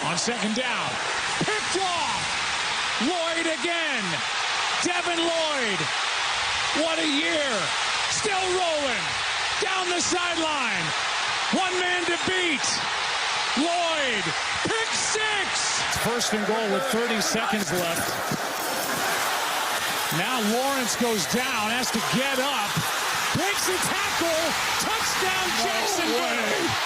On second down. Picked off. Lloyd again. Devin Lloyd. What a year. Still rolling. Down the sideline. One man to beat. Lloyd. Pick six. First and goal with 30 seconds left. Now Lawrence goes down. Has to get up. Breaks the tackle. Touchdown Jacksonville.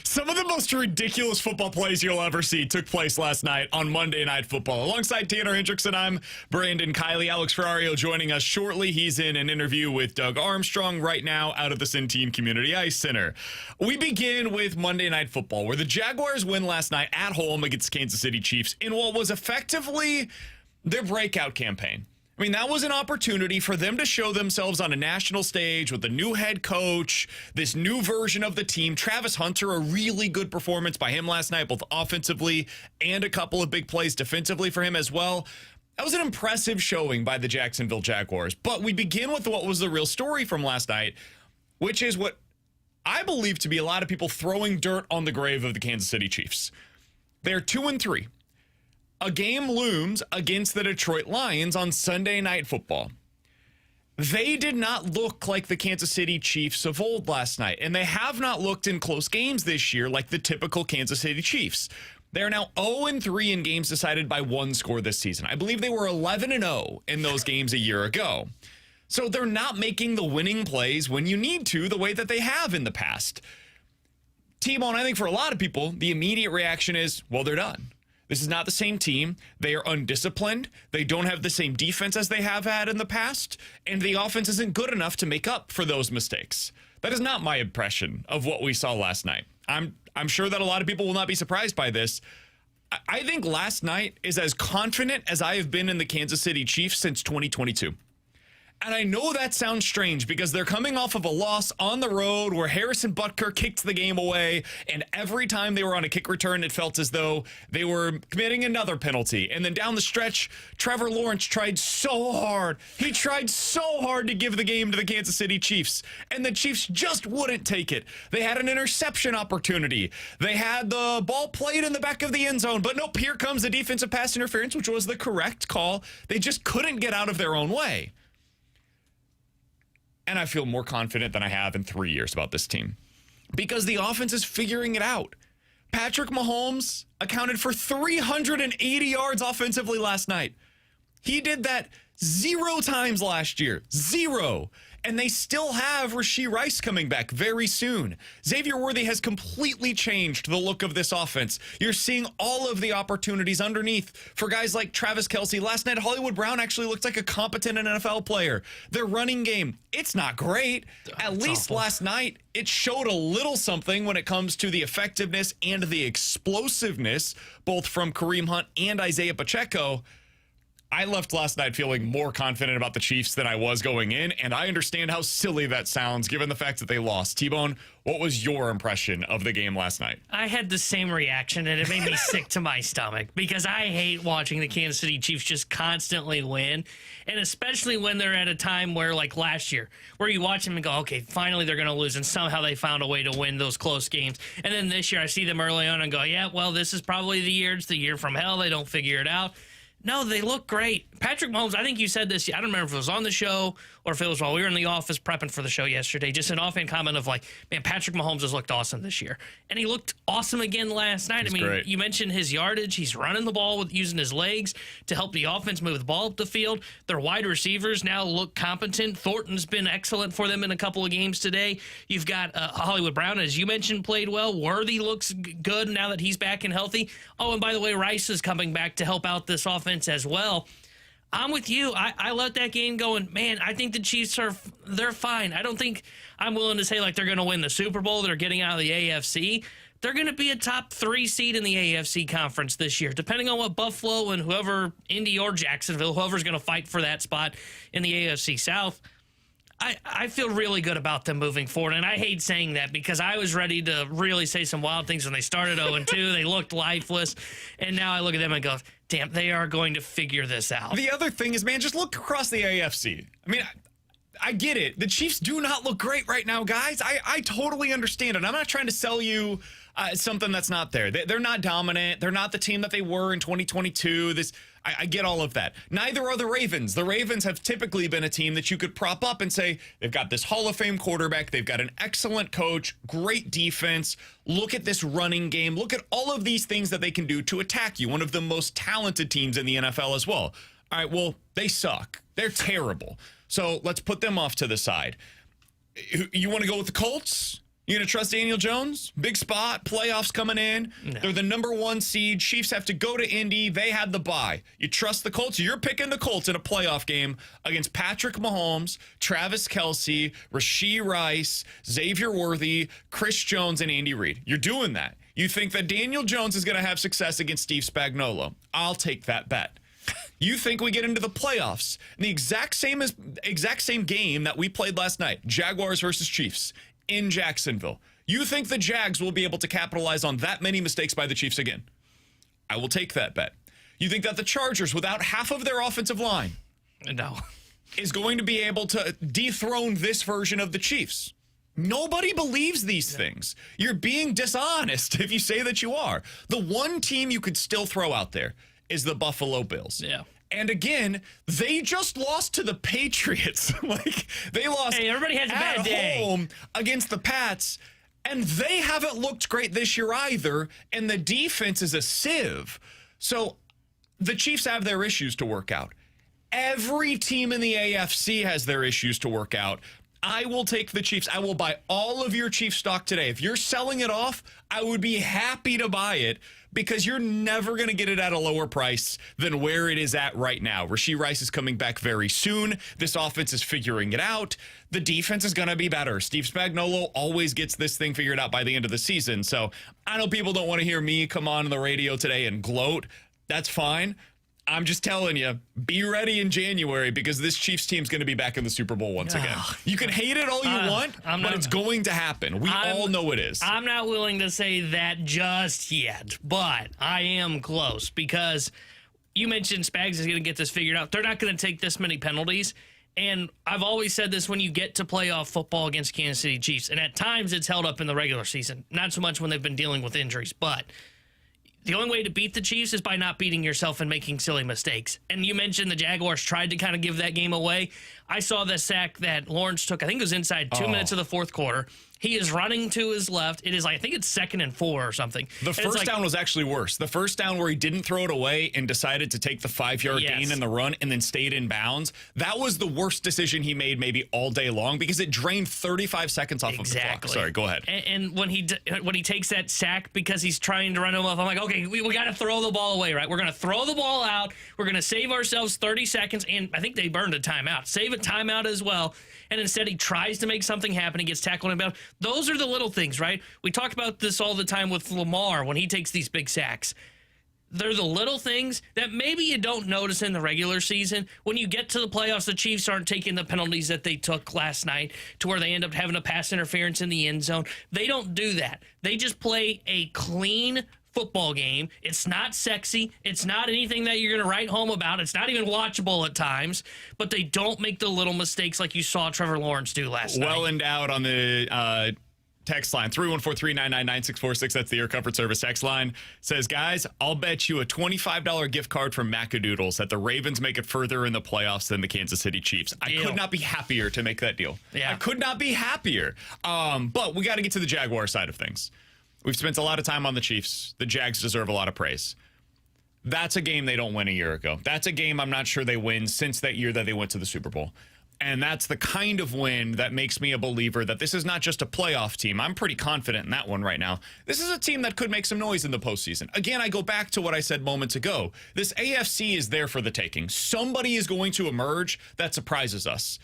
Some of the most ridiculous football plays you'll ever see took place last night on Monday Night Football. Alongside Tanner Hendrickson, I'm Brandon Kiley. Alex Ferrario joining us shortly. He's in an interview with Doug Armstrong right now out of the Centene Community Ice Center. We begin with Monday Night Football, where the Jaguars win last night at home against Kansas City Chiefs in what was effectively their breakout campaign. I mean, that was an opportunity for them to show themselves on a national stage with a new head coach, this new version of the team. Travis Hunter, a really good performance by him last night, both offensively and a couple of big plays defensively for him as well. That was an impressive showing by the Jacksonville Jaguars. But we begin with what was the real story from last night, which is what I believe to be a lot of people throwing dirt on the grave of the Kansas City Chiefs. They're 2-3. A game looms against the Detroit Lions on Sunday Night Football. They did not look like the Kansas City Chiefs of old last night, and they have not looked in close games this year like the typical Kansas City Chiefs. They are now 0-3 in games decided by one score this season. I believe they were 11-0 in those games a year ago. So they're not making the winning plays when you need to the way that they have in the past. T-Bone, I think for a lot of people, the immediate reaction is, well, they're done. This is not the same team. They are undisciplined. They don't have the same defense as they have had in the past, and the offense isn't good enough to make up for those mistakes. That is not my impression of what we saw last night. I'm sure that a lot of people will not be surprised by this. I think last night is as confident as I have been in the Kansas City Chiefs since 2022. And I know that sounds strange because they're coming off of a loss on the road where Harrison Butker kicked the game away, and every time they were on a kick return, it felt as though they were committing another penalty. And then down the stretch, Trevor Lawrence tried so hard. He tried so hard to give the game to the Kansas City Chiefs, and the Chiefs just wouldn't take it. They had an interception opportunity. They had the ball played in the back of the end zone, but nope, here comes the defensive pass interference, which was the correct call. They just couldn't get out of their own way. And I feel more confident than I have in 3 years about this team because the offense is figuring it out. Patrick Mahomes accounted for 380 yards offensively last night. He did that 0 times last year. 0. And they still have Rashee Rice coming back very soon. Xavier Worthy has completely changed the look of this offense. You're seeing all of the opportunities underneath for guys like Travis Kelce. Last night, Hollywood Brown actually looked like a competent NFL player. Their running game, it's not great. At least last night, it showed a little something when it comes to the effectiveness and the explosiveness, both from Kareem Hunt and Isaiah Pacheco. I left last night feeling more confident about the Chiefs than I was going in, and I understand how silly that sounds given the fact that they lost. T-Bone, what was your impression of the game last night? I had the same reaction, and it made me sick to my stomach because I hate watching the Kansas City Chiefs just constantly win, and especially when they're at a time where, like last year, where you watch them and go, okay, finally they're going to lose, and somehow they found a way to win those close games. And then this year I see them early on and go, yeah, well, this is probably the year. It's the year from hell. They don't figure it out. No, they look great. Patrick Mahomes, I think you said this. I don't remember if it was on the show or if it was while we were in the office prepping for the show yesterday. Just an offhand comment of like, man, Patrick Mahomes has looked awesome this year. And he looked awesome again last night. Great. You mentioned his yardage. He's running the ball with using his legs to help the offense move the ball up the field. Their wide receivers now look competent. Thornton's been excellent for them in a couple of games today. You've got Hollywood Brown, as you mentioned, played well. Worthy looks good now that he's back and healthy. Oh, and by the way, Rice is coming back to help out this offense as well. I'm with you. I let that game go, and man, I think the Chiefs they're fine. I don't think I'm willing to say like they're going to win the Super Bowl. They're getting out of the AFC. They're going to be a top 3 seed in the AFC conference this year, depending on what Buffalo and whoever, Indy or Jacksonville, whoever's going to fight for that spot in the AFC South. I feel really good about them moving forward, and I hate saying that because I was ready to really say some wild things when they started 0-2. They looked lifeless, and now I look at them and go, damn, they are going to figure this out. The other thing is, man, just look across the AFC. I mean, I get it. The Chiefs do not look great right now, guys. I totally understand it. I'm not trying to sell you something that's not there. They're not dominant. They're not the team that they were in 2022. I get all of that. Neither are the Ravens. The Ravens have typically been a team that you could prop up and say, they've got this Hall of Fame quarterback. They've got an excellent coach, great defense. Look at this running game. Look at all of these things that they can do to attack you. One of the most talented teams in the NFL as well. All right, well, they suck. They're terrible. So let's put them off to the side. You want to go with the Colts? You going to trust Daniel Jones? Big spot, playoffs coming in. No. They're the number 1 seed. Chiefs have to go to Indy. They had the bye. You trust the Colts? You're picking the Colts in a playoff game against Patrick Mahomes, Travis Kelce, Rashee Rice, Xavier Worthy, Chris Jones, and Andy Reid. You're doing that. You think that Daniel Jones is going to have success against Steve Spagnuolo. I'll take that bet. You think we get into the playoffs, the exact same game that we played last night, Jaguars versus Chiefs in Jacksonville. You think the Jags will be able to capitalize on that many mistakes by the Chiefs again? I will take that bet. You think that the Chargers, without half of their offensive line, is going to be able to dethrone this version of the Chiefs? Nobody believes these things. You're being dishonest if you say that you are. The one team you could still throw out there is the Buffalo Bills. Yeah. And again, they just lost to the Patriots. They lost everybody has a bad day home against the Pats, and they haven't looked great this year either, and the defense is a sieve. So the Chiefs have their issues to work out. Every team in the AFC has their issues to work out. I will take the Chiefs. I will buy all of your Chiefs stock today. If you're selling it off, I would be happy to buy it, because you're never going to get it at a lower price than where it is at right now. Rashee Rice is coming back very soon. This offense is figuring it out. The defense is going to be better. Steve Spagnuolo always gets this thing figured out by the end of the season. So I know people don't want to hear me come on the radio today and gloat. That's fine. I'm just telling you, be ready in January, because this Chiefs team's going to be back in the Super Bowl once again. You can hate it all you want, but it's going to happen. We all know it is. I'm not willing to say that just yet, but I am close, because you mentioned Spags is going to get this figured out. They're not going to take this many penalties. And I've always said this when you get to playoff football against Kansas City Chiefs, and at times it's held up in the regular season, not so much when they've been dealing with injuries, but the only way to beat the Chiefs is by not beating yourself and making silly mistakes. And you mentioned the Jaguars tried to kind of give that game away. I saw the sack that Lawrence took. I think it was inside 2 minutes of the fourth quarter. He is running to his left. It is, I think it's 2nd and 4 or something. The first down was actually worse. The first down where he didn't throw it away and decided to take the 5-yard gain in the run and then stayed in bounds. That was the worst decision he made maybe all day long, because it drained 35 seconds off of the clock. Sorry, go ahead. And when he takes that sack because he's trying to run him off, I'm like, okay, we got to throw the ball away, right? We're going to throw the ball out. We're going to save ourselves 30 seconds. And I think they burned a timeout. Save a timeout as well. And instead he tries to make something happen. He gets tackled in bounds. Those are the little things, right? We talk about this all the time with Lamar when he takes these big sacks. They're the little things that maybe you don't notice in the regular season. When you get to the playoffs, the Chiefs aren't taking the penalties that they took last night to where they end up having a pass interference in the end zone. They don't do that. They just play a clean football game. It's not sexy. It's not anything that you're going to write home about. It's not even watchable at times, but they don't make the little mistakes like you saw Trevor Lawrence do last night. Well endowed on the text line, 314-399-9646. That's the Air Comfort Service text line. Says, guys, I'll bet you a $25 gift card from Macadoodles that the Ravens make it further in the playoffs than the Kansas City Chiefs. I could not be happier to make that deal. Yeah. I could not be happier. But we got to get to the Jaguar side of things. We've spent a lot of time on the Chiefs. The Jags deserve a lot of praise. That's a game they don't win a year ago. That's a game I'm not sure they win since that year that they went to the Super Bowl. And that's the kind of win that makes me a believer that this is not just a playoff team. I'm pretty confident in that one right now. This is a team that could make some noise in the postseason. Again, I go back to what I said moments ago. This AFC is there for the taking. Somebody is going to emerge that surprises us.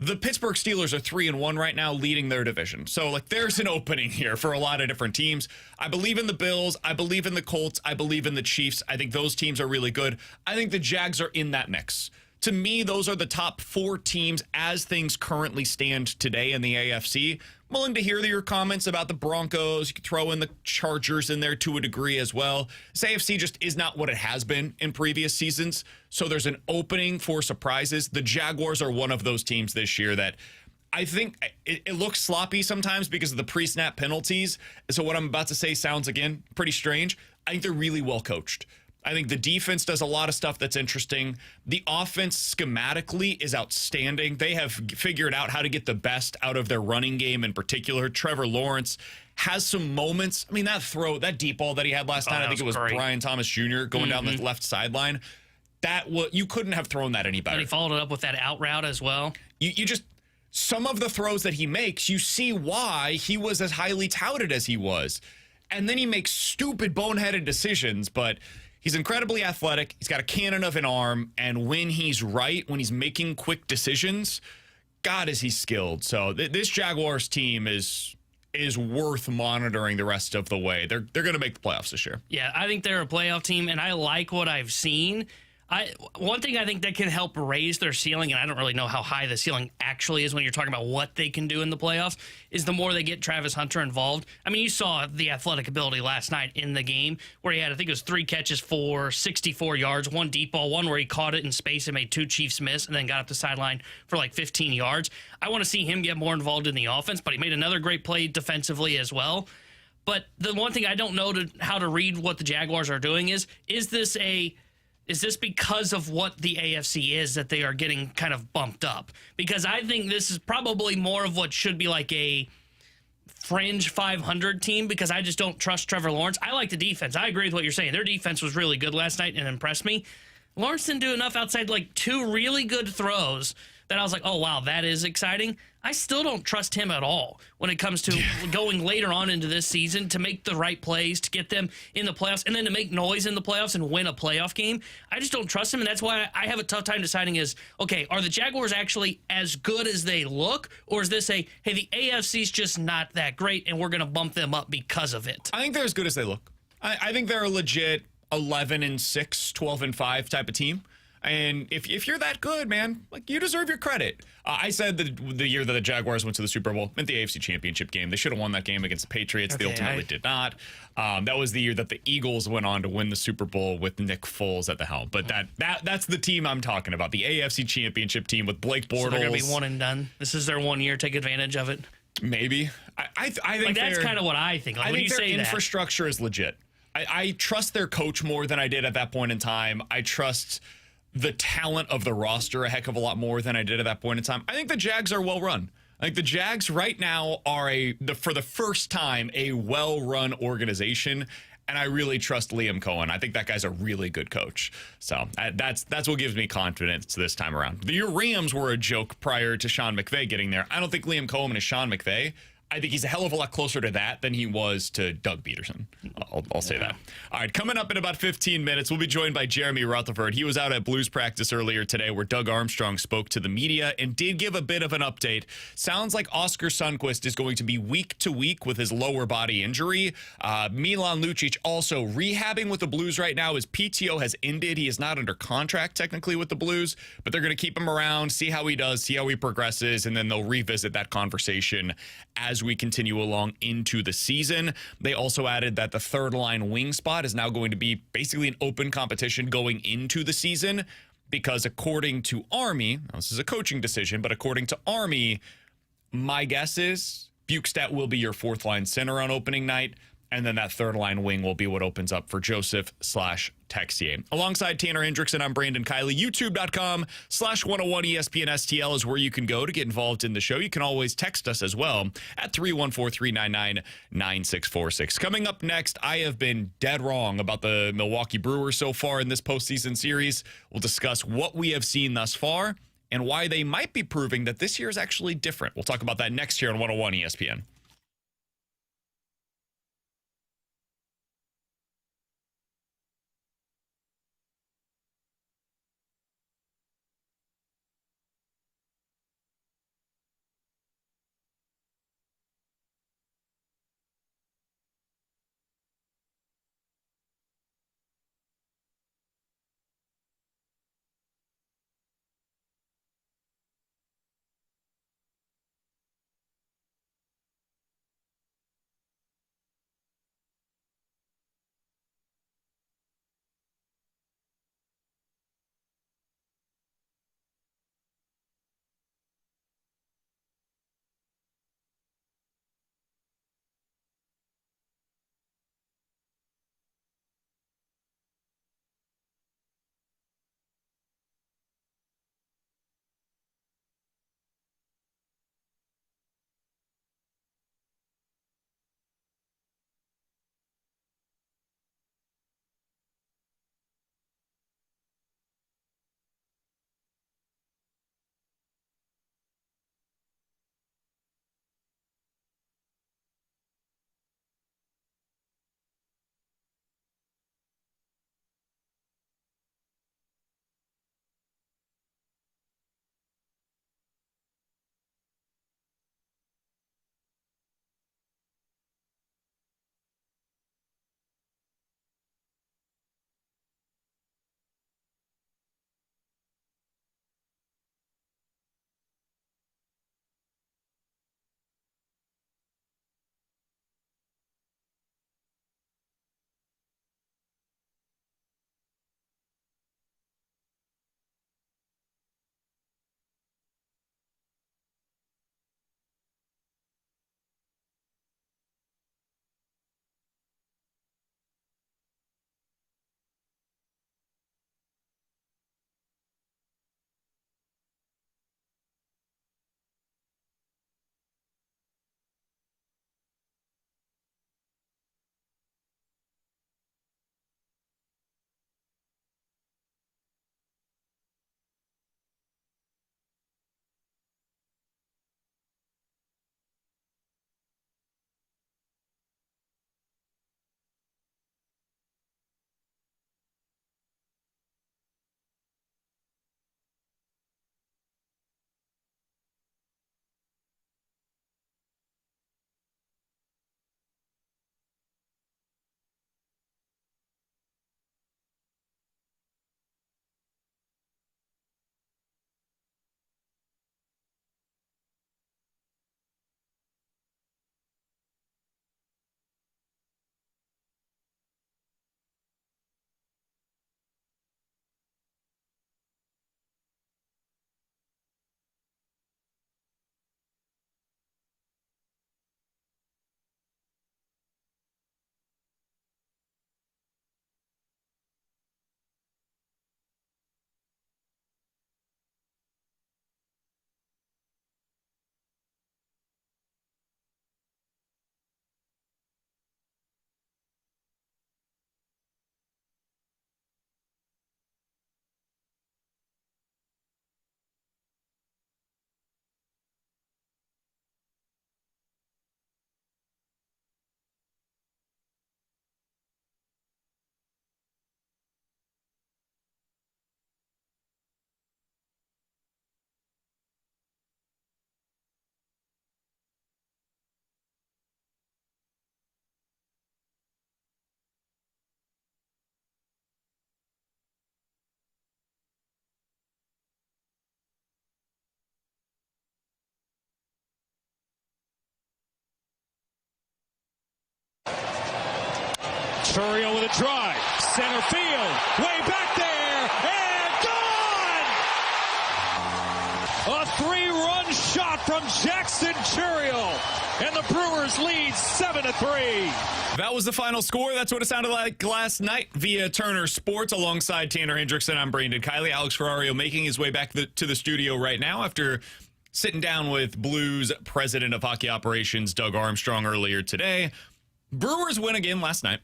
The Pittsburgh Steelers are 3-1 right now, leading their division. So, there's an opening here for a lot of different teams. I believe in the Bills. I believe in the Colts. I believe in the Chiefs. I think those teams are really good. I think the Jags are in that mix. To me, those are the top 4 teams as things currently stand today in the AFC. I'm willing to hear your comments about the Broncos. You could throw in the Chargers in there to a degree as well. This AFC just is not what it has been in previous seasons. So there's an opening for surprises. The Jaguars are one of those teams this year that I think it looks sloppy sometimes because of the pre-snap penalties. So what I'm about to say sounds, again, pretty strange. I think they're really well coached. I think the defense does a lot of stuff that's interesting. The offense schematically is outstanding. They have figured out how to get the best out of their running game in particular. Trevor Lawrence has some moments. I mean, that deep ball that he had last night, I think it was great. Brian Thomas Jr. going down the left sideline. You couldn't have thrown that any better. And he followed it up with that out route as well. You just, some of the throws that he makes, you see why he was as highly touted as he was. And then he makes stupid, boneheaded decisions, but he's incredibly athletic. He's got a cannon of an arm. And when he's right, when he's making quick decisions, God, is he skilled. So this Jaguars team is worth monitoring the rest of the way. They're going to make the playoffs this year. Yeah, I think they're a playoff team, and I like what I've seen. One thing I think that can help raise their ceiling, and I don't really know how high the ceiling actually is when you're talking about what they can do in the playoffs, is the more they get Travis Hunter involved. I mean, you saw the athletic ability last night in the game where he had, I think it was 3 catches for 64 yards, 1 deep ball, 1 where he caught it in space and made 2 Chiefs miss and then got up the sideline for like 15 yards. I want to see him get more involved in the offense, but he made another great play defensively as well. But the one thing I don't know how to read what the Jaguars are doing is this because of what the AFC is that they are getting kind of bumped up? Because I think this is probably more of what should be like a fringe 500 team, because I just don't trust Trevor Lawrence. I like the defense. I agree with what you're saying. Their defense was really good last night and impressed me. Lawrence didn't do enough outside like 2 really good throws that I was like, oh, wow, that is exciting. I still don't trust him at all when it comes to going later on into this season to make the right plays, to get them in the playoffs, and then to make noise in the playoffs and win a playoff game. I just don't trust him, and that's why I have a tough time deciding okay, are the Jaguars actually as good as they look, or is this hey, the AFC's just not that great, and we're going to bump them up because of it? I think they're as good as they look. I think they're a legit 11-6, 12-5 type of team. And if you're that good, man, like, you deserve your credit. I said the year that the Jaguars went to the Super Bowl, meant the AFC Championship game. They should have won that game against the Patriots. They ultimately did not. That was the year that the Eagles went on to win the Super Bowl with Nick Foles at the helm. But that's the team I'm talking about, the AFC Championship team with Blake Bortles. So they're going to be one and done. This is their 1 year. Take advantage of it. Maybe. I think like, that's kind of what I think. Like, I when think you their say infrastructure is legit. I trust their coach more than I did at that point in time. I trust the talent of the roster a heck of a lot more than I did at that point in time. I think the Jags are well run. I think the Jags right now are for the first time, a well-run organization, and I really trust Liam Cohen. I think that guy's a really good coach. So that's what gives me confidence this time around. Your Rams were a joke prior to Sean McVay getting there. I don't think Liam Cohen is Sean McVay. I think he's a hell of a lot closer to that than he was to Doug Peterson. I'll say that. All right, coming up in about 15 minutes, we'll be joined by Jeremy Rutherford. He was out at Blues practice earlier today where Doug Armstrong spoke to the media and did give a bit of an update. Sounds like Oscar Sundqvist is going to be week to week with his lower body injury. Milan Lucic also rehabbing with the Blues right now. His PTO has ended. He is not under contract technically with the Blues, but they're going to keep him around, see how he does, see how he progresses, and then they'll revisit that conversation as we continue along into the season. They also added that the third line wing spot is now going to be basically an open competition going into the season, because according to Army, now this is a coaching decision, but according to Army, my guess is Bukestad will be your fourth line center on opening night, and then that third line wing will be what opens up for Joseph/Texier. Alongside Tanner Hendrickson, I'm Brandon Kiley. YouTube.com/101 ESPN STL is where you can go to get involved in the show. You can always text us as well at 314-399-9646. Coming up next, I have been dead wrong about the Milwaukee Brewers so far in this postseason series. We'll discuss what we have seen thus far and why they might be proving that this year is actually different. We'll talk about that next here on 101 ESPN. Ferrario with a drive. Center field. Way back there. And gone! A 3-run shot from Jackson Churiel. And the Brewers lead 7-3. That was the final score. That's what it sounded like last night via Turner Sports. Alongside Tanner Hendrickson, I'm Brandon Kiley. Alex Ferrario making his way back to the studio right now after sitting down with Blues president of hockey operations, Doug Armstrong, earlier today. Brewers win again last night.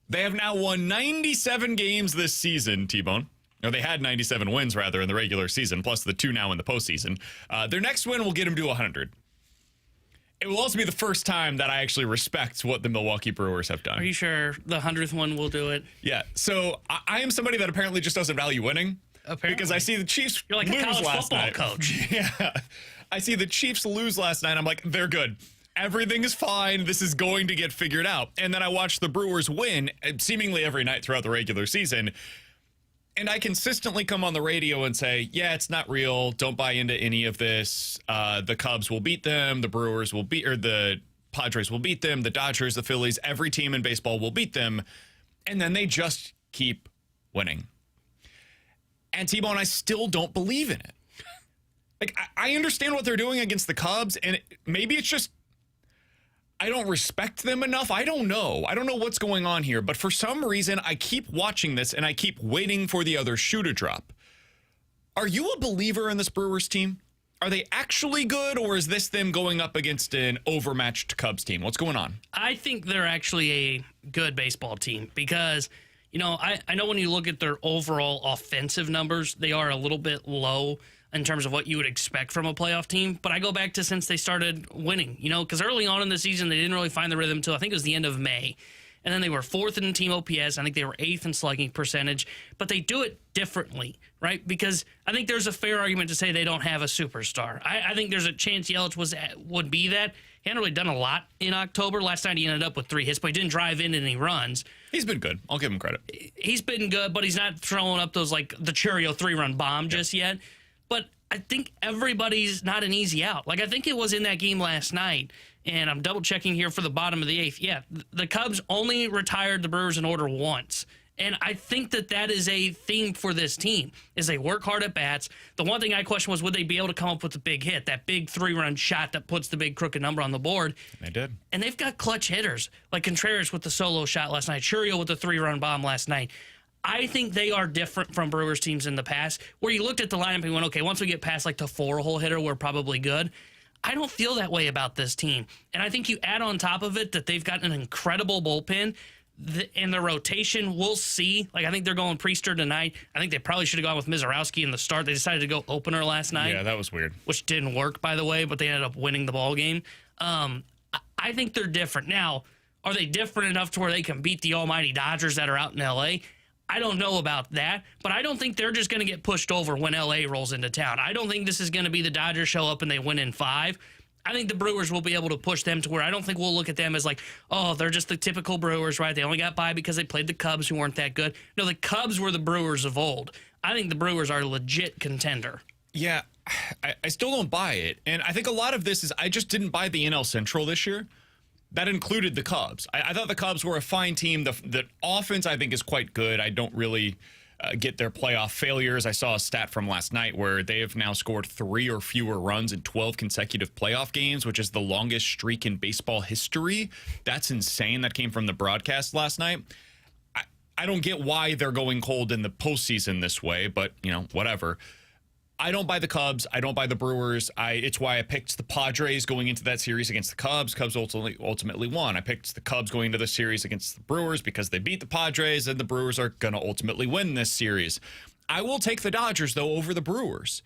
They have now won 97 games this season, T-Bone. Or they had 97 wins, rather, in the regular season, plus the 2 now in the postseason. Their next win will get them to 100. It will also be the first time that I actually respect what the Milwaukee Brewers have done. Are you sure the 100th one will do it? Yeah. So I am somebody that apparently just doesn't value winning. Apparently. Because I see the Chiefs You're like lose a college last football night. coach. Yeah. I see the Chiefs lose last night. I'm like, they're good. Everything is fine. This is going to get figured out. And then I watch the Brewers win seemingly every night throughout the regular season. And I consistently come on the radio and say, yeah, it's not real. Don't buy into any of this. The Cubs will beat them. The Brewers will beat, or the Padres will beat them. The Dodgers, the Phillies, every team in baseball will beat them. And then they just keep winning. And T-Bone, I still don't believe in it. Like, I understand what they're doing against the Cubs, and maybe it's just I don't respect them enough. I don't know. I don't know what's going on here, but for some reason, I keep watching this, and I keep waiting for the other shoe to drop. Are you a believer in this Brewers team? Are they actually good, or is this them going up against an overmatched Cubs team? What's going on? I think they're actually a good baseball team because, you know, I know when you look at their overall offensive numbers, they are a little bit low in terms of what you would expect from a playoff team. But I go back to since they started winning, you know, because early on in the season, they didn't really find the rhythm until I think it was the end of May. And then they were 4th in team OPS. I think they were 8th in slugging percentage. But they do it differently, right? Because I think there's a fair argument to say they don't have a superstar. I think there's a chance Yelich would be that. He hadn't really done a lot in October. Last night he ended up with 3 hits, but he didn't drive in any runs. He's been good. I'll give him credit. He's been good, but he's not throwing up those, like, the Churiel 3-run bomb just yet. But I think everybody's not an easy out. Like, I think it was in that game last night, and I'm double-checking here for the bottom of the 8th. Yeah, the Cubs only retired the Brewers in order once. And I think that is a theme for this team, is they work hard at bats. The one thing I questioned was, would they be able to come up with a big hit, that big 3-run shot that puts the big crooked number on the board? They did. And they've got clutch hitters, like Contreras with the solo shot last night, Churiel with the 3-run bomb last night. I think they are different from Brewers teams in the past, where you looked at the lineup and went, okay, once we get past like the 4-hole hitter, we're probably good. I don't feel that way about this team. And I think you add on top of it that they've got an incredible bullpen. In the rotation, we'll see. Like, I think they're going Priester tonight. I think they probably should have gone with Mizorowski in the start. They decided to go opener last night. Yeah, that was weird. Which didn't work, by the way, but they ended up winning the ball game. I think they're different. Now, are they different enough to where they can beat the almighty Dodgers that are out in L.A.? I don't know about that, but I don't think they're just going to get pushed over when L.A. rolls into town. I don't think this is going to be the Dodgers show up and they win in 5. I think the Brewers will be able to push them to where I don't think we'll look at them as like, oh, they're just the typical Brewers, right? They only got by because they played the Cubs who weren't that good. No, the Cubs were the Brewers of old. I think the Brewers are a legit contender. Yeah, I still don't buy it. And I think a lot of this is I just didn't buy the NL Central this year. That included the Cubs. I thought the Cubs were a fine team. The offense, I think, is quite good. I don't really get their playoff failures. I saw a stat from last night where they have now scored 3 or fewer runs in 12 consecutive playoff games, which is the longest streak in baseball history. That's insane. That came from the broadcast last night. I don't get why they're going cold in the postseason this way, but, you know, whatever. I don't buy the Cubs. I don't buy the Brewers. It's why I picked the Padres going into that series against the Cubs. Cubs ultimately won. I picked the Cubs going into the series against the Brewers because they beat the Padres, and the Brewers are going to ultimately win this series. I will take the Dodgers, though, over the Brewers.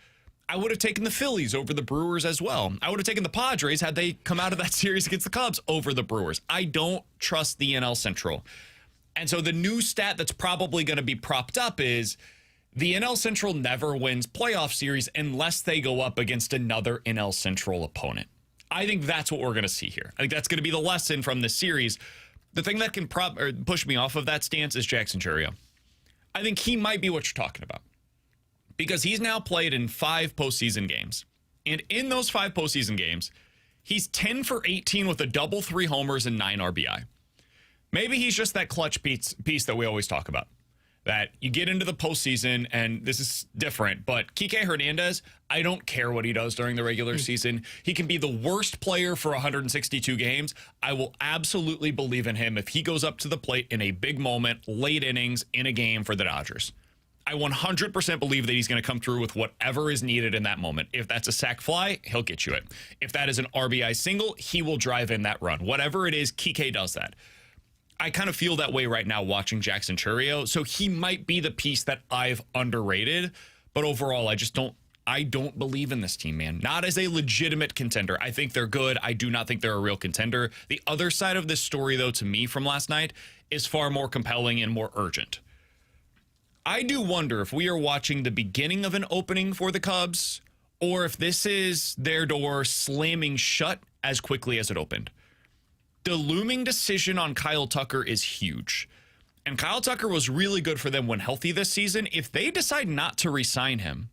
I would have taken the Phillies over the Brewers as well. I would have taken the Padres had they come out of that series against the Cubs over the Brewers. I don't trust the NL Central. And so the new stat that's probably going to be propped up is the NL Central never wins playoff series unless they go up against another NL Central opponent. I think that's what we're going to see here. I think that's going to be the lesson from this series. The thing that can push me off of that stance is Jackson Churiel. I think he might be what you're talking about because he's now played in 5 postseason games. And in those 5 postseason games, he's 10 for 18 with a double, 3 homers, and 9 RBI. Maybe he's just that clutch piece that we always talk about. That you get into the postseason, and this is different, but Kike Hernandez, I don't care what he does during the regular season. He can be the worst player for 162 games. I will absolutely believe in him if he goes up to the plate in a big moment, late innings, in a game for the Dodgers. I 100% believe that he's going to come through with whatever is needed in that moment. If that's a sac fly, he'll get you it. If that is an RBI single, he will drive in that run. Whatever it is, Kike does that. I kind of feel that way right now watching Jackson Chourio, so he might be the piece that I've underrated, but overall, I don't believe in this team, man. Not as a legitimate contender. I think they're good. I do not think they're a real contender. The other side of this story, though, to me from last night is far more compelling and more urgent. I do wonder if we are watching the beginning of an opening for the Cubs, or if this is their door slamming shut as quickly as it opened. The looming decision on Kyle Tucker is huge. And Kyle Tucker was really good for them when healthy this season. If they decide not to re-sign him,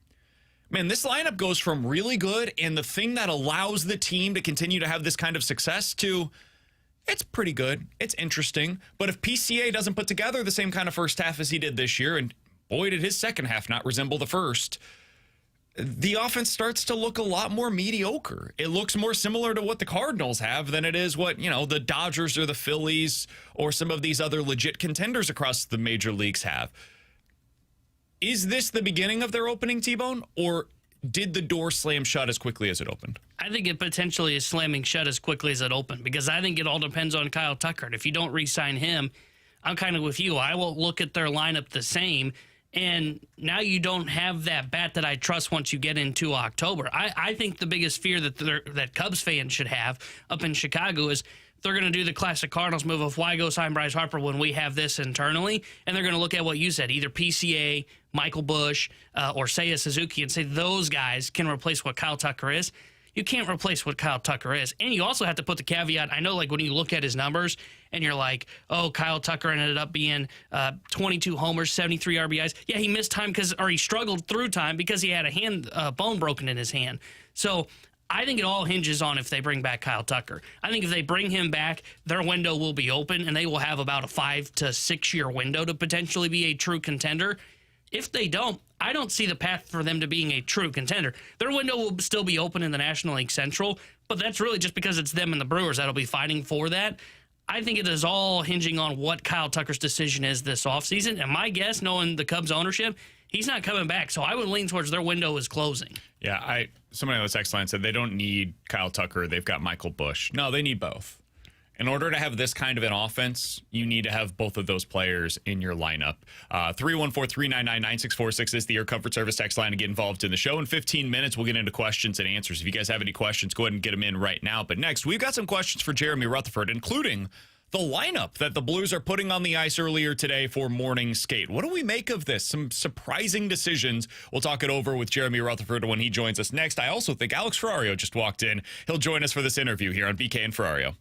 man, this lineup goes from really good and the thing that allows the team to continue to have this kind of success to, it's pretty good. It's interesting. But if PCA doesn't put together the same kind of first half as he did this year, and boy, did his second half not resemble the first, the offense starts to look a lot more mediocre. It looks more similar to what the Cardinals have than it is what, the Dodgers or the Phillies or some of these other legit contenders across the major leagues have. Is this the beginning of their opening, T-Bone, or did the door slam shut as quickly as it opened? I think it potentially is slamming shut as quickly as it opened, because I think it all depends on Kyle Tucker. And if you don't re-sign him, I'm kind of with you. I will look at their lineup the same. And now you don't have that bat that I trust once you get into October. I think the biggest fear that Cubs fans should have up in Chicago is they're going to do the classic Cardinals move of why go sign Bryce Harper when we have this internally, and they're going to look at what you said, either PCA, Michael Busch, or Seiya Suzuki, and say those guys can replace what Kyle Tucker is. You can't replace what Kyle Tucker is. And you also have to put the caveat, I know, like when you look at his numbers and you're like, oh, Kyle Tucker ended up being 22 homers, 73 RBIs. Yeah, he missed time or he struggled through time because he had a bone broken in his hand. So I think it all hinges on if they bring back Kyle Tucker. I think if they bring him back, their window will be open and they will have about a 5 to 6 year window to potentially be a true contender. If they don't, I don't see the path for them to being a true contender. Their window will still be open in the National League Central, but that's really just because it's them and the Brewers that'll be fighting for that. I think it is all hinging on what Kyle Tucker's decision is this offseason. And my guess, knowing the Cubs ownership, he's not coming back. So I would lean towards their window is closing. Yeah, somebody on the text line said they don't need Kyle Tucker. They've got Michael Busch. No, they need both. In order to have this kind of an offense, you need to have both of those players in your lineup. 314-399-9646 is the Air Comfort Service text line to get involved in the show. In 15 minutes, we'll get into questions and answers. If you guys have any questions, go ahead and get them in right now. But next, we've got some questions for Jeremy Rutherford, including the lineup that the Blues are putting on the ice earlier today for morning skate. What do we make of this? Some surprising decisions. We'll talk it over with Jeremy Rutherford when he joins us next. I also think Alex Ferrario just walked in. He'll join us for this interview here on BK and Ferrario.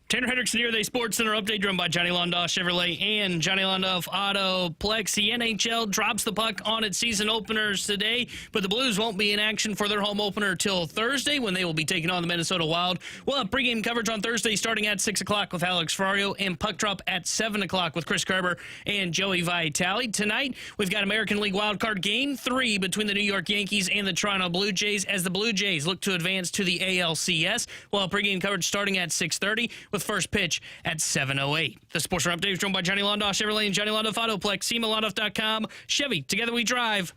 Tanner Hendrickson here, the Sports Center update driven by Johnny Londoff Chevrolet and Johnny Londoff Autoplex. The NHL drops the puck on its season openers today, but the Blues won't be in action for their home opener till Thursday when they will be taking on the Minnesota Wild. We'll have pregame coverage on Thursday starting at 6 o'clock with Alex Ferrario and puck drop at 7 o'clock with Chris Kerber and Joey Vitale. Tonight, we've got American League wildcard Game 3 between the New York Yankees and the Toronto Blue Jays as the Blue Jays look to advance to the ALCS. We'll have pregame coverage starting at 6:30 with first pitch at 7:08. The Sports Center update is joined by Johnny Londoff Chevrolet and Johnny Londoff Autoplex. CMALondoff.com. Chevy, together we drive.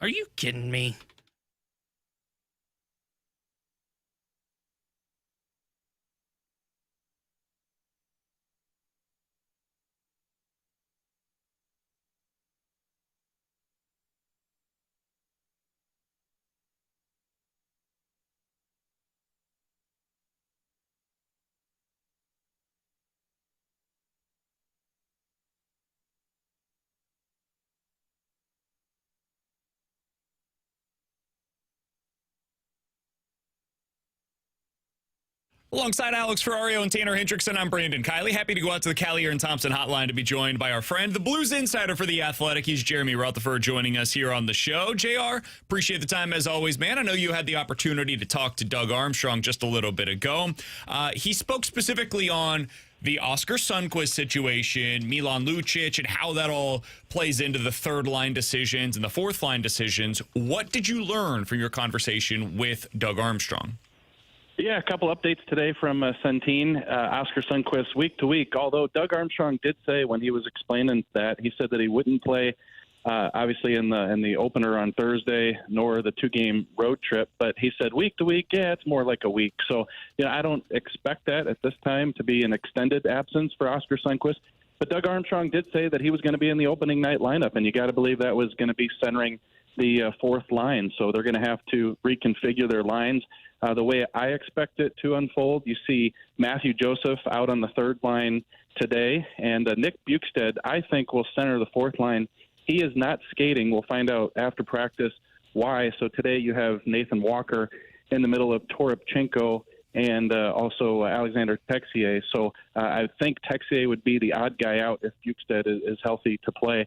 Are you kidding me? Alongside Alex Ferrario and Tanner Hendrickson, I'm Brandon Kiley. Happy to go out to the Callier and Thompson hotline to be joined by our friend, the Blues insider for The Athletic. He's Jeremy Rutherford joining us here on the show. JR, appreciate the time as always, man. I know you had the opportunity to talk to Doug Armstrong just a little bit ago. He spoke specifically on the Oscar Sundqvist situation, Milan Lucic, and how that all plays into the third-line decisions and the fourth-line decisions. What did you learn from your conversation with Doug Armstrong? Yeah, a couple updates today from Centene, Oscar Sundqvist week to week, although Doug Armstrong did say when he was explaining that, he said that he wouldn't play, obviously, in the opener on Thursday, nor the two-game road trip, but he said week to week, yeah, it's more like a week. So, I don't expect that at this time to be an extended absence for Oscar Sundqvist, but Doug Armstrong did say that he was going to be in the opening night lineup, and you got to believe that was going to be centering the fourth line, so they're going to have to reconfigure their lines. The way I expect it to unfold, you see Matthew Joseph out on the third line today, and Nick Bukestad, I think, will center the fourth line. He is not skating. We'll find out after practice why. So today you have Nathan Walker in the middle of Toropchenko and also Alexander Texier. So I think Texier would be the odd guy out if Bukestad is healthy to play.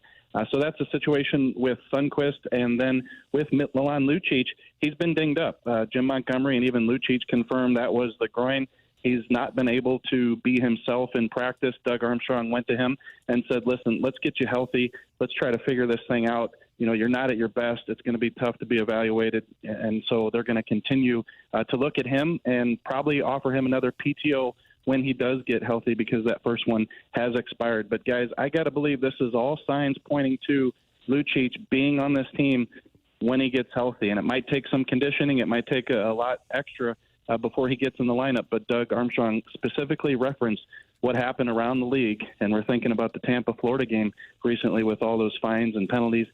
So that's the situation with Sundqvist. And then with Milan Lucic, he's been dinged up. Jim Montgomery and even Lucic confirmed that was the groin. He's not been able to be himself in practice. Doug Armstrong went to him and said, listen, let's get you healthy. Let's try to figure this thing out. You're not at your best. It's going to be tough to be evaluated. And so they're going to continue to look at him and probably offer him another PTO when he does get healthy because that first one has expired. But, guys, I got to believe this is all signs pointing to Lucic being on this team when he gets healthy. And it might take some conditioning. It might take a lot extra before he gets in the lineup. But Doug Armstrong specifically referenced what happened around the league, and we're thinking about the Tampa-Florida game recently with all those fines and penalties,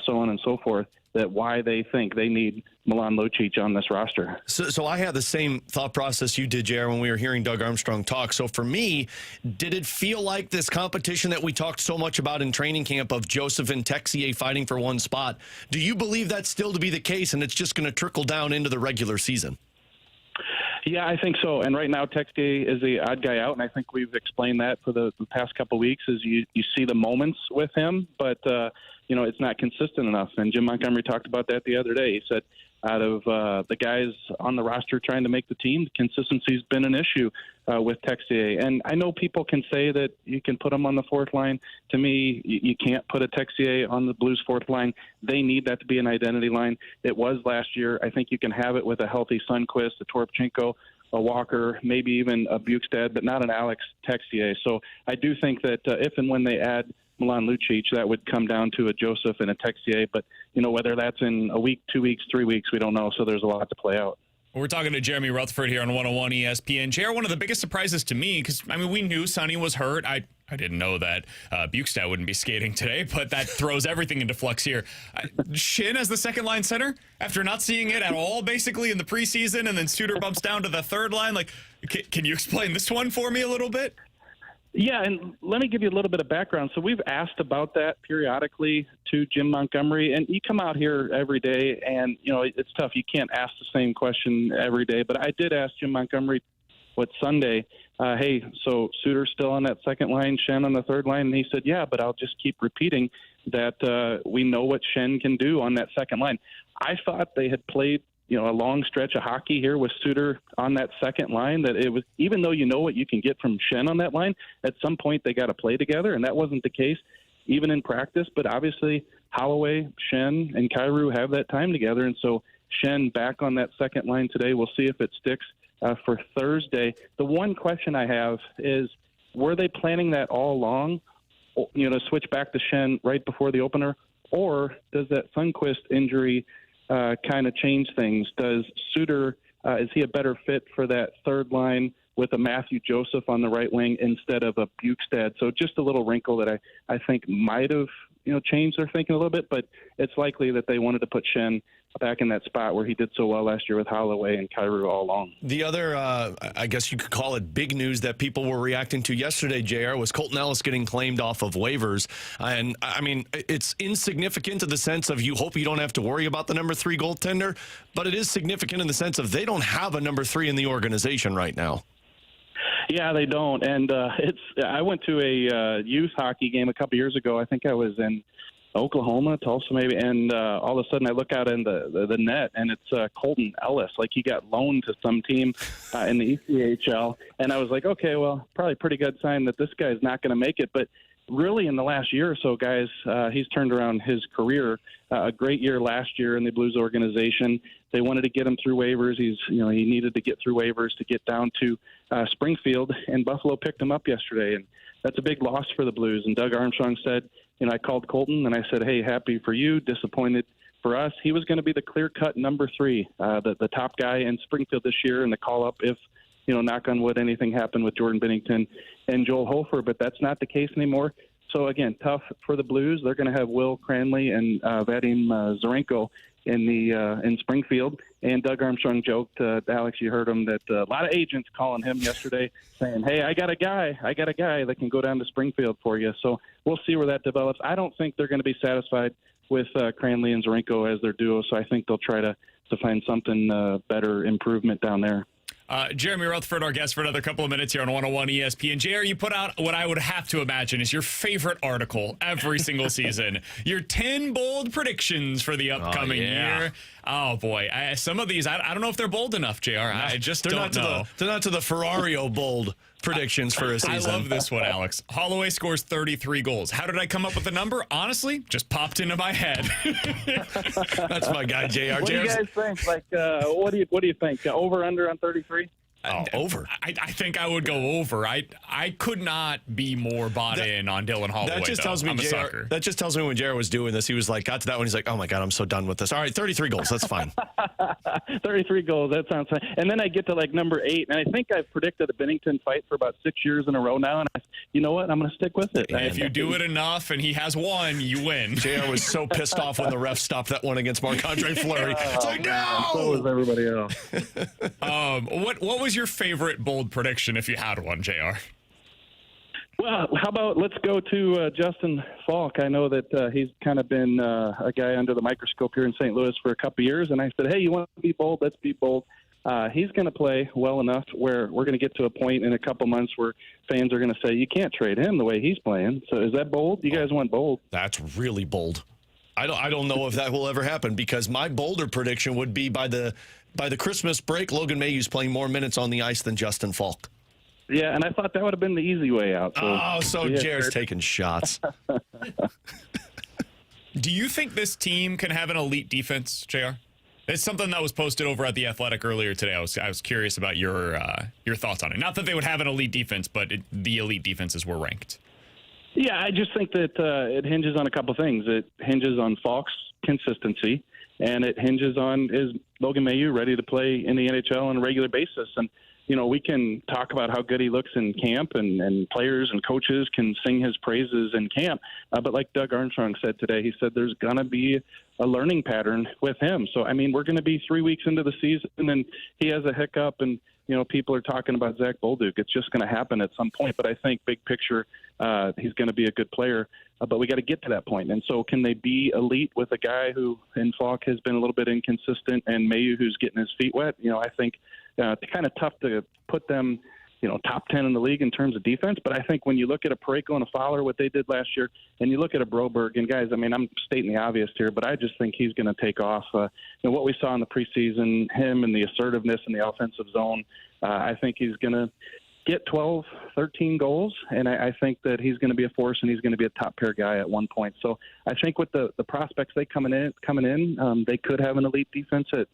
so on and so forth, that why they think they need Milan Lucic on this roster. So I had the same thought process you did, Jared, when we were hearing Doug Armstrong talk. So for me, did it feel like this competition that we talked so much about in training camp of Joseph and Texier fighting for one spot, do you believe that's still to be the case and it's just going to trickle down into the regular season? Yeah, I think so. And right now, Texier is the odd guy out, and I think we've explained that for the past couple of weeks. Is you see the moments with him, but it's not consistent enough. And Jim Montgomery talked about that the other day. He said, out of the guys on the roster trying to make the team, consistency's been an issue with Texier. And I know people can say that you can put him on the fourth line. To me, you can't put a Texier on the Blues fourth line. They need that to be an identity line. It was last year. I think you can have it with a healthy Sundqvist, a Toropchenko, a Walker, maybe even a Bukestad, but not an Alex Texier. So I do think that if and when they add Milan Lucic, that would come down to a Joseph and a Texier. But, whether that's in a week, 2 weeks, 3 weeks, we don't know. So there's a lot to play out. We're talking to Jeremy Rutherford here on 101 ESPN. JR, one of the biggest surprises to me, because, we knew Sonny was hurt. I didn't know that Bukestad wouldn't be skating today, but that throws everything into flux here. Shin as the second-line center, after not seeing it at all, basically, in the preseason, and then Suter bumps down to the third line. Can you explain this one for me a little bit? Yeah, and let me give you a little bit of background. So we've asked about that periodically to Jim Montgomery, and you come out here every day, and, it's tough. You can't ask the same question every day. But I did ask Jim Montgomery what's Sunday, hey, so Suter's still on that second line, Shen on the third line? And he said, yeah, but I'll just keep repeating that we know what Shen can do on that second line. I thought they had played, a long stretch of hockey here with Suter on that second line, that it was, even though you know what you can get from Shen on that line, at some point they got to play together, and that wasn't the case even in practice. But obviously Holloway, Shen, and Kyrou have that time together, and so Shen back on that second line today. We'll see if it sticks for Thursday. The one question I have is, were they planning that all along, to switch back to Shen right before the opener, or does that Sundqvist injury kind of change things? Does Suter, is he a better fit for that third line with a Matthew Joseph on the right wing instead of a Bukestad? So just a little wrinkle that I think might have changed their thinking a little bit, but it's likely that they wanted to put Shen back in that spot where he did so well last year with Holloway and Kyrou all along. The other, I guess you could call it big news that people were reacting to yesterday, JR, was Colton Ellis getting claimed off of waivers. And, I mean, it's insignificant in the sense of you hope you don't have to worry about the number 3 goaltender, but it is significant in the sense of they don't have a number 3 in the organization right now. Yeah, they don't. And I went to a youth hockey game a couple years ago. I think I was in Oklahoma, Tulsa maybe, and all of a sudden I look out in the net, and it's Colton Ellis. Like, he got loaned to some team in the ECHL, and I was like, okay, well, probably a pretty good sign that this guy's not going to make it. But really in the last year or so, guys, he's turned around his career. A great year last year in the Blues organization. They wanted to get him through waivers. He needed to get through waivers to get down to Springfield, and Buffalo picked him up yesterday, and that's a big loss for the Blues. And Doug Armstrong said, I called Colton and I said, hey, happy for you, disappointed for us. He was going to be the clear-cut number 3, the top guy in Springfield this year, and the call-up if, knock on wood, anything happened with Jordan Binnington and Joel Hofer, but that's not the case anymore. So, again, tough for the Blues. They're going to have Will Cranley and Vadim Zarenko in Springfield. And Doug Armstrong joked, Alex, you heard him, that a lot of agents calling him yesterday saying, hey, I got a guy that can go down to Springfield for you. So we'll see where that develops. I don't think they're going to be satisfied with Cranley and Zarenko as their duo, so I think they'll try to find something better, improvement down there. Jeremy Rutherford, our guest for another couple of minutes here on 101 ESPN. JR, you put out what I would have to imagine is your favorite article every single season. Your 10 bold predictions for the upcoming year. Oh, boy. Some of these, I don't know if they're bold enough, JR. I just don't know. They're not to the Ferrario bold predictions for a season. I love this one, Alex. Holloway scores 33 goals. How did I come up with the number? Honestly, just popped into my head. That's my guy, JR. What do you guys think? Like, what do you think? Over, under on 33? Over. I think I would go over. I could not be more bought in on Dylan Holloway. That just tells me, I'm a sucker. That just tells me when Jared was doing this, he was like, got to that one, he's like, oh my God, I'm so done with this. All right, 33 goals, that's fine. 33 goals, that sounds fine. And then I get to like number 8, and I think I've predicted a Binnington fight for about 6 years in a row now, and you know what? I'm going to stick with it. And if you do it enough and he has one, you win. JR was so pissed off when the ref stopped that one against Marc-Andre Fleury. It's like, no! So was everybody else. What was your favorite bold prediction if you had one, JR? Well, how about let's go to Justin Falk. I know that he's kind of been a guy under the microscope here in St. Louis for a couple of years, and I said, hey, you want to be bold? Let's be bold. He's going to play well enough where we're going to get to a point in a couple months where fans are going to say, you can't trade him the way he's playing. So is that bold? You guys want bold? That's really bold. I don't know if that will ever happen, because my bolder prediction would be by the Christmas break, Logan Mayhew's playing more minutes on the ice than Justin Falk. Yeah, and I thought that would have been the easy way out. So Jared's taking shots. Do you think this team can have an elite defense, JR? It's something that was posted over at The Athletic earlier today. I was curious about your thoughts on it. Not that they would have an elite defense, but the elite defenses were ranked. Yeah, I just think that it hinges on a couple things. It hinges on Falk's consistency, and it hinges on, is Logan Mayhew ready to play in the NHL on a regular basis? And, we can talk about how good he looks in camp, and players and coaches can sing his praises in camp. But like Doug Armstrong said today, he said there's going to be a learning pattern with him. So, I mean, we're going to be 3 weeks into the season, and he has a hiccup, and, people are talking about Zach Bolduc. It's just going to happen at some point. But I think big picture, he's going to be a good player. But we got to get to that point. And so can they be elite with a guy who in Falk has been a little bit inconsistent and Mayu who's getting his feet wet? I think it's kind of tough to put them top 10 in the league in terms of defense. But I think when you look at a Parayko and a Fowler, what they did last year, and you look at a Broberg, and guys, I mean, I'm stating the obvious here, but I just think he's going to take off. What we saw in the preseason, him and the assertiveness in the offensive zone, I think he's going to get 12, 13 goals, and I think that he's going to be a force and he's going to be a top pair guy at one point. So I think with the prospects coming in, they could have an elite defense at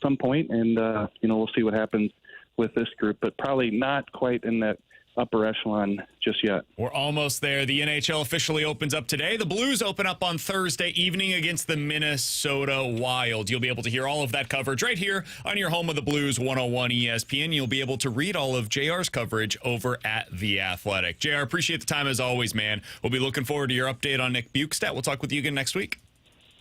some point, and we'll see what happens with this group, but probably not quite in that upper echelon just yet. We're almost there. The NHL officially opens up today. The Blues open up on Thursday evening against the Minnesota Wild. You'll be able to hear all of that coverage right here on your home of the Blues 101 ESPN. You'll be able to read all of JR's coverage over at The Athletic. JR, appreciate the time as always, man. We'll be looking forward to your update on Nick Bukestad. We'll talk with you again next week.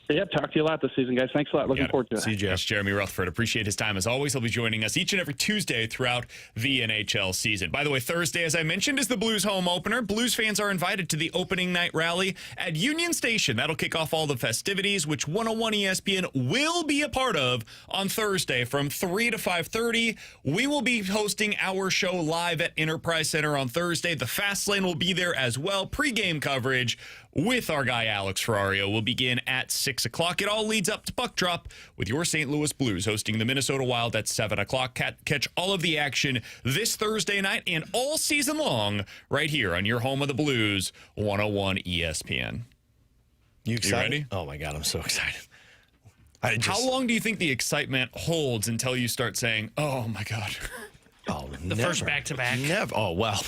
Yeah, talk to you a lot this season, guys. Thanks a lot. Looking forward to it. See you, Jeff. That's Jeremy Rutherford. Appreciate his time as always. He'll be joining us each and every Tuesday throughout the NHL season. By the way, Thursday, as I mentioned, is the Blues home opener. Blues fans are invited to the opening night rally at Union Station. That'll kick off all the festivities, which 101 ESPN will be a part of on Thursday from 3 to 5:30. We will be hosting our show live at Enterprise Center on Thursday. The Fast Lane will be there as well. Pre-game coverage with our guy Alex Ferrario will begin at 6 o'clock. It all leads up to puck drop with your St. Louis Blues hosting the Minnesota Wild at 7 o'clock. Catch all of the action this Thursday night and all season long right here on your home of the Blues, 101 ESPN. You excited? ready? Oh, my God, I'm so excited. How long do you think the excitement holds until you start saying, oh, my God? Oh, The first back-to-back. Never. Oh, well.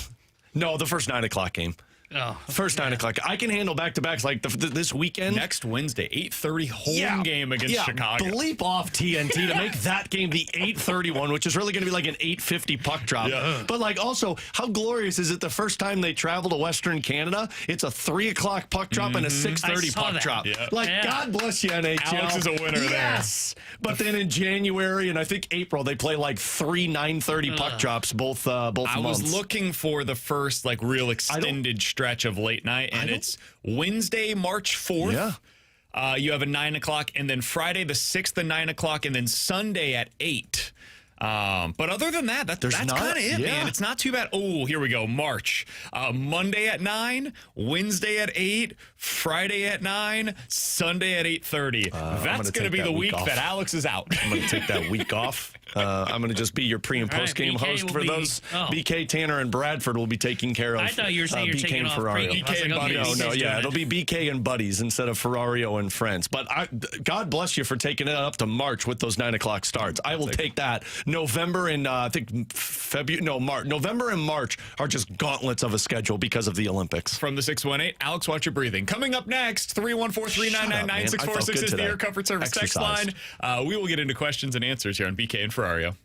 No, the first 9 o'clock game. Oh, First 9 o'clock. I can handle back-to-backs like this weekend. Next Wednesday, 8:30 home game against Chicago. Bleep off TNT to make that game the 8:30 one, which is really going to be like an 8:50 puck drop. Yeah. But like also, how glorious is it the first time they travel to Western Canada? It's a 3 o'clock puck drop and a 6:30 puck that. drop. Yeah. Like, God bless you, NHL. Alex is a winner there. Yes. But then in January and I think April, they play like 3 9:30 puck drops both months. I was looking for the first like real extended stretch of late night, and it's Wednesday, March 4th. Yeah. You have a 9 o'clock, and then Friday the 6th at 9 o'clock, and then Sunday at 8. But other than that, that's kind of it, man. It's not too bad. Oh, here we go. March. Monday at 9, Wednesday at 8, Friday at 9, Sunday at 8:30. That's going to be the week that Alex is out. I'm going to take that week off. I'm going to just be your pre- and All right, post-game BK host for will be- those. oh. BK, Tanner, and Bradford will be taking care of I thought you were saying you're BK taking and off Ferrario. pre- BK and okay, buddies. No, BK's doing it'll be BK and buddies instead of Ferrario and friends. But God bless you for taking it up to March with those 9 o'clock starts. I will take that. November and I think March. November and March are just gauntlets of a schedule because of the Olympics. From the 618, Alex, watch your breathing. Coming up next, 314-399-9646 is the Air Comfort Service text line. We will get into questions and answers here on BK and Ferrario.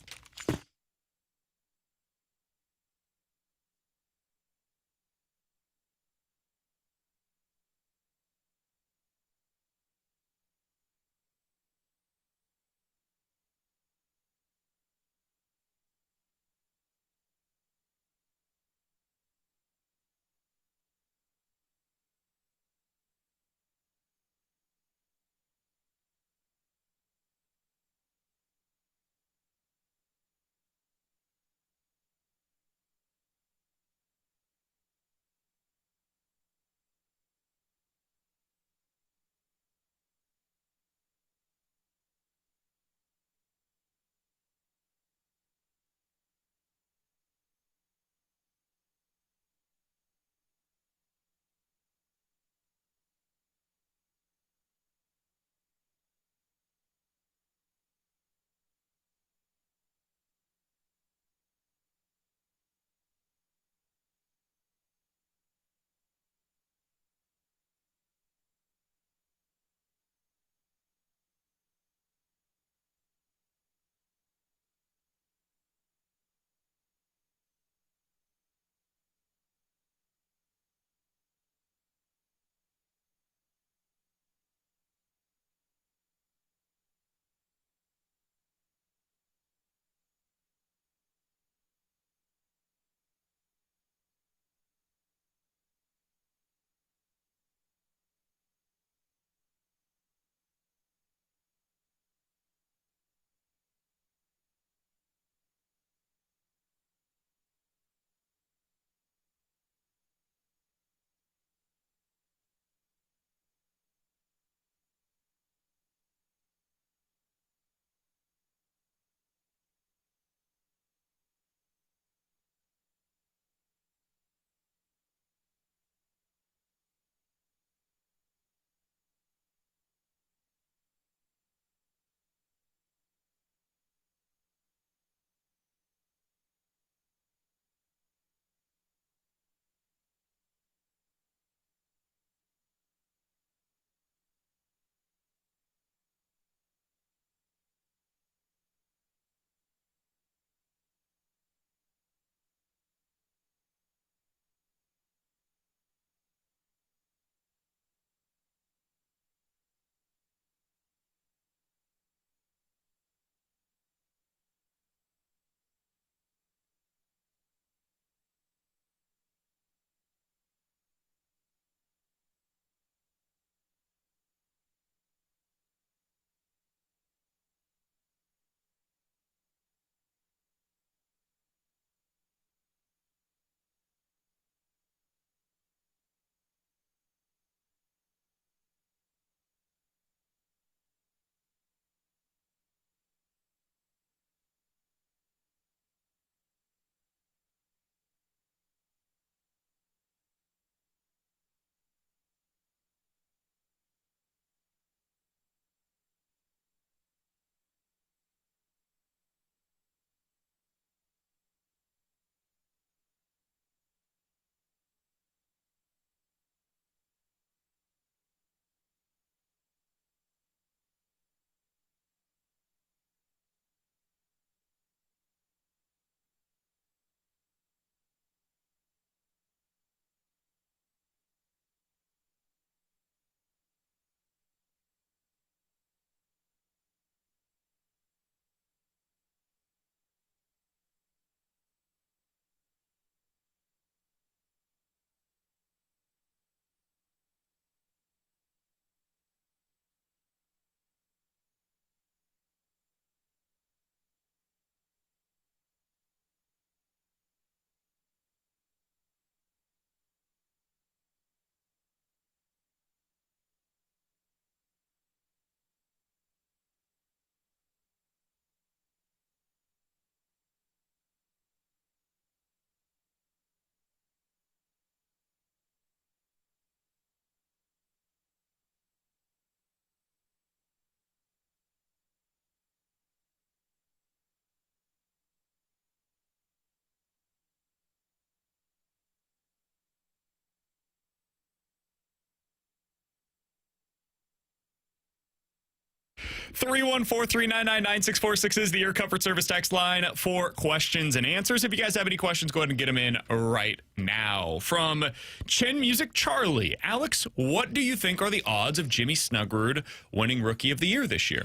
314-399-9646 is the Air Comfort Service text line for questions and answers. If you guys have any questions, go ahead and get them in right now. From Chen Music Charlie, Alex, what do you think are the odds of Jimmy Snuggerud winning Rookie of the Year this year?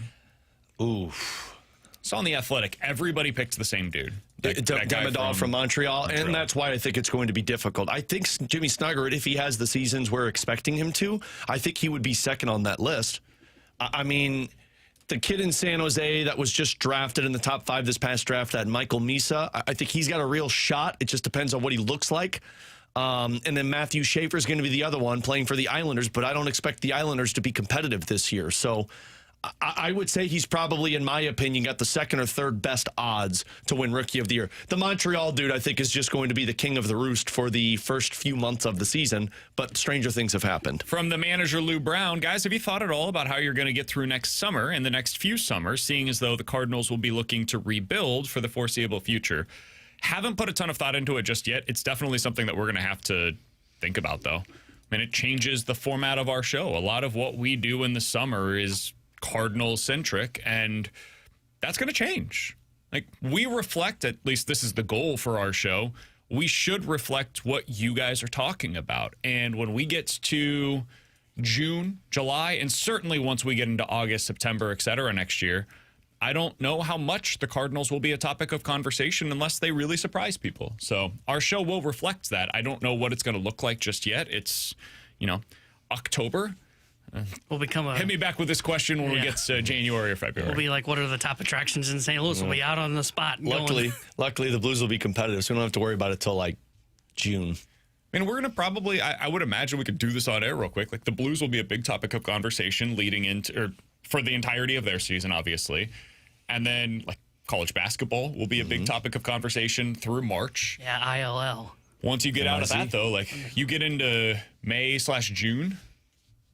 Ooh. It's on The Athletic. Everybody picked the same dude. Demidov from Montreal, and that's why I think it's going to be difficult. I think Jimmy Snuggerud, if he has the seasons we're expecting him to, I think he would be second on that list. I mean, the kid in San Jose that was just drafted in the top 5 this past draft, that Michael Misa, I think he's got a real shot. It just depends on what he looks like. And then Matthew Schaefer is going to be the other one playing for the Islanders, but I don't expect the Islanders to be competitive this year. So I would say he's probably, in my opinion, got the second or third best odds to win Rookie of the Year. The Montreal dude, I think, is just going to be the king of the roost for the first few months of the season, but stranger things have happened. From the manager, Lou Brown, guys, have you thought at all about how you're going to get through next summer and the next few summers, seeing as though the Cardinals will be looking to rebuild for the foreseeable future? Haven't put a ton of thought into it just yet. It's definitely something that we're going to have to think about, though. I mean, it changes the format of our show. A lot of what we do in the summer is Cardinal-centric, and that's going to change. Like, we reflect, at least this is the goal for our show, we should reflect what you guys are talking about. And when we get to June, July, and certainly once we get into August, September, et cetera, next year, I don't know how much the Cardinals will be a topic of conversation unless they really surprise people. So our show will reflect that. I don't know what it's going to look like just yet. It's, October. We'll become Hit me back with this question when we get to January or February. We'll be like, what are the top attractions in St. Louis? We'll be out on the spot. Luckily, the Blues will be competitive, so we don't have to worry about it till like June. I mean, we're going to probably, I would imagine we could do this on air real quick. Like, the Blues will be a big topic of conversation leading into, or for the entirety of their season, obviously. And then, like, college basketball will be a big topic of conversation through March. Yeah, ILL. Once you get out of that, though, like, you get into May/June.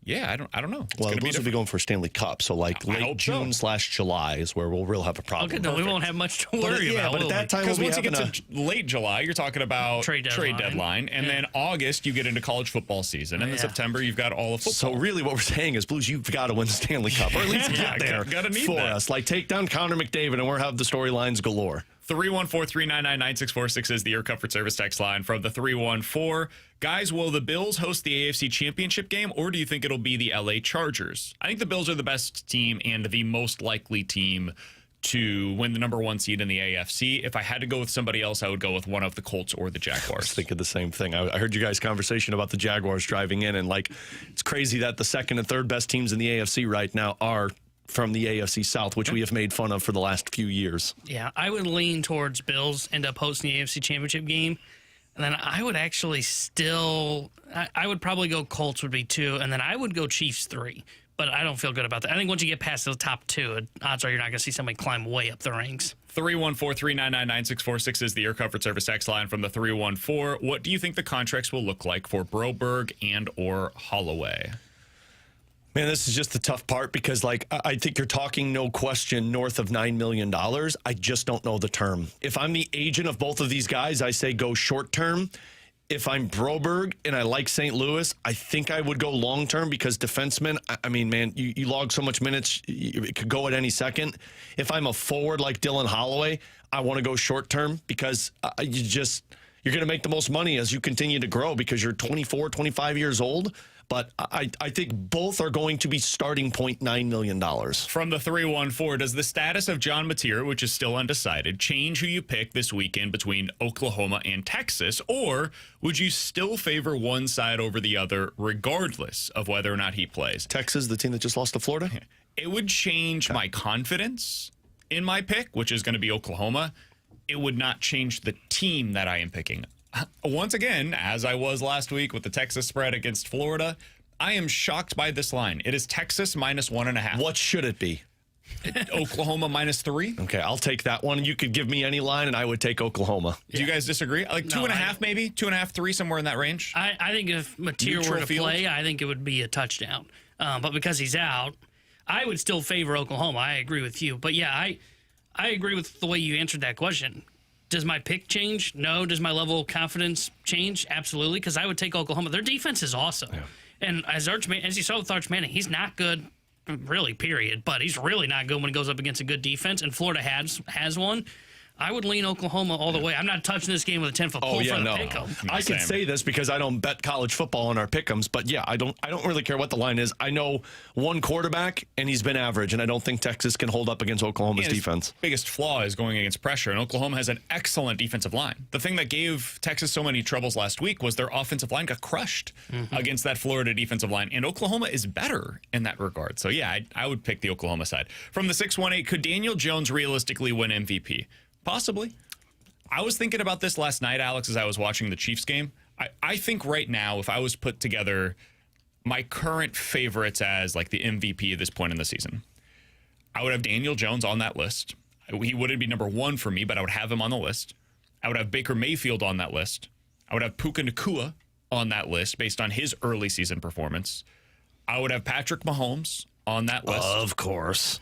Yeah, I don't know. Well, the Blues will be going for a Stanley Cup, so like late June/July is where we'll have a problem. Okay, no, we won't have much to worry about. But at that time, because once you get to late July, you're talking about trade deadline. And then August, you get into college football season, and then September, you've got all of football. So really, what we're saying is, Blues, you've got to win the Stanley Cup, or at least get there for us. Like, take down Connor McDavid, and we'll have the storylines galore. 314-399-9646 is the Air Comfort Service text line. From the 314. Guys, will the Bills host the AFC Championship game, or do you think it'll be the LA Chargers? I think the Bills are the best team and the most likely team to win the number 1 seed in the AFC. If I had to go with somebody else, I would go with one of the Colts or the Jaguars. I was thinking the same thing. I heard you guys' conversation about the Jaguars driving in, and like, it's crazy that the second and third best teams in the AFC right now are from the AFC South, which we have made fun of for the last few years. Yeah, I would lean towards Bills end up hosting the AFC Championship game. And then I would actually I would probably go Colts would be 2, and then I would go Chiefs 3. But I don't feel good about that. I think once you get past the top 2, odds are you're not going to see somebody climb way up the ranks. 314-399-9646 is the Air Comfort Service text line. From the 314. What do you think the contracts will look like for Broberg and or Holloway? Man, this is just the tough part because, like, I think you're talking, no question, north of $9 million. I just don't know the term. If I'm the agent of both of these guys, I say go short term. If I'm Broberg and I like St. Louis, I think I would go long term because defensemen, I mean, man, you log so much minutes, it could go at any second. If I'm a forward like Dylan Holloway, I want to go short term because you're going to make the most money as you continue to grow because you're 24, 25 years old. But I think both are going to be starting point $9 million. From the 314, does the status of John Mateer, which is still undecided, change who you pick this weekend between Oklahoma and Texas? Or would you still favor one side over the other regardless of whether or not he plays? Texas, the team that just lost to Florida? It would change my confidence in my pick, which is going to be Oklahoma. It would not change the team that I am picking. Once again, as I was last week with the Texas spread against Florida, I am shocked by this line. It is Texas -1.5. What should it be? Oklahoma -3. Okay, I'll take that one. You could give me any line, and I would take Oklahoma. Do you guys disagree? Like 2.5, maybe 2.5, 3, somewhere in that range. I think if Mateer were to play, I think it would be a touchdown. But because he's out, I would still favor Oklahoma. I agree with you. But yeah, I agree with the way you answered that question. Does my pick change? No. Does my level of confidence change? Absolutely, because I would take Oklahoma. Their defense is awesome. Yeah. And as you saw with Arch Manning, he's not good really, period. But he's really not good when he goes up against a good defense, and Florida has one. I would lean Oklahoma all the way. I'm not touching this game with a 10-foot pole for the pick-em. I can say this because I don't bet college football on our pick-ems, but yeah, I don't really care what the line is. I know one quarterback, and he's been average, and I don't think Texas can hold up against Oklahoma's defense. Biggest flaw is going against pressure, and Oklahoma has an excellent defensive line. The thing that gave Texas so many troubles last week was their offensive line got crushed against that Florida defensive line, and Oklahoma is better in that regard. So yeah, I would pick the Oklahoma side. From the 618, could Daniel Jones realistically win MVP? Possibly. I was thinking about this last night, Alex, as I was watching the Chiefs game. I think right now, if I was put together my current favorites as like the MVP at this point in the season, I would have Daniel Jones on that list. He wouldn't be number one for me, but I would have him on the list. I would have Baker Mayfield on that list. I would have Puka Nacua on that list based on his early season performance. I would have Patrick Mahomes on that list. Of course.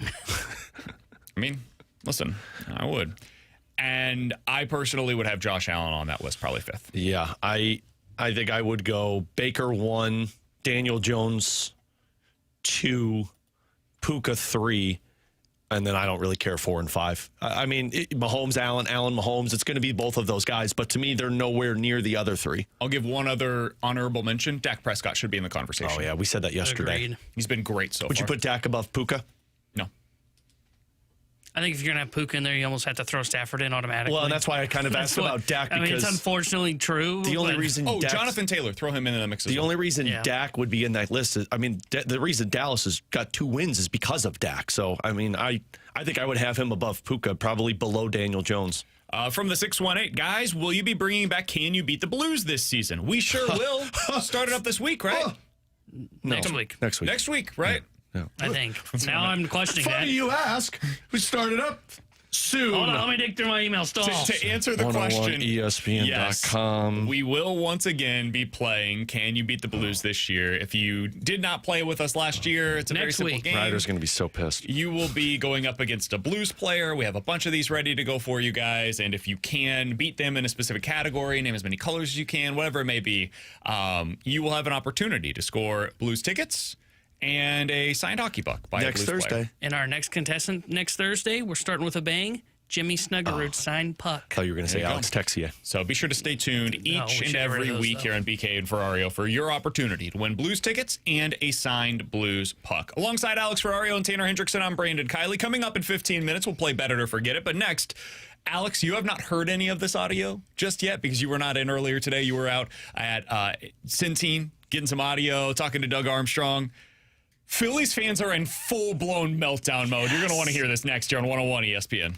I mean, listen, I would. And I personally would have Josh Allen on that list, probably fifth. Yeah, I think I would go Baker 1, Daniel Jones 2, Puka 3, and then I don't really care 4 and 5. I mean, Mahomes, Allen, Mahomes, it's going to be both of those guys, but to me, they're nowhere near the other three. I'll give one other honorable mention. Dak Prescott should be in the conversation. Oh, yeah, we said that yesterday. Agreed. He's been great so far. Would you put Dak above Puka? No. I think if you're going to have Puka in there, you almost have to throw Stafford in automatically. Well, and that's why I kind of asked about Dak. I mean, it's unfortunately true. The only reason Jonathan Taylor, throw him in the mix as well. The only reason Dak would be in that list is, I mean, the reason Dallas has got 2 wins is because of Dak. So, I mean, I think I would have him above Puka, probably below Daniel Jones. From the 618, guys, will you be bringing back Can You Beat the Blues this season? We sure will. Started up this week, right? Next week. Next week, right? Yeah. I think. Now I'm questioning that. Funny you ask. We started up soon. Hold on, let me dig through my email stalls. To answer the question, ESPN.com. yes, we will once again be playing Can You Beat the Blues this year. If you did not play with us last year, it's a very simple game. Ryder's going to be so pissed. You will be going up against a Blues player. We have a bunch of these ready to go for you guys, and if you can beat them in a specific category, name as many colors as you can, whatever it may be, you will have an opportunity to score Blues tickets and a signed hockey puck by next a Blues Thursday. player. And our next contestant next Thursday, we're starting with a bang. Jimmy Snuggerud signed puck. I thought you were going to say Alex Texia. So be sure to stay tuned each and every week here on BK and Ferrario for your opportunity to win Blues tickets and a signed Blues puck. Alongside Alex Ferrario and Tanner Hendrickson, I'm Brandon Kiley. Coming up in 15 minutes, we'll play Bet It or Forget It. But next, Alex, you have not heard any of this audio just yet because you were not in earlier today. You were out at Centene getting some audio, talking to Doug Armstrong. Phillies fans are in full-blown meltdown mode. You're going to want to hear this next year on 101 ESPN.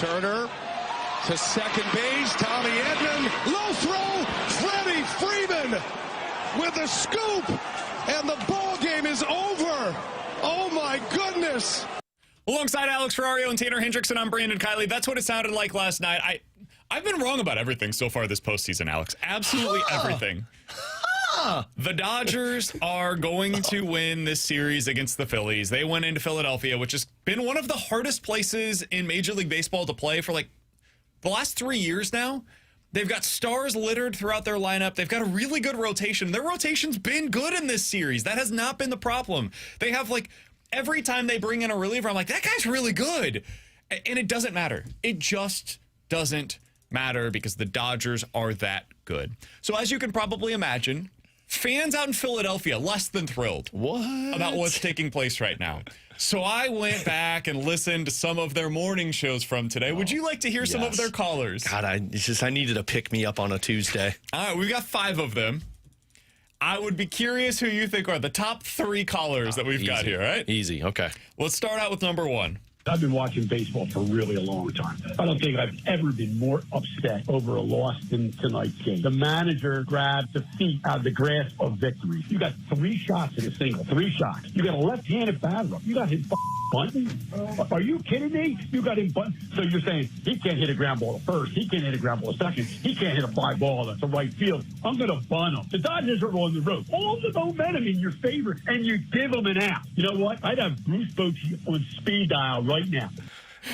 Turner to second base. Tommy Edman. Low throw. Freddie Freeman with a scoop. And the ball game is over. Oh, my goodness. Alongside Alex Ferrario and Tanner Hendrickson, I'm Brandon Kiley. That's what it sounded like last night. I've been wrong about everything so far this postseason, Alex. Absolutely everything. The Dodgers are going to win this series against the Phillies. They went into Philadelphia, which has been one of the hardest places in Major League Baseball to play for like the last 3 years now. They've got stars littered throughout their lineup. They've got a really good rotation. Their rotation's been good in this series. That has not been the problem. They have like every time they bring in a reliever, I'm like, that guy's really good. And it doesn't matter. It just doesn't matter because the Dodgers are that good. So as you can probably imagine, fans out in Philadelphia less than thrilled about what's taking place right now. So I went back and listened to some of their morning shows from today. Would you like to hear some of their callers? God, I needed to pick me up on a Tuesday. All right, we've got 5 of them. I would be curious who you think are the top 3 callers that we've got here, right? Easy, okay. Let's start out with number 1. I've been watching baseball for really a long time. I don't think I've ever been more upset over a loss than tonight's game. The manager grabbed defeat out of the grasp of victory. You got 3 shots in a single, 3 shots. You got a left-handed batter. You got his bunting. Are you kidding me? You got him bunting. So you're saying he can't hit a ground ball to first. He can't hit a ground ball to second. He can't hit a fly ball to right field. I'm going to bunt him. The Dodgers are on the road. All the momentum in your favor, and you give them an out. You know what? I'd have Bruce Bochy on speed dial right now.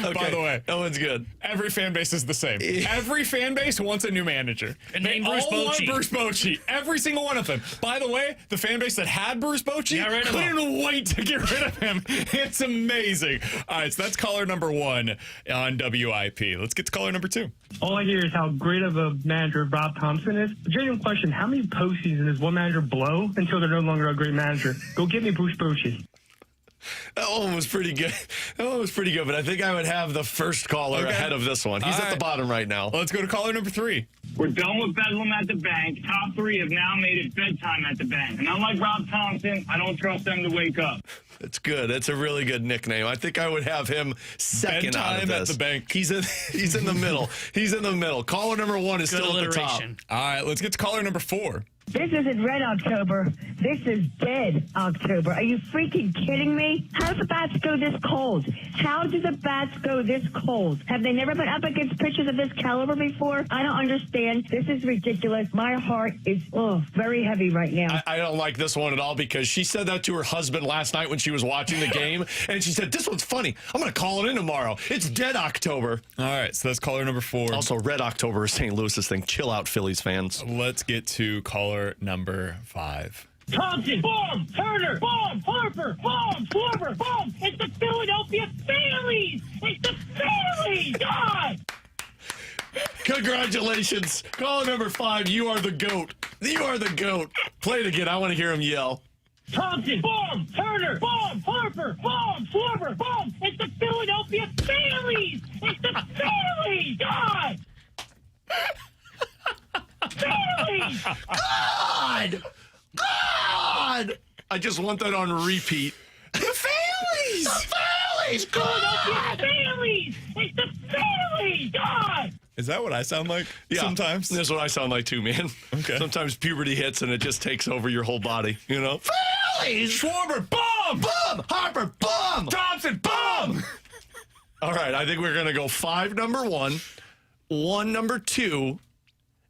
Okay. By the way, that one's good. Every fan base is the same. Every fan base wants a new manager. And they all want Bruce Bochy. Every single one of them. By the way, the fan base that had Bruce Bochy couldn't wait to get rid of him. It's amazing. All right, so that's caller number 1 on WIP. Let's get to caller number 2. All I hear is how great of a manager Rob Thompson is. Genuine question, how many postseasons does one manager blow until they're no longer a great manager? Go get me Bruce Bochy. That one was pretty good. But I think I would have the first caller ahead of this one. He's at the bottom right now. Let's go to caller number 3. We're done with Bedlam at the bank. Top 3 have now made it bedtime at the bank. And unlike Rob Thompson, I don't trust them to wake up. That's good. That's a really good nickname. I think I would have him second out of this. At the bank. He's in the middle. He's in the middle. Caller number 1 is still at the top. All right, let's get to caller number 4. This isn't Red October. This is Dead October. Are you freaking kidding me? How do the bats go this cold? How do the bats go this cold? Have they never been up against pitchers of this caliber before? I don't understand. This is ridiculous. My heart is very heavy right now. I don't like this one at all because she said that to her husband last night when she was watching the game. And she said, this one's funny. I'm going to call it in tomorrow. It's Dead October. All right, so that's caller number 4. Also, Red October is St. Louis's thing. Chill out, Phillies fans. Let's get to caller number 5. Thompson, boom! Turner, boom! Harper, boom! Schwarber, boom! It's the Philadelphia Phillies! It's the Phillies! God! Congratulations. Caller number 5, you are the GOAT. You are the GOAT. Play it again. I want to hear him yell. Thompson, boom! Turner, boom! Harper, boom! Schwarber, boom! It's the Philadelphia Phillies! It's the Phillies! God! Phillies! God! I just want that on repeat. The Phillies! The Phillies! God! Phillies! It's the Phillies! God! Is that what I sound like sometimes? That's what I sound like too, man. Okay. Sometimes puberty hits and it just takes over your whole body, you know? Phillies! Schwarber, boom! Boom! Harper, boom! Thompson, boom! All right, I think we're going to go 5 number 1, 1 number 2,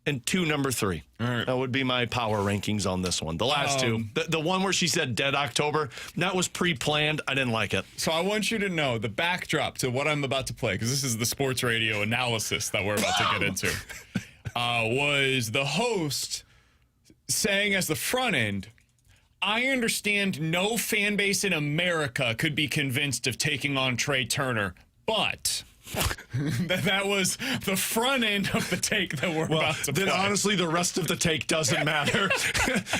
and 2 number 3. All right. That would be my power rankings on this one. The last 2. The one where she said Dead October, that was pre-planned. I didn't like it. So I want you to know the backdrop to what I'm about to play, because this is the sports radio analysis that we're about to get into, was the host saying as the front end, I understand no fan base in America could be convinced of taking on Trey Turner, but... that was the front end of the take that we're about to play. Then honestly, the rest of the take doesn't matter.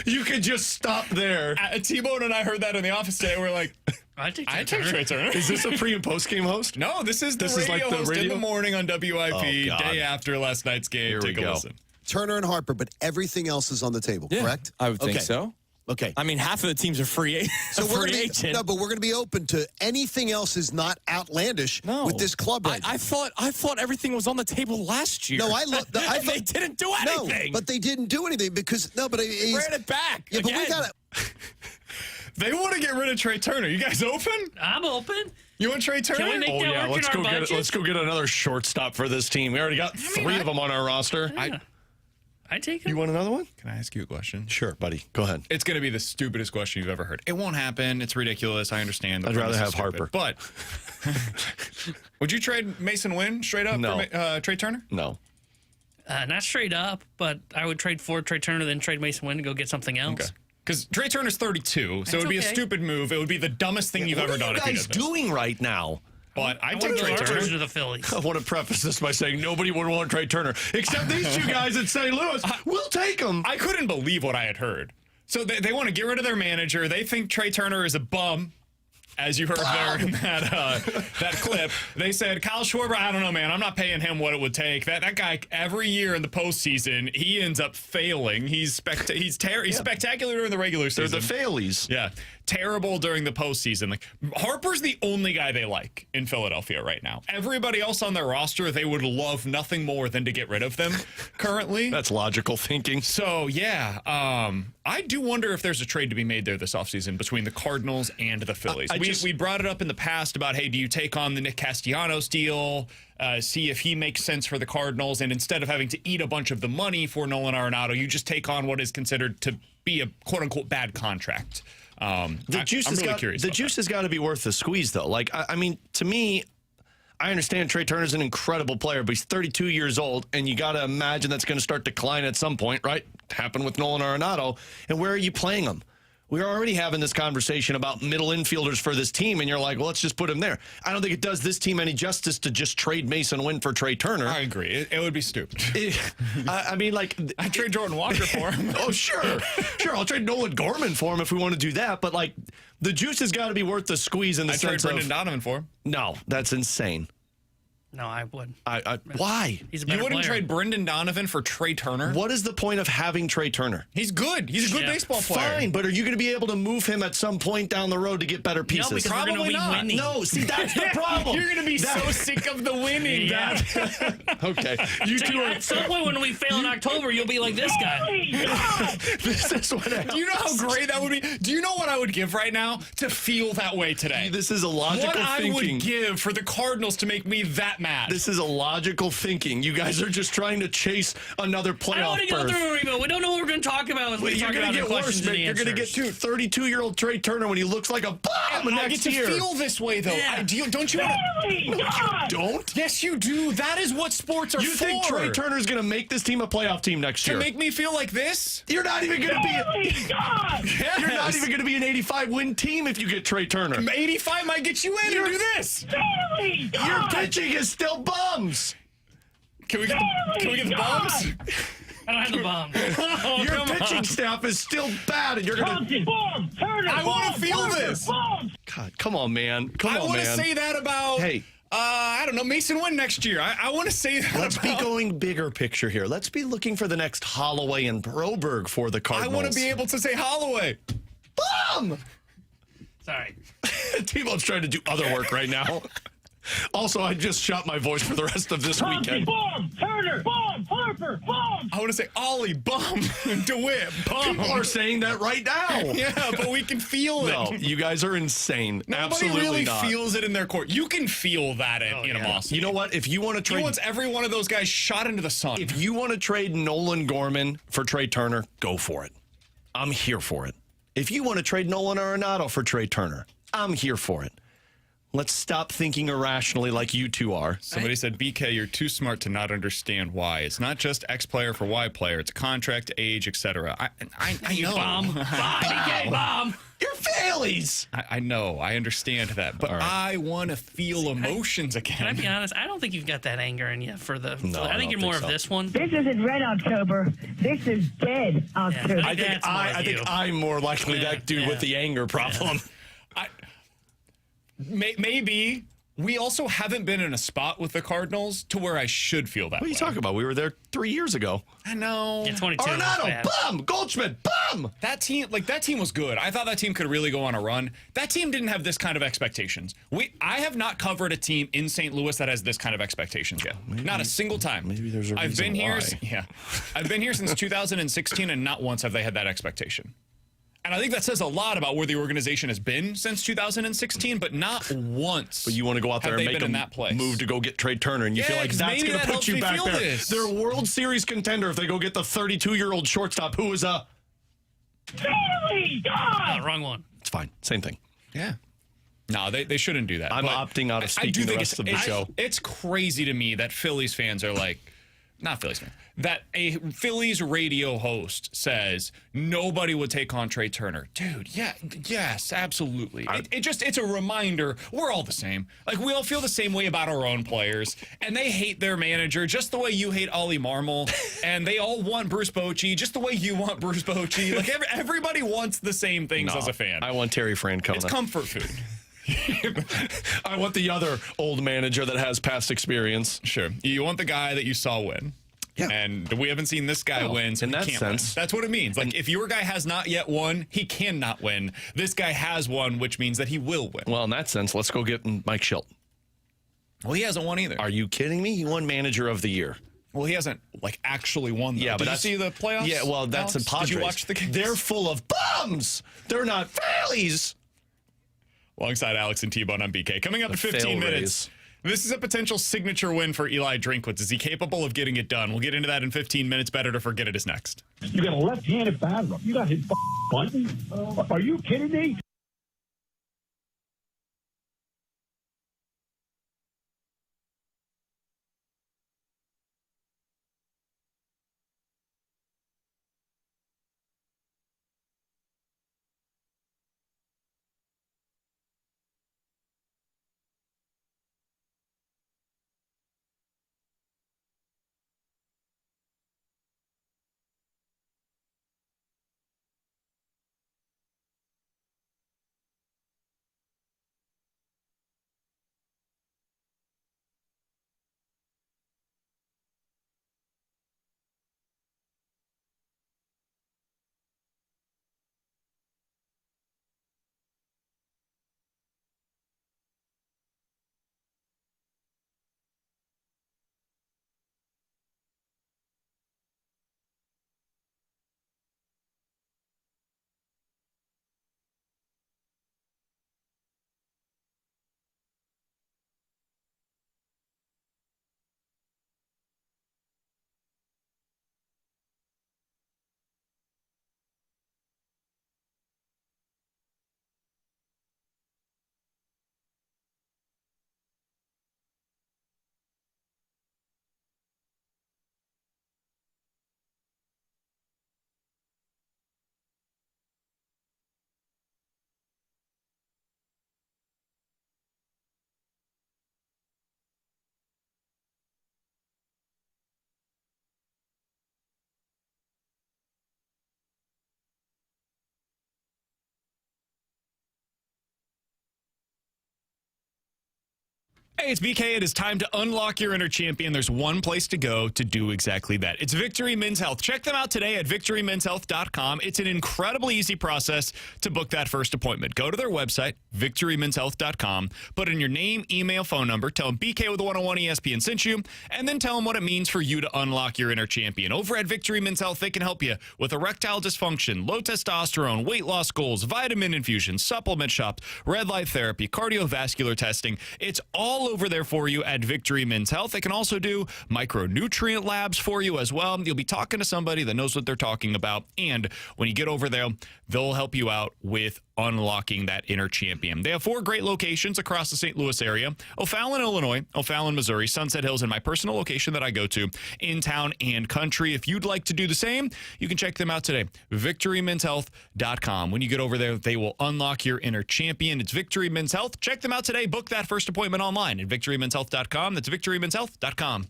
You could just stop there. T-Bone and I heard that in the office today. We're like, I take Trey Turner. Is this a pre and post game host? No, this is the radio host in the morning on WIP, day after last night's game. Here Take we a go. listen. Turner and Harper, but everything else is on the table, correct? I would think so. Okay. I mean, half of the teams are free agent. No, but we're going to be open to anything else is not outlandish with this club right now. I thought everything was on the table last year. No, they didn't do anything. No, but they didn't do anything because they ran it back. Yeah, again. but we got to. They want to get rid of Trey Turner. You guys open? I'm open. You want Trey Turner? Can we make that work in our budget? Let's go get another shortstop for this team. We already got three of them on our roster. Yeah. I take it. You want another one? Can I ask you a question? Sure, buddy. Go ahead. It's going to be the stupidest question you've ever heard. It won't happen. It's ridiculous. I understand. I'd rather have Harper. But would you trade Mason Wynn straight up for Trey Turner? No. Not straight up, but I would trade for Trey Turner, then trade Mason Wynn to go get something else. Okay. Because Trey Turner's 32, so it would be a stupid move. It would be the dumbest thing you've ever done. What are you guys doing right now? But I want take Trey Turner to the Phillies. I want to preface this by saying nobody would want Trey Turner except these two guys in St. Louis. We'll take him. I couldn't believe what I had heard. So they want to get rid of their manager. They think Trey Turner is a bum, as you heard there in that clip. They said, Kyle Schwarber, I don't know, man. I'm not paying him what it would take. That guy, every year in the postseason, he ends up failing. He's spectacular during the regular season. They're the Phillies. Yeah. Terrible during the postseason. Like Harper's the only guy they like in Philadelphia right now. Everybody else on their roster, they would love nothing more than to get rid of them currently. That's logical thinking. So, yeah, I do wonder if there's a trade to be made there this offseason between the Cardinals and the Phillies. We brought it up in the past about, hey, do you take on the Nick Castellanos deal, see if he makes sense for the Cardinals, and instead of having to eat a bunch of the money for Nolan Arenado, you just take on what is considered to be a quote-unquote bad contract. The juice has got to be worth the squeeze, though. Like, I mean, to me, I understand Trey Turner's an incredible player, but he's 32 years old, and you got to imagine that's going to start decline at some point, right? Happened with Nolan Arenado. And where are you playing him? We're already having this conversation about middle infielders for this team, and you're like, well, let's just put him there. I don't think it does this team any justice to just trade Mason Wynn for Trey Turner. I agree. It would be stupid. I mean, like... I'd trade Jordan Walker for him. Oh, sure. Sure, I'll trade Nolan Gorman for him if we want to do that, but, like, the juice has got to be worth the squeeze in the sense of... I'd trade Brendan Donovan for him. No, that's insane. No, I would. Why? He's a better You wouldn't player. trade Brendan Donovan for Trey Turner? What is the point of having Trey Turner? He's good. He's a good baseball player. Fine, but are you going to be able to move him at some point down the road to get better pieces? No, because Probably we're going to be not. winning. No, see, that's the problem. You're going to be so sick of the winning. Okay. You two are... At some point when we fail in October, you'll be like this guy. This is what happens. Do you know how great that would be? Do you know what I would give right now to feel that way today? This is a logical thinking. What I would give for the Cardinals to make me that mad. This is a logical thinking. You guys are just trying to chase another playoff I don't want to go berth. through a rebuild. We don't know what we're going to talk about. You're going to get worse, man. You're going to get 32-year-old Trey Turner when he looks like a bomb next year. I get to year. feel this way, though. Yeah. Don't you? Really? Don't? Yes, you do. That is what sports are for. You think Trey Turner's going to make this team a playoff team next year? To make me feel like this? You're not even going to be. Yes. You're not even going to be an 85-win team if you get Trey Turner. 85 might get you in and do this. Your pitching is still bums. Can we get the bombs? I don't have the bomb. Your pitching staff is still bad, and you're going to... I want to feel this. God, come on, man. I want to say that about... Hey. I don't know, Mason Wynn next year. I want to say that Let's be going bigger picture here. Let's be looking for the next Holloway and Broberg for the Cardinals. I want to be able to say Holloway. Bomb! Sorry. T-Bone's trying to do other work right now. Also, I just shot my voice for the rest of this weekend. Bomb! Turner! Bomb! Harper! Bomb! I want to say Ollie, bum, DeWitt, bum. People are saying that right now. Yeah, but we can feel it. No, you guys are insane. Nobody Absolutely really not. feels it in their court. You can feel that in Animosity. You know what? If you want to trade... He wants every one of those guys shot into the sun. If you want to trade Nolan Gorman for Trey Turner, go for it. I'm here for it. If you want to trade Nolan Arenado for Trey Turner, I'm here for it. Let's stop thinking irrationally like you two are. Somebody said, BK, you're too smart to not understand why. It's not just X player for Y player. It's contract, age, etc. I know. Bomb. BK, bomb. You're Phillies. I know. I understand that. But I want to feel emotions again. Can I be honest? I don't think you've got that anger in you for the... No, I think you're more of this one. This isn't Red October. This is Dead October. I think I'm more likely that dude with the anger problem. Maybe we also haven't been in a spot with the Cardinals to where I should feel that What are you talking about? We were there 3 years ago. I know. Yeah, 22. Arenado, bum! Goldschmidt, bum! That team was good. I thought that team could really go on a run. That team didn't have this kind of expectations. I have not covered a team in St. Louis that has this kind of expectations yet. Not a single time. Maybe there's a reason why. I've been here since 2016, and not once have they had that expectation. And I think that says a lot about where the organization has been since 2016, but not once. But you want to go out there and make a move to go get Trey Turner, and you feel like that's going to put you back there. This. They're a World Series contender if they go get the 32-year-old shortstop who is a... Phillies! Wrong one. It's fine. Same thing. Yeah. No, they shouldn't do that. I'm opting out of speaking the rest of the show. It's crazy to me that Phillies fans are like... Not Phillies fans. That a Phillies radio host says nobody would take on Trey Turner. Dude, yes, absolutely. It's a reminder we're all the same. Like, we all feel the same way about our own players, and they hate their manager just the way you hate Ollie Marmol, and they all want Bruce Bochy just the way you want Bruce Bochy. Like, everybody wants the same things as a fan. I want Terry Francona. It's comfort food. I want the other old manager that has past experience. Sure. You want the guy that you saw win. Yeah. And we haven't seen this guy win, so in that sense. Win. That's what it means. Like, if your guy has not yet won, he cannot win. This guy has won, which means that he will win. Well, in that sense, let's go get Mike Schilt. Well, he hasn't won either. Are you kidding me? He won Manager of the Year. Well, he hasn't, actually won, though. Yeah, Did you see the playoffs? Yeah, well, that's in Padres. Did you watch the games? They're full of bums. They're not Phillies. Alongside Alex and T-Bone on BK. Coming up in 15 minutes. This is a potential signature win for Eli Drinkwitz. Is he capable of getting it done? We'll get into that in 15 minutes. Better to forget it is next. You got a left-handed batter. You got his button. Are you kidding me? Hey, it's BK. It is time to unlock your inner champion. There's one place to go to do exactly that. It's Victory Men's Health. Check them out today at victorymenshealth.com. It's an incredibly easy process to book that first appointment. Go to their website, victorymenshealth.com, put in your name, email, phone number, tell them BK with the 101 ESPN sent you, and then tell them what it means for you to unlock your inner champion. Over at Victory Men's Health, they can help you with erectile dysfunction, low testosterone, weight loss goals, vitamin infusions, supplement shops, red light therapy, cardiovascular testing. It's all over there for you at Victory Men's Health. They can also do micronutrient labs for you as well. You'll be talking to somebody that knows what they're talking about. And when you get over there, they'll help you out with unlocking that inner champion. They have 4 great locations across the St. Louis area: O'Fallon, Illinois, O'Fallon, Missouri, Sunset Hills, and my personal location that I go to in town and country. If you'd like to do the same, you can check them out today. VictoryMen'sHealth.com. When you get over there, they will unlock your inner champion. It's Victory Men's Health. Check them out today. Book that first appointment online at VictoryMen'sHealth.com. That's VictoryMen'sHealth.com.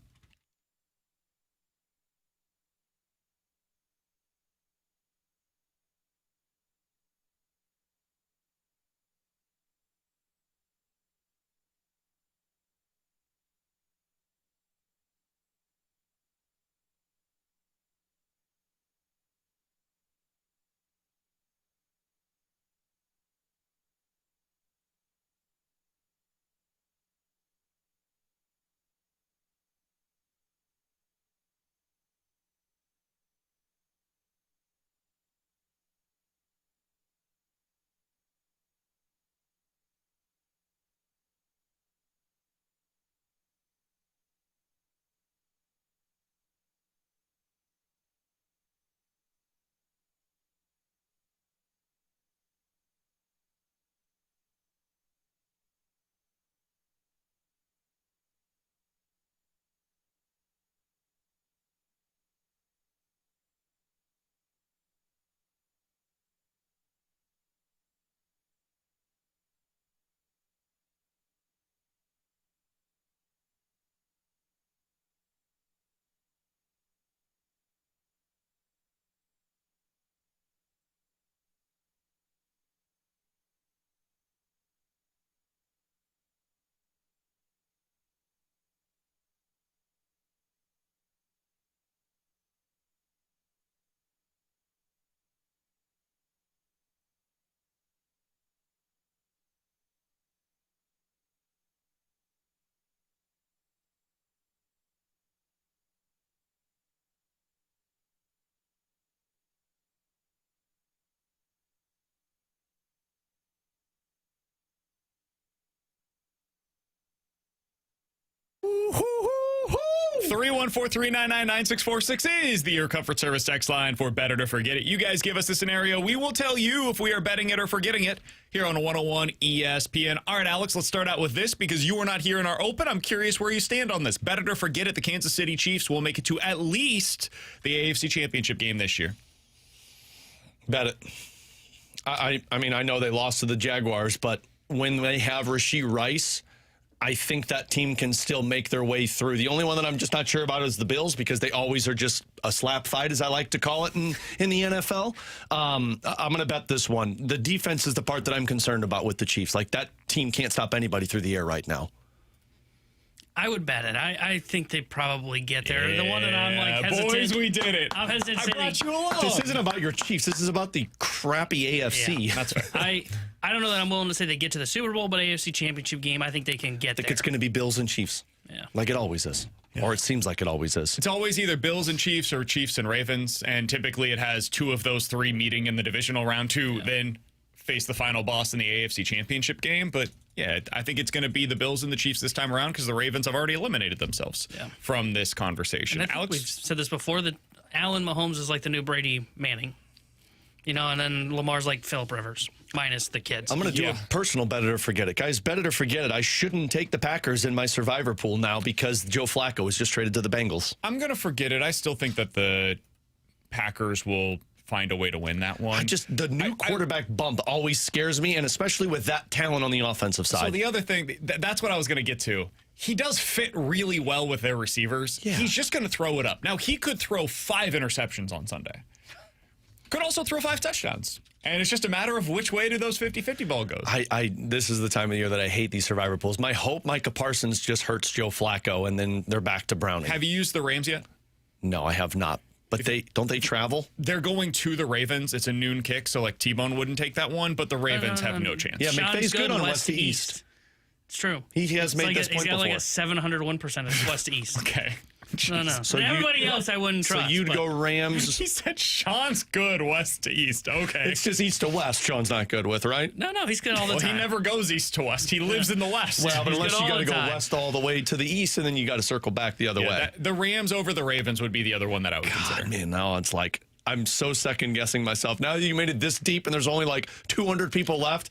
314-399-9646 is the Your Comfort Service text line for Bet It or Forget It. You guys give us a scenario. We will tell you if we are betting it or forgetting it here on 101 ESPN. All right, Alex, let's start out with this because you were not here in our open. I'm curious where you stand on this. Bet it or forget it. The Kansas City Chiefs will make it to at least the AFC Championship game this year. Bet it. I mean, I know they lost to the Jaguars, but when they have Rashee Rice, I think that team can still make their way through. The only one that I'm just not sure about is the Bills because they always are just a slap fight, as I like to call it in the NFL. I'm going to bet this one. The defense is the part that I'm concerned about with the Chiefs. Like, that team can't stop anybody through the air right now. I would bet it. I think they probably get there. The one that I'm like hesitant. Boys, we did it. I'm hesitant. I brought you along. This isn't about your Chiefs. This is about the crappy AFC. Yeah. That's fair. I don't know that I'm willing to say they get to the Super Bowl, but AFC Championship game, I think they can get there. I think it's going to be Bills and Chiefs. Yeah. Like it always is. Yeah. Or it seems like it always is. It's always either Bills and Chiefs or Chiefs and Ravens, and typically it has two of those three meeting in the divisional round to then face the final boss in the AFC Championship game. But yeah, I think it's going to be the Bills and the Chiefs this time around because the Ravens have already eliminated themselves from this conversation. And I think we've said this before, that Allen Mahomes is like the new Brady Manning. You know, and then Lamar's like Phillip Rivers, minus the kids. I'm going to do a personal bet it or forget it. Guys, bet it or forget it. I shouldn't take the Packers in my survivor pool now because Joe Flacco was just traded to the Bengals. I'm going to forget it. I still think that the Packers will find a way to win that one. The new quarterback bump always scares me, and especially with that talent on the offensive side. So the other thing, that's what I was going to get to. He does fit really well with their receivers. Yeah. He's just going to throw it up. Now, he could throw 5 interceptions on Sunday. Could also throw 5 touchdowns. And it's just a matter of which way do those 50-50 ball goes. This is the time of year that I hate these survivor pools. My hope Micah Parsons just hurts Joe Flacco, and then they're back to Browning. Have you used the Rams yet? No, I have not. But don't they travel? They're going to the Ravens. It's a noon kick, so like T-Bone wouldn't take that one, but the Ravens have no chance. Yeah, McVay's good on west to east. It's true. He has made this point before. He's got like a 701 percentage west to east. Okay. No. So everybody else I wouldn't trust. So you'd go Rams. He said Sean's good west to east. Okay. It's just east to west Sean's not good with, right? No, he's good all the time. He never goes east to west. He lives in the west. Well, but unless you got to go west all the way to the east, and then you got to circle back the other way. The Rams over the Ravens would be the other one that I would consider. Man, now it's like I'm so second-guessing myself. Now that you made it this deep and there's only like 200 people left,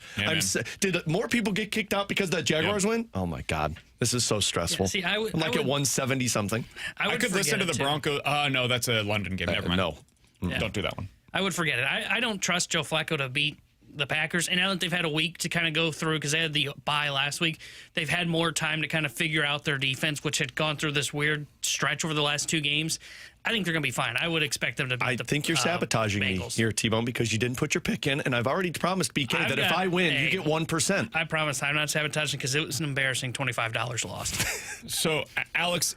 did more people get kicked out because that Jaguars win? Oh, my God. This is so stressful. Yeah, see, I'm like at 170-something. I could listen to the Broncos. No, that's a London game. Never mind. No. Yeah. Don't do that one. I would forget it. I don't trust Joe Flacco to beat the Packers. And now that they've had a week to kind of go through, because they had the bye last week, they've had more time to kind of figure out their defense, which had gone through this weird stretch over the last 2 games. I think they're going to be fine. I would expect them to beat the I think you're sabotaging me here, T-Bone, because you didn't put your pick in, and I've already promised BK that if I win, you get 1%. I promise I'm not sabotaging because it was an embarrassing $25 lost. So, Alex,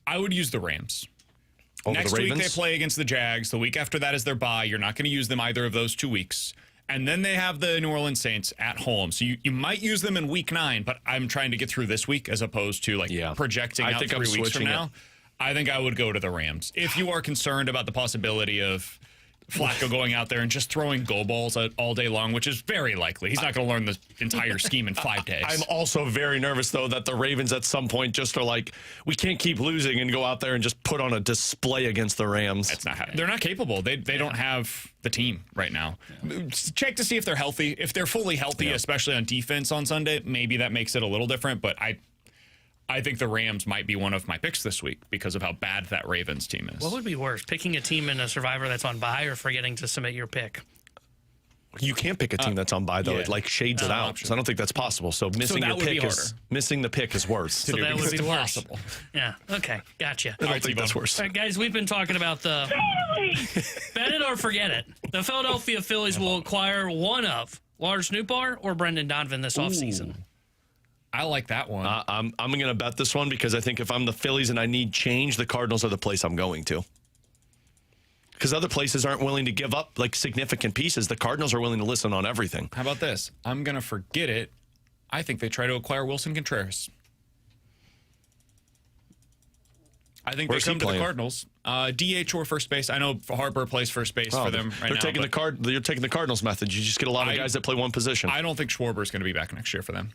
I would use the Rams. Over Next the week Ravens? they play against the Jags. The week after that is their bye. You're not going to use them either of those 2 weeks. And then they have the New Orleans Saints at home. So you might use them in week 9, but I'm trying to get through this week as opposed to projecting out 3 weeks from now. I think I would go to the Rams. If you are concerned about the possibility of Flacco going out there and just throwing go balls all day long, which is very likely. He's not going to learn the entire scheme in 5 days. I'm also very nervous, though, that the Ravens at some point just are like, we can't keep losing and go out there and just put on a display against the Rams. That's not they're not capable. They don't have the team right now. Check to see if they're healthy. If they're fully healthy, especially on defense on Sunday, maybe that makes it a little different. But I think the Rams might be one of my picks this week because of how bad that Ravens team is. What would be worse, picking a team in a Survivor that's on bye or forgetting to submit your pick? You can't pick a team that's on bye, though. It like shades it out. So I don't think that's possible. So missing your pick missing the pick is worse. So that would be worse. Yeah. Okay. Gotcha. I don't think that's worse. All right, guys, we've been talking about the bet it or forget it. The Philadelphia Phillies will acquire one of Lars Nootbaar or Brendan Donovan this offseason. I like that one. I'm going to bet this one because I think if I'm the Phillies and I need change, the Cardinals are the place I'm going to. Because other places aren't willing to give up like significant pieces. The Cardinals are willing to listen on everything. How about this? I'm going to forget it. I think they try to acquire Willson Contreras. I think they come to the Cardinals. DH or first base. I know Harper plays first base for them right now. They're taking the Cardinals method. You just get a lot of guys that play one position. I don't think Schwarber is going to be back next year for them.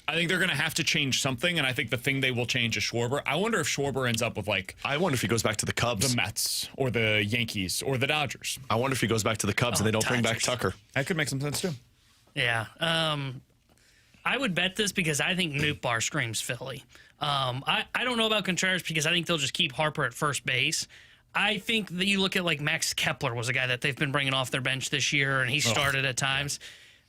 I think they're going to have to change something, and I think the thing they will change is Schwarber. I wonder if Schwarber ends up with, like... I wonder if he goes back to the Cubs. The Mets, or the Yankees, or the Dodgers. I wonder if he goes back to the Cubs and they don't bring back Tucker. That could make some sense, too. Yeah. I would bet this because I think Nootbaar screams Philly. I don't know about Contreras because I think they'll just keep Harper at first base. I think that you look at, like, Max Kepler was a guy that they've been bringing off their bench this year, and he started at times.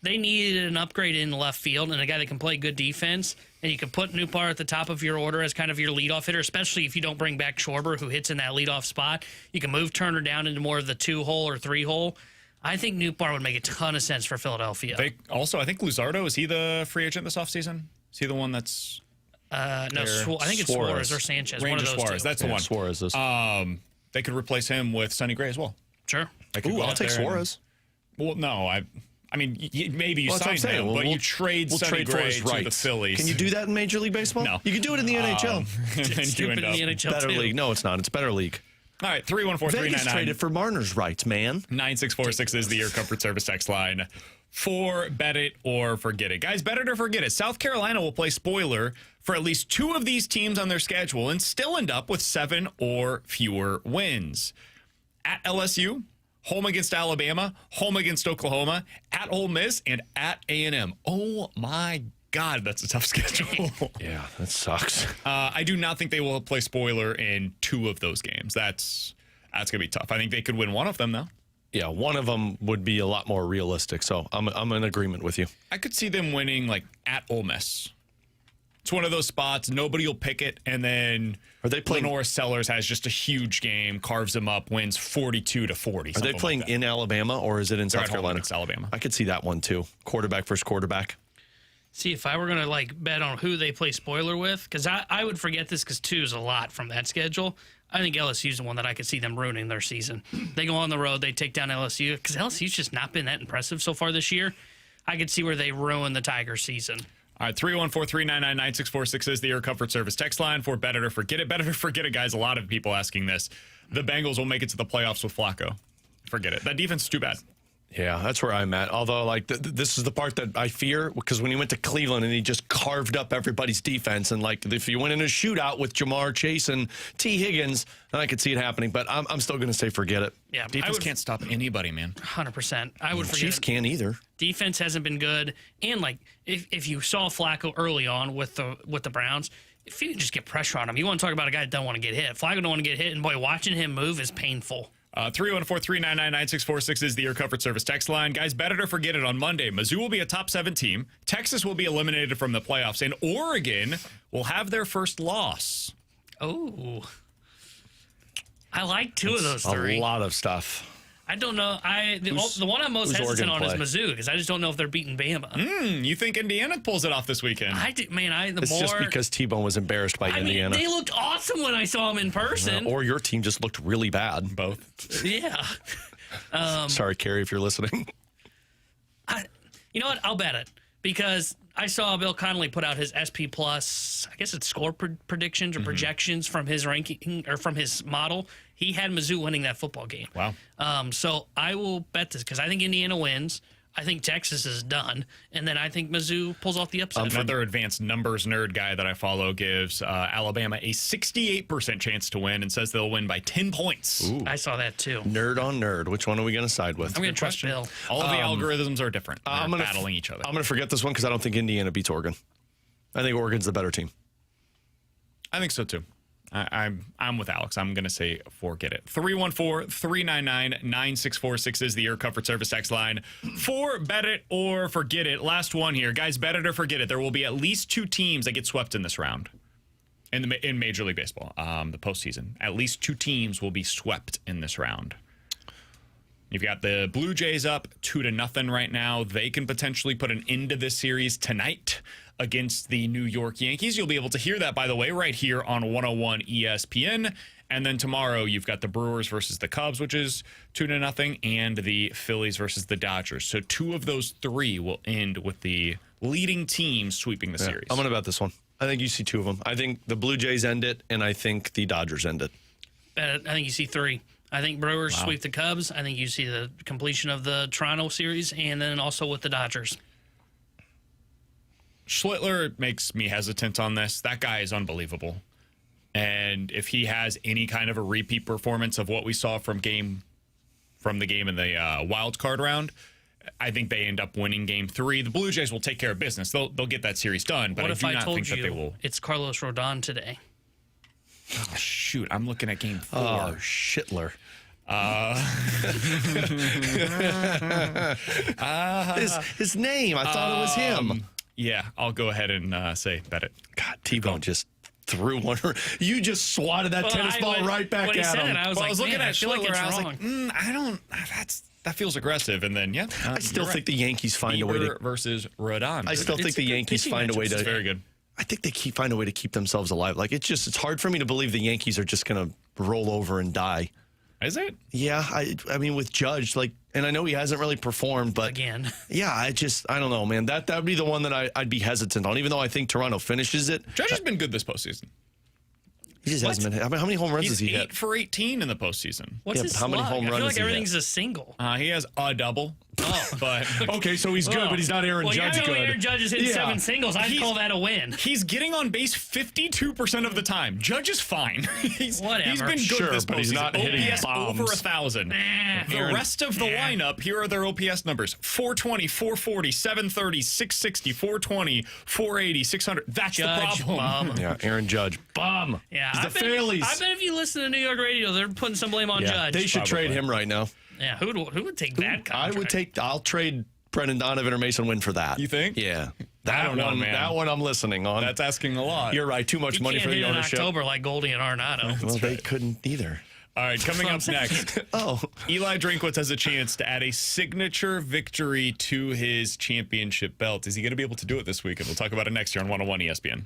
They needed an upgrade in left field and a guy that can play good defense. And you can put Nootbaar at the top of your order as kind of your leadoff hitter, especially if you don't bring back Schwarber, who hits in that leadoff spot. You can move Turner down into more of the 2-hole or 3-hole. I think Nootbaar would make a ton of sense for Philadelphia. I think Luzardo, is he the free agent this offseason? Is he the one that's... No, I think it's Suarez or Sanchez. Ranger one of those Suarez, two. that's the one. Suarez is. They could replace him with Sonny Gray as well. Sure. I'll take Suarez. Well, no, I mean, maybe you sign him, but you trade Sonny Gray to the Phillies. Can you do that in Major League Baseball? No. You can do it in the NHL. It's stupid in the NHL, better too. league. No, it's not. It's better league. All right, 314-399. Vegas traded for Marner's rights, man. 9646 is the Air Comfort Service text line. For bet it or forget it. Guys, bet it or forget it. South Carolina will play spoiler for at least 2 of these teams on their schedule and still end up with 7 or fewer wins. At LSU, home against Alabama, home against Oklahoma, at Ole Miss, and at A&M. Oh, my God, that's a tough schedule. Yeah, that sucks. I do not think they will play spoiler in 2 of those games. That's going to be tough. I think they could win one of them, though. Yeah, one of them would be a lot more realistic, so I'm in agreement with you. I could see them winning, like, at Ole Miss. It's one of those spots, nobody will pick it, and then Lenore Sellers has just a huge game, carves them up, wins 42-40. Are they playing in Alabama, or is it in South Carolina? It's Alabama. I could see that one, too. Quarterback versus quarterback. See, if I were going to, like, bet on who they play spoiler with, because I would forget this because 2 is a lot from that schedule. I think LSU's the one that I could see them ruining their season. They go on the road, they take down LSU, because LSU's just not been that impressive so far this year. I could see where they ruin the Tigers season. All right, 314-399-9646 is the Air Comfort Service text line for bet it or forget it. Bet it or forget it, guys. A lot of people asking this. The Bengals will make it to the playoffs with Flacco. Forget it. That defense is too bad. Yeah, that's where I'm at. Although, like, this is the part that I fear, because when he went to Cleveland and he just carved up everybody's defense, and, like, if you went in a shootout with Jamar Chase and T. Higgins, then I could see it happening. But I'm still going to say forget it. Yeah, defense can't stop anybody, man. 100%. I would forget Chiefs it. can't either. Defense hasn't been good, and, like, if you saw Flacco early on with the Browns, if you can just get pressure on him, you want to talk about a guy that don't want to get hit. Flacco don't want to get hit, and boy, watching him move is painful. 314-399-9646 is the Air Comfort Service text line. Guys, bet it or forget it on Monday. Mizzou will be a top 7 team. Texas will be eliminated from the playoffs. And Oregon will have their first loss. Oh. I like 2 of those 3. A lot of stuff. I don't know. The one I'm most hesitant on is Mizzou, because I just don't know if they're beating Bama. You think Indiana pulls it off this weekend? It's just because T-Bone was embarrassed by Indiana. They looked awesome when I saw them in person. Or your team just looked really bad. Both. Yeah. Sorry, Carrie, if you're listening. You know what? I'll bet it, because I saw Bill Connolly put out his SP Plus, I guess it's score predictions or projections from his ranking or from his model. He had Mizzou winning that football game. Wow. So I will bet this, because I think Indiana wins. I think Texas is done. And then I think Mizzou pulls off the upset. Another advanced numbers nerd guy that I follow gives Alabama a 68% chance to win and says they'll win by 10 points. Ooh. I saw that too. Nerd on nerd. Which one are we going to side with? I'm going to trust Bill. All of the algorithms are different. They're battling each other. I'm going to forget this one because I don't think Indiana beats Oregon. I think Oregon's the better team. I think so too. I'm with Alex. I'm going to say forget it. 314-399-9646 is the Air Comfort Service text line for bet it or forget it. Last one here. Guys, bet it or forget it. There will be at least 2 teams that get swept in this round in Major League Baseball, the postseason. At least 2 teams will be swept in this round. You've got the Blue Jays up 2-0 right now. They can potentially put an end to this series tonight against the New York Yankees. You'll be able to hear that, by the way, right here on 101 ESPN. And then tomorrow you've got the Brewers versus the Cubs, which is 2-0, and the Phillies versus the Dodgers. So 2 of those 3 will end with the leading team sweeping the series. I'm going to bet this one. I think you see 2 of them. I think the Blue Jays end it, and I think the Dodgers end it. I think you see 3. I think Brewers sweep the Cubs. I think you see the completion of the Toronto series, and then also with the Dodgers. Schlittler makes me hesitant on this. That guy is unbelievable. And if he has any kind of a repeat performance of what we saw from the game in the wild card round, I think they end up winning game 3. The Blue Jays will take care of business. They'll get that series done, but what I if do I not told think that they you will. it's Carlos Rodon today? Oh, shoot, I'm looking at game 4. Oh, Schlittler. His name. I thought it was him. Yeah, I'll go ahead and say bet it. God, T-Bone just threw one. You just swatted that tennis ball right back when he at said him. It, I was Well, like, I was looking man, at I feel like Schlittler, it's and I was wrong. like, I don't. That feels aggressive. And then, I still think the Yankees find a way to. versus Rodon. I still think the Yankees find a way to. It's very good. I think they find a way to keep themselves alive. Like it's hard for me to believe the Yankees are just going to roll over and die. Is it? Yeah, I mean with Judge, and I know he hasn't really performed, but again, yeah, I don't know, man. That would be the one that I'd be hesitant on, even though I think Toronto finishes it. Judge has been good this postseason. He just hasn't been. I mean, how many home runs has he hit? 8 for 18 in the postseason. What's his how many slug? home I runs feel has like he everything's a single. He has a double. Oh, but okay, so he's good, but he's not Aaron Judge yeah, good. Aaron Judge has hit 7 singles. I'd call that a win. He's getting on base 52% of the time. Judge is fine. Whatever. He's been good Sure, this but he's postseason. not hitting OPS bombs. over 1,000. The rest of the lineup, here are their OPS numbers: 420, 440, 730, 660, 420, 480, 600. That's Judge, the problem. bum. Yeah, Aaron Judge, bum. Yeah, He's the Phillies. I bet if you listen to New York radio, they're putting some blame on Judge. They should trade him right now. Yeah, who would take that contract? I'll trade Brendan Donovan or Mason Wynn for that. You think? Yeah. I don't know, man. That one I'm listening on. That's asking a lot. You're right. Too much You money can't for the hit in ownership. October like Goldie and Arenado. Well, they couldn't either. All right, coming up next. Oh. Eli Drinkwitz has a chance to add a signature victory to his championship belt. Is he going to be able to do it this weekend? We'll talk about it next year on 101 ESPN.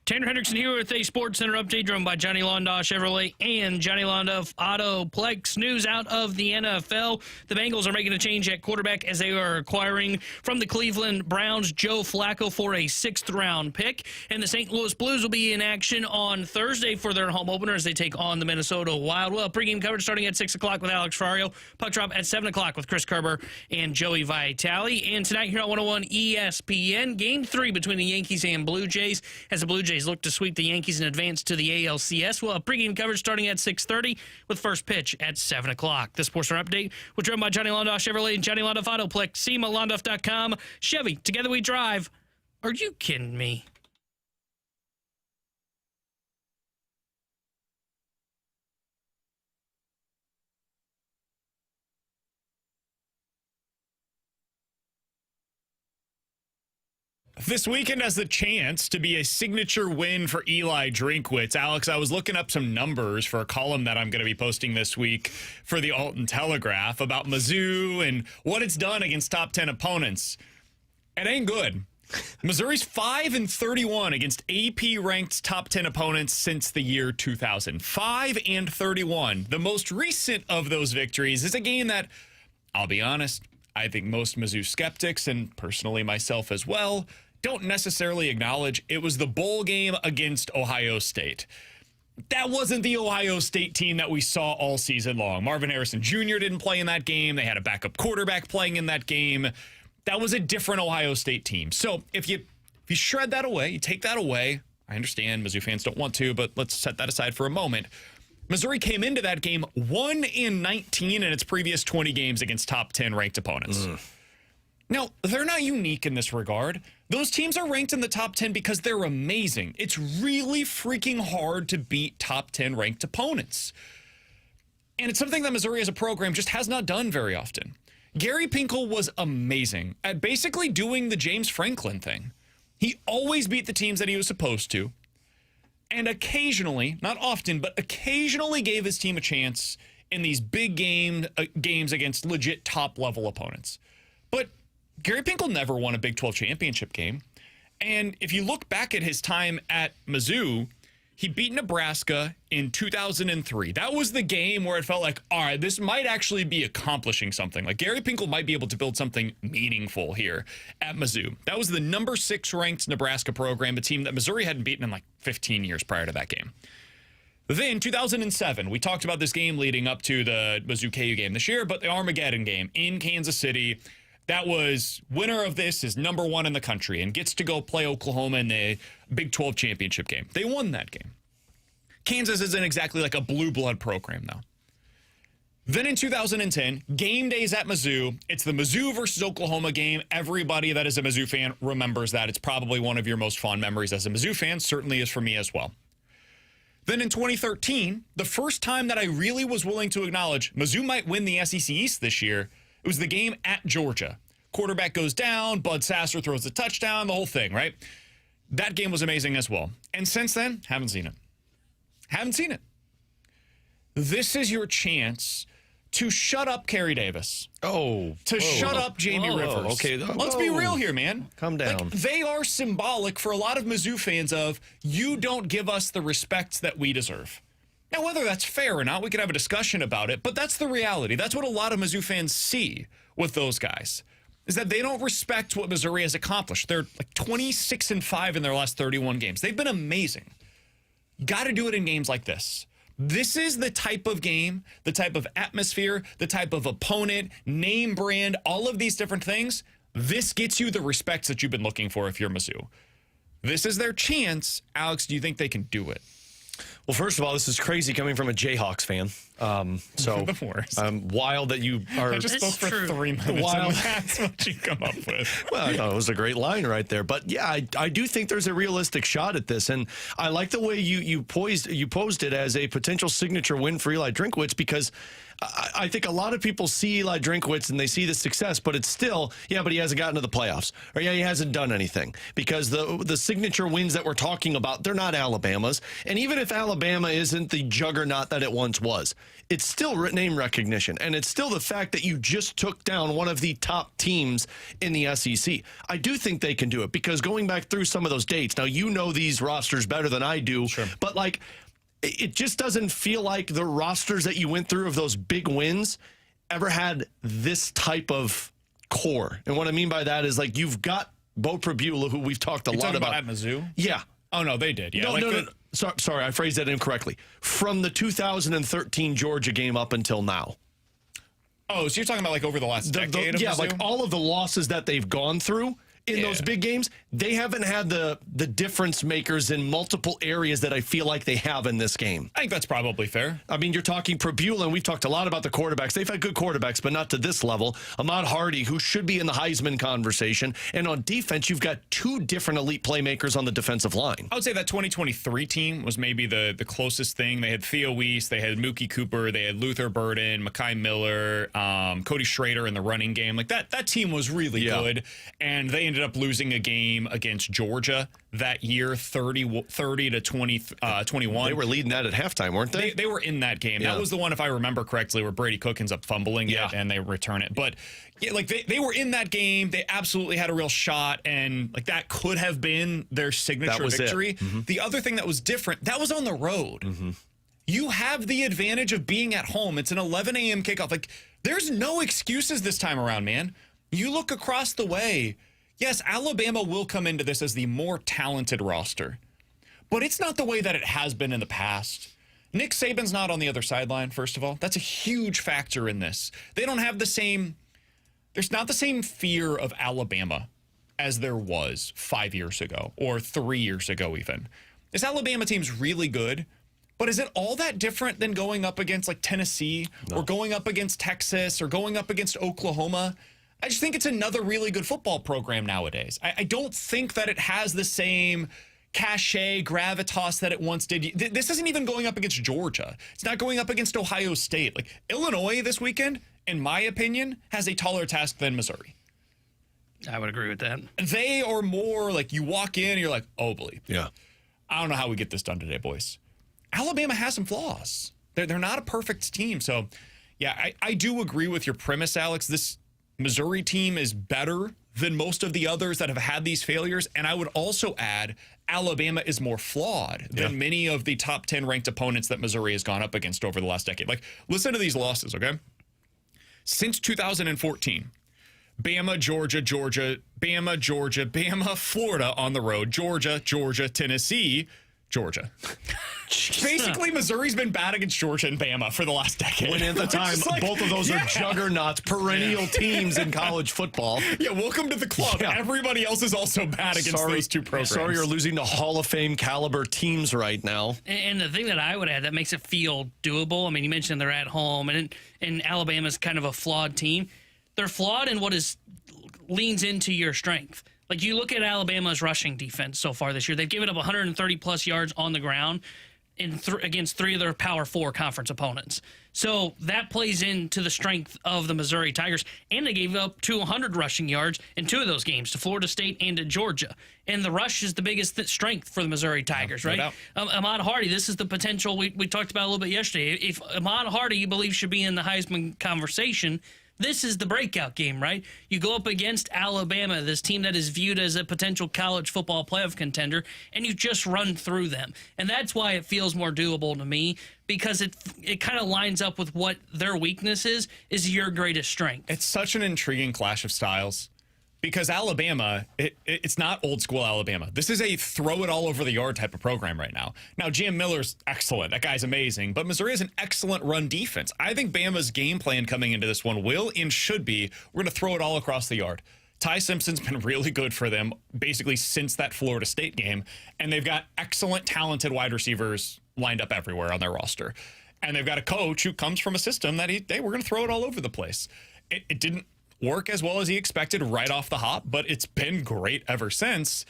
Tanner Hendrickson here with a Sports Center update driven by Johnny Londaw Chevrolet and Johnny Londaw Autoplex. News out of the NFL. The Bengals are making a change at quarterback as they are acquiring from the Cleveland Browns Joe Flacco for a 6th-round pick. And the St. Louis Blues will be in action on Thursday for their home opener as they take on the Minnesota Wild. Well, pregame coverage starting at 6 o'clock with Alex Ferrario. Puck drop at 7 o'clock with Chris Kerber and Joey Vitale. And tonight here on 101 ESPN, Game 3 between the Yankees and Blue Jays as the Blue Jays look to sweep the Yankees and advance to the ALCS. We'll have pregame coverage starting at 6:30 with first pitch at 7 o'clock. The Sports Center update was driven by Johnny Londaw Chevrolet and Johnny Londaw Autoplex. SEMA-Londaw.com. Chevy, together we drive. Are you kidding me? This weekend has the chance to be a signature win for Eli Drinkwitz. Alex, I was looking up some numbers for a column that I'm going to be posting this week for the Alton Telegraph about Mizzou and what it's done against top 10 opponents. It ain't good. Missouri's 5-31 against AP-ranked top 10 opponents since the year 2000. 5-31. The most recent of those victories is a game that, I'll be honest, I think most Mizzou skeptics, and personally myself as well, don't necessarily acknowledge. It was the bowl game against Ohio State. That wasn't the Ohio State team that we saw all season long. Marvin Harrison Jr. didn't play in that game. They had a backup quarterback playing in that game. That was a different Ohio State team. So if you shred that away, you take that away, I understand Mizzou fans don't want to, but let's set that aside for a moment. Missouri came into that game 1-19 in its previous 20 games against top 10 ranked opponents. Now, they're not unique in this regard. Those teams are ranked in the top 10 because they're amazing. It's really freaking hard to beat top 10 ranked opponents. And it's something that Missouri as a program just has not done very often. Gary Pinkel was amazing at basically doing the James Franklin thing. He always beat the teams that he was supposed to. And occasionally, not often, but occasionally gave his team a chance in these big games against legit top-level opponents. But Gary Pinkel never won a Big 12 championship game. And if you look back at his time at Mizzou, he beat Nebraska in 2003. That was the game where it felt like, all right, this might actually be accomplishing something. Like Gary Pinkel might be able to build something meaningful here at Mizzou. That was the number 6 ranked Nebraska program, a team that Missouri hadn't beaten in like 15 years prior to that game. Then 2007, we talked about this game leading up to the Mizzou KU game this year, but the Armageddon game in Kansas City. That was winner of this is number 1 in the country and gets to go play Oklahoma in the Big 12 championship game. They won that game. Kansas isn't exactly like a blue blood program, though. Then in 2010, game days at Mizzou. It's the Mizzou versus Oklahoma game. Everybody that is a Mizzou fan remembers that. It's probably one of your most fond memories as a Mizzou fan. Certainly is for me as well. Then in 2013, the first time that I really was willing to acknowledge Mizzou might win the SEC East this year, it was the game at Georgia. Quarterback goes down, Bud Sasser throws a touchdown, the whole thing, right? That game was amazing as well. And since then, haven't seen it. Haven't seen it. This is your chance to shut up Kerry Davis. Shut up Jamie Rivers. Okay. Let's be real here, man. Calm down. Like, they are symbolic for a lot of Mizzou fans of, you don't give us the respect that we deserve. Now, whether that's fair or not, we could have a discussion about it, but that's the reality. That's what a lot of Mizzou fans see with those guys, is that they don't respect what Missouri has accomplished. They're like 26-5 in their last 31 games. They've been amazing. Got to do it in games like this. This is the type of game, the type of atmosphere, the type of opponent, name brand, all of these different things. This gets you the respect that you've been looking for if you're Mizzou. This is their chance. Alex, do you think they can do it? Well, first of all, this is crazy coming from a Jayhawks fan. So the worst. Wild that you are. I just spoke for 3 minutes. Wild. And that's what you come up with. Well, I thought it was a great line right there. But yeah, I do think there's a realistic shot at this, and I like the way you posed it as a potential signature win for Eli Drinkwitz, because I think a lot of people see Eli Drinkwitz and they see the success, but it's still, but he hasn't gotten to the playoffs, or he hasn't done anything, because the signature wins that we're talking about, they're not Alabama's. And even if Alabama isn't the juggernaut that it once was, it's still name recognition, and it's still the fact that you just took down one of the top teams in the SEC. I do think they can do it, because going back through some of those dates, now you know these rosters better than I do, but like, it just doesn't feel like the rosters that you went through of those big wins ever had this type of core. And what I mean by that is, like, you've got Bo Prabula, who we've talked a lot about. At Mizzou? Yeah. Oh, no, they did. Yeah. No. Sorry, I phrased that incorrectly. From the 2013 Georgia game up until now. Oh, so you're talking about like over the last decade? Yeah, of like all of the losses that they've gone through in those big games, they haven't had the difference makers in multiple areas that I feel like they have in this game. I think that's probably fair. I mean, you're talking Prabula, and we've talked a lot about the quarterbacks. They've had good quarterbacks, but not to this level. Ahmad Hardy, who should be in the Heisman conversation. And on defense, you've got two different elite playmakers on the defensive line. I would say that 2023 team was maybe the closest thing. They had Theo Weiss, they had Mookie Cooper, they had Luther Burden, Mekhi Miller, Cody Schrader in the running game. Like that team was really good, and they ended up losing a game against Georgia that year, 30 to 21. They were leading that at halftime, weren't they? They were in that game. That was the one, if I remember correctly, where Brady Cook ends up fumbling it and they return it. But like they were in that game. They absolutely had a real shot, and like that could have been their signature victory. The other thing that was different, that was on the road. You have the advantage of being at home. It's an 11 a.m. kickoff. Like, there's no excuses this time around, man. You look across the way. Yes, Alabama will come into this as the more talented roster, but it's not the way that it has been in the past. Nick Saban's not on the other sideline, first of all. That's a huge factor in this. They don't have there's not the same fear of Alabama as there was 5 years ago or 3 years ago even. This Alabama team's really good, but is it all that different than going up against like Tennessee or going up against Texas or going up against Oklahoma? I just think it's another really good football program nowadays. I don't think that it has the same cachet, gravitas that it once did. This isn't even going up against Georgia. It's not going up against Ohio State. Like, Illinois this weekend, in my opinion, has a taller task than Missouri. I would agree with that. They are more like, you walk in and you're like, oh, boy. Yeah. I don't know how we get this done today, boys. Alabama has some flaws. They're not a perfect team. So, yeah, I do agree with your premise, Alex. This Missouri team is better than most of the others that have had these failures. And I would also add, Alabama is more flawed than many of the top 10 ranked opponents that Missouri has gone up against over the last decade. Like, listen to these losses, okay? Since 2014, Bama, Georgia, Bama, Georgia, Bama, Florida on the road, Georgia, Tennessee, Georgia. Basically, Missouri's been bad against Georgia and Bama for the last decade. When at the time, like, both of those are juggernauts, perennial teams in college football. Yeah, welcome to the club. Everybody else is also bad against those two programs. Sorry you're losing to Hall of Fame caliber teams right now. And the thing that I would add that makes it feel doable, I mean, you mentioned they're at home, and Alabama's kind of a flawed team. They're flawed in what leans into your strength. Like, you look at Alabama's rushing defense so far this year. They've given up 130-plus yards on the ground against three of their Power 4 conference opponents. So that plays into the strength of the Missouri Tigers. And they gave up 200 rushing yards in two of those games, to Florida State and to Georgia. And the rush is the biggest strength for the Missouri Tigers, right? Ahmad Hardy, this is the potential we talked about a little bit yesterday. If Ahmad Hardy, you believe, should be in the Heisman conversation, this is the breakout game, right? You go up against Alabama, this team that is viewed as a potential college football playoff contender, and you just run through them. And that's why it feels more doable to me, because it kind of lines up with what their weakness is your greatest strength. It's such an intriguing clash of styles. Because Alabama, it's not old school Alabama. This is a throw it all over the yard type of program right now. Now, Jam Miller's excellent. That guy's amazing. But Missouri has an excellent run defense. I think Bama's game plan coming into this one will and should be, we're going to throw it all across the yard. Ty Simpson's been really good for them basically since that Florida State game. And they've got excellent, talented wide receivers lined up everywhere on their roster. And they've got a coach who comes from a system that we're going to throw it all over the place. It didn't work as well as he expected right off the hop, but it's been great ever since.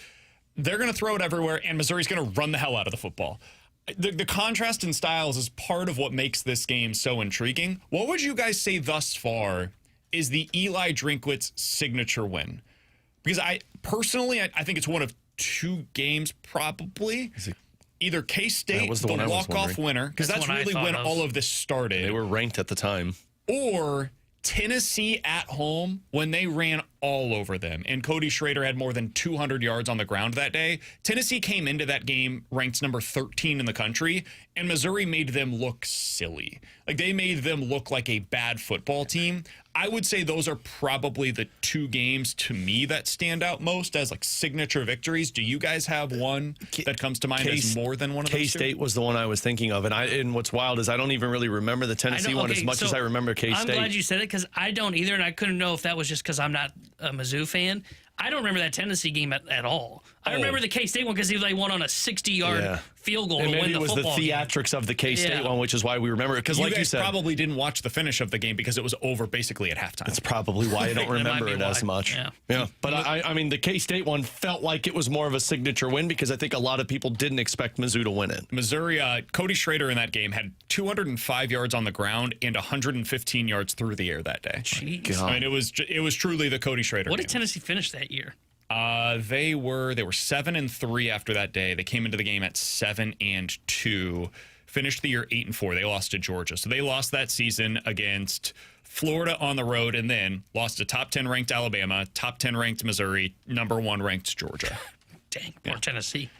They're going to throw it everywhere, and Missouri's going to run the hell out of the football. The contrast in styles is part of what makes this game so intriguing. What would you guys say thus far is the Eli Drinkwitz signature win? Because I think it's one of two games probably. either K-State, was the the one I was walk-off wondering. winner, because that's what I really thought when of. all of this started. They were ranked at the time. Or Tennessee at home when they ran all over them. And Cody Schrader had more than 200 yards on the ground that day. Tennessee came into that game ranked number 13 in the country, and Missouri made them look silly. Like, they made them look like a bad football team. I would say those are probably the two games to me that stand out most as like signature victories. Do you guys have one that comes to mind as more than one of those two? K-State was the one I was thinking of, and what's wild is I don't even really remember the Tennessee one as much as I remember K-State. I'm glad you said it because I don't either, and I couldn't know if that was just because I'm not a Mizzou fan. I don't remember that Tennessee game at all. I remember the K-State one because they won on a 60-yard field goal and to maybe win the it was football the theatrics of the K-State one, which is why we remember it. Because like you said, probably didn't watch the finish of the game because it was over basically at halftime. That's probably why I don't remember it as much. Yeah. But I mean, the K-State one felt like it was more of a signature win because I think a lot of people didn't expect Mizzou to win it. Missouri, Cody Schrader in that game had 205 yards on the ground and 115 yards through the air that day. Jeez. I mean, it was truly the Cody Schrader What game. did Tennessee finish that year? They were 7-3 after that day. They came into the game at 7-2. Finished the year 8-4. They lost to Georgia, so they lost that season against Florida on the road, and then lost to top 10 ranked Alabama, top 10 ranked Missouri, number 1 ranked Georgia. Dang, poor Tennessee.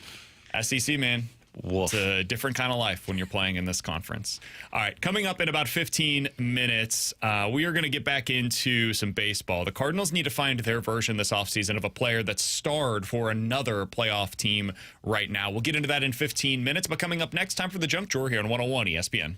SEC, man. Woof. It's a different kind of life when you're playing in this conference. All right, coming up in about 15 minutes, we are going to get back into some baseball. The Cardinals need to find their version this offseason of a player that's starred for another playoff team right now. We'll get into that in 15 minutes, but coming up next, time for the Junk Drawer here on 101 ESPN.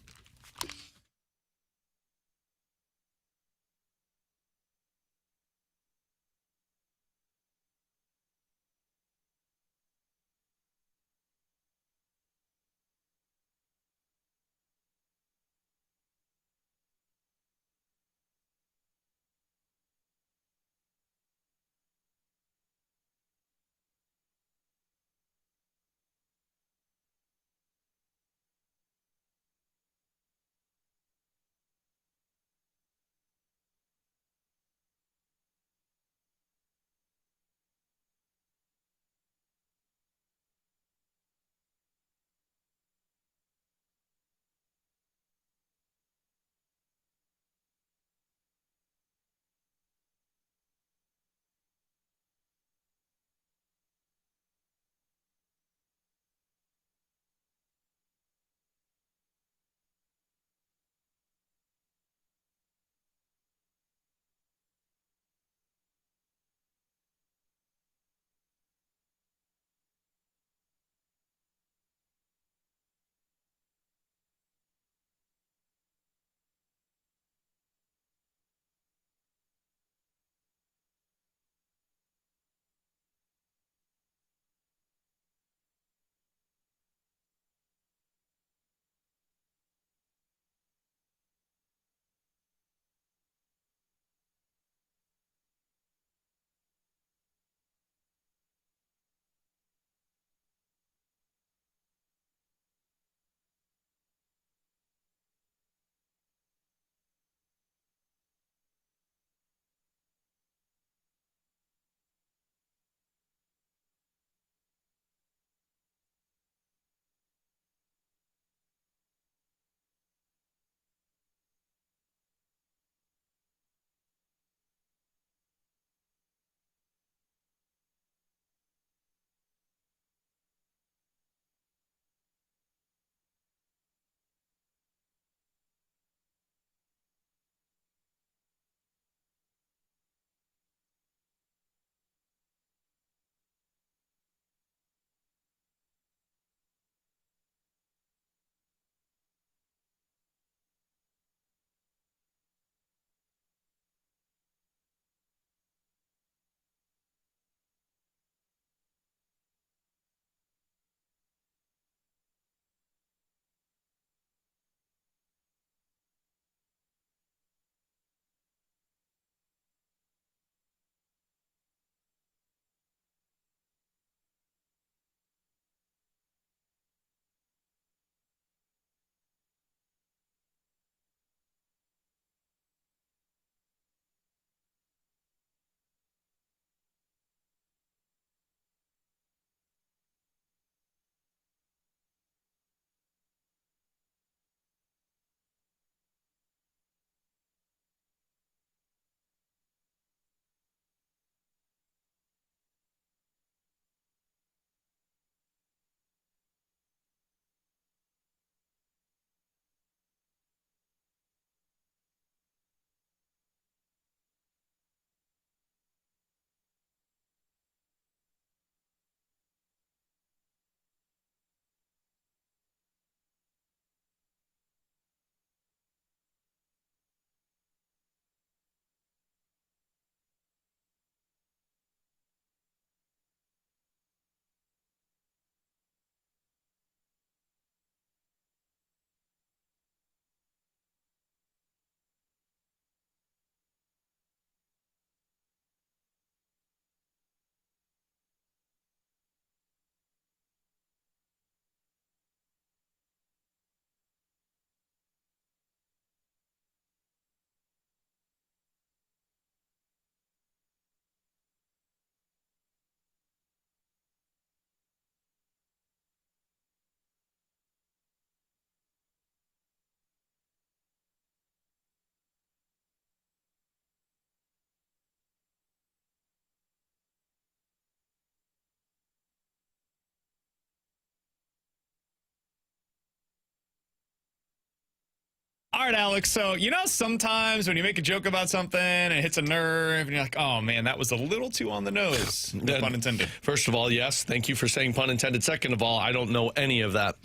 All right, Alex. So, sometimes when you make a joke about something and it hits a nerve, and you're like, oh, man, that was a little too on the nose. No pun intended. First of all, yes. Thank you for saying pun intended. Second of all, I don't know any of that.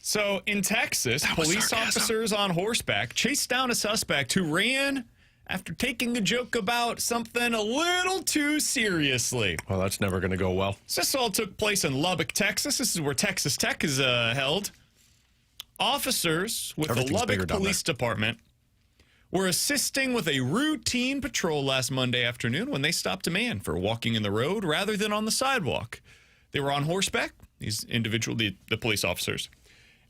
So, in Texas, police officers on horseback chased down a suspect who ran after taking a joke about something a little too seriously. Well, that's never going to go well. This all took place in Lubbock, Texas. This is where Texas Tech is held. Officers with the Lubbock Police Department were assisting with a routine patrol last Monday afternoon when they stopped a man for walking in the road rather than on the sidewalk. They were on horseback, these individual, the police officers,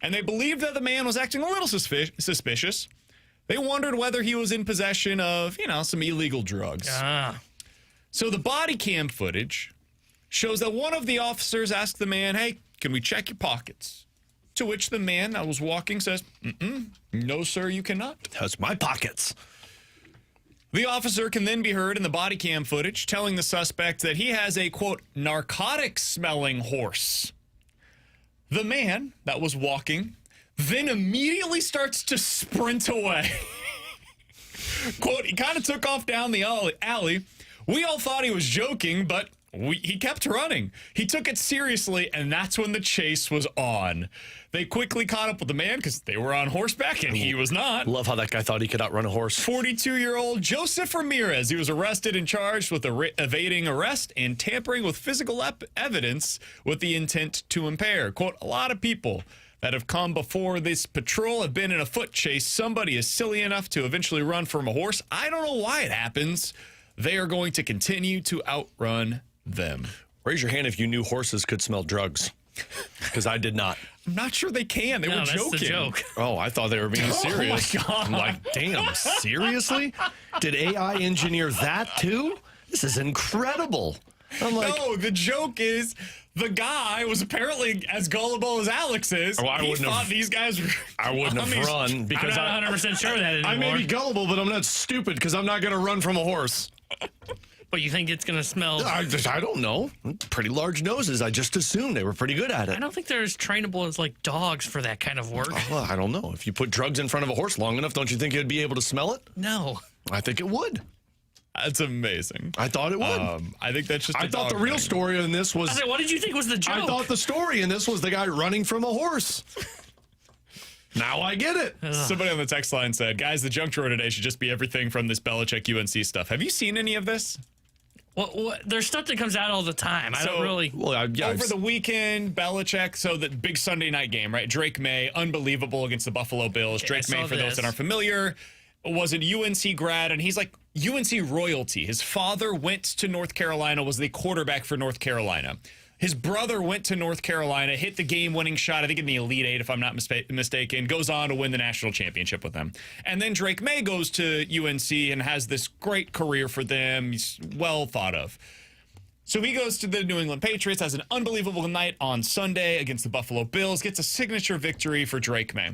and they believed that the man was acting a little suspicious. They wondered whether he was in possession of, some illegal drugs. So the body cam footage shows that one of the officers asked the man, hey, can we check your pockets? To which the man that was walking says, no, sir, you cannot. That's my pockets. The officer can then be heard in the body cam footage telling the suspect that he has a, quote, narcotic-smelling horse. The man that was walking then immediately starts to sprint away. Quote, he kind of took off down the alley. We all thought he was joking, but he kept running. He took it seriously, and that's when the chase was on. They quickly caught up with the man because they were on horseback, and he was not. Love how that guy thought he could outrun a horse. 42-year-old Joseph Ramirez. He was arrested and charged with evading arrest and tampering with physical evidence with the intent to impair. Quote, a lot of people that have come before this patrol have been in a foot chase. Somebody is silly enough to eventually run from a horse. I don't know why it happens. They are going to continue to outrun them. Raise your hand if you knew horses could smell drugs, because I did not. I'm not sure they can. They were joking. That's the joke. Oh, I thought they were being serious. Oh, my God. I'm like, damn, seriously? Did AI engineer that too? This is incredible. I'm like, no, the joke is the guy was apparently as gullible as Alex is. Oh, he thought these guys were... I wouldn't have run because I'm not 100% sure of that anymore. I may be gullible, but I'm not stupid because I'm not going to run from a horse. But you think it's going to smell... I don't know. Pretty large noses. I just assumed they were pretty good at it. I don't think they're as trainable as, dogs for that kind of work. Well, I don't know. If you put drugs in front of a horse long enough, don't you think it'd be able to smell it? No. I think it would. That's amazing. I thought it would. I think that's just I thought the real story in this was... what did you think was the joke? I thought the story in this was the guy running from a horse. Now I get it. Somebody on the text line said, guys, the junk drawer today should just be everything from this Belichick UNC stuff. Have you seen any of this? Well, there's stuff that comes out all the time. I don't really... Well, over the weekend, Belichick, so the big Sunday night game, right? Drake May, unbelievable against the Buffalo Bills. Drake May, for those that aren't familiar, was an UNC grad, and he's like UNC royalty. His father went to North Carolina, was the quarterback for North Carolina. His brother went to North Carolina, hit the game-winning shot, I think in the Elite Eight, if I'm not mistaken, goes on to win the national championship with them. And then Drake May goes to UNC and has this great career for them. He's well thought of. So he goes to the New England Patriots, has an unbelievable night on Sunday against the Buffalo Bills, gets a signature victory for Drake May.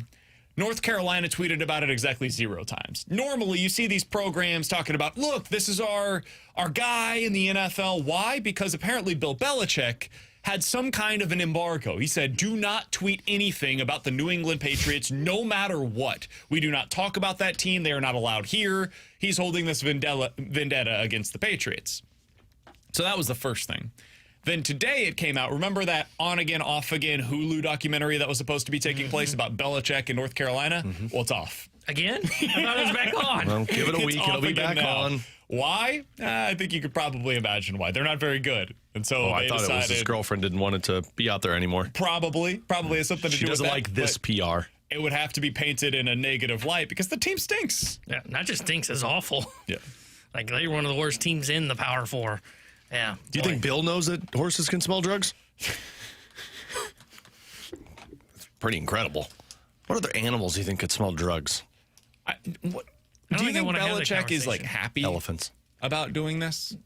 North Carolina tweeted about it exactly 0 times. Normally, you see these programs talking about, look, this is our guy in the NFL. Why? Because apparently Bill Belichick had some kind of an embargo. He said, do not tweet anything about the New England Patriots, no matter what. We do not talk about that team. They are not allowed here. He's holding this vendetta against the Patriots. So that was the first thing. Then today it came out. Remember that on again, off again Hulu documentary that was supposed to be taking place about Belichick in North Carolina? Well, it's off. Again? I thought it was back on. Well, give it a week. It'll be back on. Why? I think you could probably imagine why. They're not very good. And so I thought it was his girlfriend didn't want it to be out there anymore. Probably has something to do with that. She doesn't like this PR. It would have to be painted in a negative light because the team stinks. Yeah, not just stinks, it's awful. Yeah. Like, they're one of the worst teams in the Power 4. Yeah. Do you think Bill knows that horses can smell drugs? It's pretty incredible. What other animals do you think could smell drugs? Do you think Belichick is happy Elephants about doing this?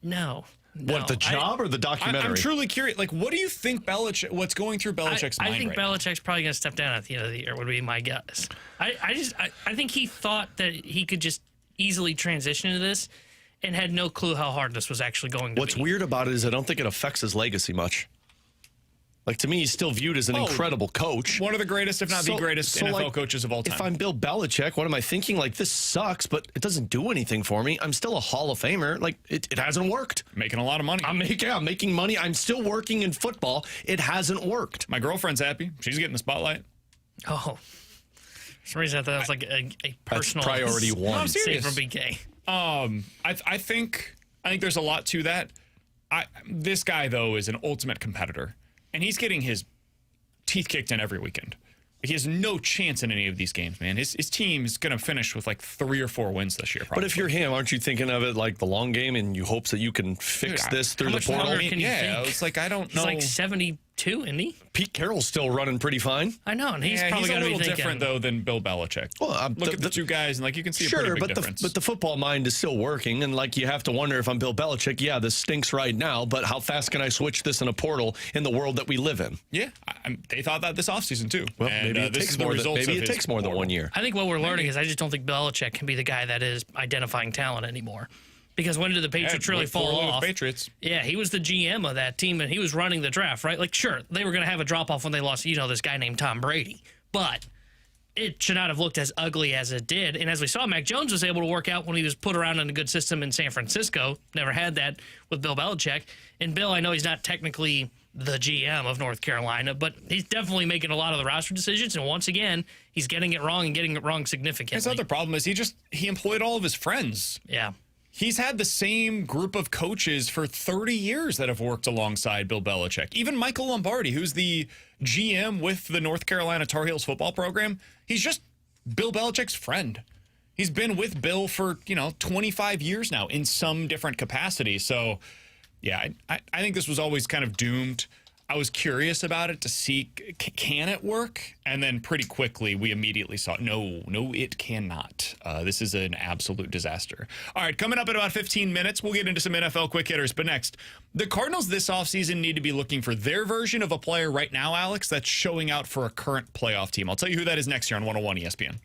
No. What, the job or the documentary? I'm truly curious. What do you think what's going through Belichick's mind? I think Belichick's probably going to step down at the end of the year, would be my guess. I think he thought that he could just easily transition into this and had no clue how hard this was actually going to be. What's weird about it is I don't think it affects his legacy much. Like, to me, he's still viewed as an incredible coach. One of the greatest, if not the greatest, NFL coaches of all time. If I'm Bill Belichick, what am I thinking? Like, this sucks, but it doesn't do anything for me. I'm still a Hall of Famer. Like, it hasn't worked. Making a lot of money. I'm making money. I'm still working in football. It hasn't worked. My girlfriend's happy. She's getting the spotlight. Oh. For some reason, I thought that was like a personal priority one. No, I'm save serious. from BK. I think there's a lot to that. This guy, though, is an ultimate competitor, and he's getting his teeth kicked in every weekend. He has no chance in any of these games, man. His team is going to finish with like 3 or 4 wins this year, probably. But if you're him, aren't you thinking of it like the long game and you hopes that you can fix this through the portal? Can you think? It's like, I don't know. He's like 72, isn't he? Pete Carroll's still running pretty fine. I know, and he's probably a got to be little thinking, different, though, than Bill Belichick. Well, look at the two guys, and like you can see a pretty big difference. But the football mind is still working, and like you have to wonder if I'm Bill Belichick, yeah, this stinks right now, but how fast can I switch this in a portal in the world that we live in? Yeah, they thought that this offseason, too. Well, and, maybe it takes more than 1 year. I think what we're learning is I just don't think Belichick can be the guy that is identifying talent anymore. Because when did the Patriots really fall off? Patriots. Yeah, he was the GM of that team, and he was running the draft, right? Like, sure, they were going to have a drop-off when they lost, this guy named Tom Brady. But it should not have looked as ugly as it did. And as we saw, Mac Jones was able to work out when he was put around in a good system in San Francisco. Never had that with Bill Belichick. And Bill, I know he's not technically the GM of North Carolina, but he's definitely making a lot of the roster decisions. And once again, he's getting it wrong and getting it wrong significantly. His other problem is he employed all of his friends. Yeah. He's had the same group of coaches for 30 years that have worked alongside Bill Belichick. Even Michael Lombardi, who's the GM with the North Carolina Tar Heels football program, he's just Bill Belichick's friend. He's been with Bill for, 25 years now in some different capacity. So, yeah, I think this was always kind of doomed. I was curious about it to see, can it work? And then pretty quickly, we immediately saw, no, it cannot. This is an absolute disaster. All right, coming up in about 15 minutes, we'll get into some NFL quick hitters. But next, the Cardinals this offseason need to be looking for their version of a player right now, Alex, that's showing out for a current playoff team. I'll tell you who that is next year on 101 ESPN.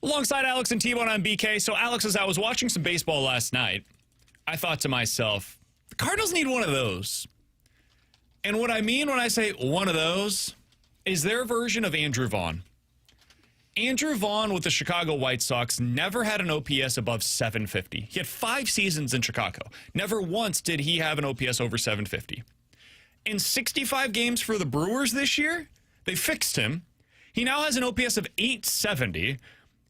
Alongside Alex and T-Bone on BK. So, Alex, as I was watching some baseball last night, I thought to myself, the Cardinals need one of those. And what I mean when I say one of those is their version of Andrew Vaughn. Andrew Vaughn with the Chicago White Sox never had an OPS above 750. He had 5 seasons in Chicago. Never once did he have an OPS over 750. In 65 games for the Brewers this year, they fixed him. He now has an OPS of 870.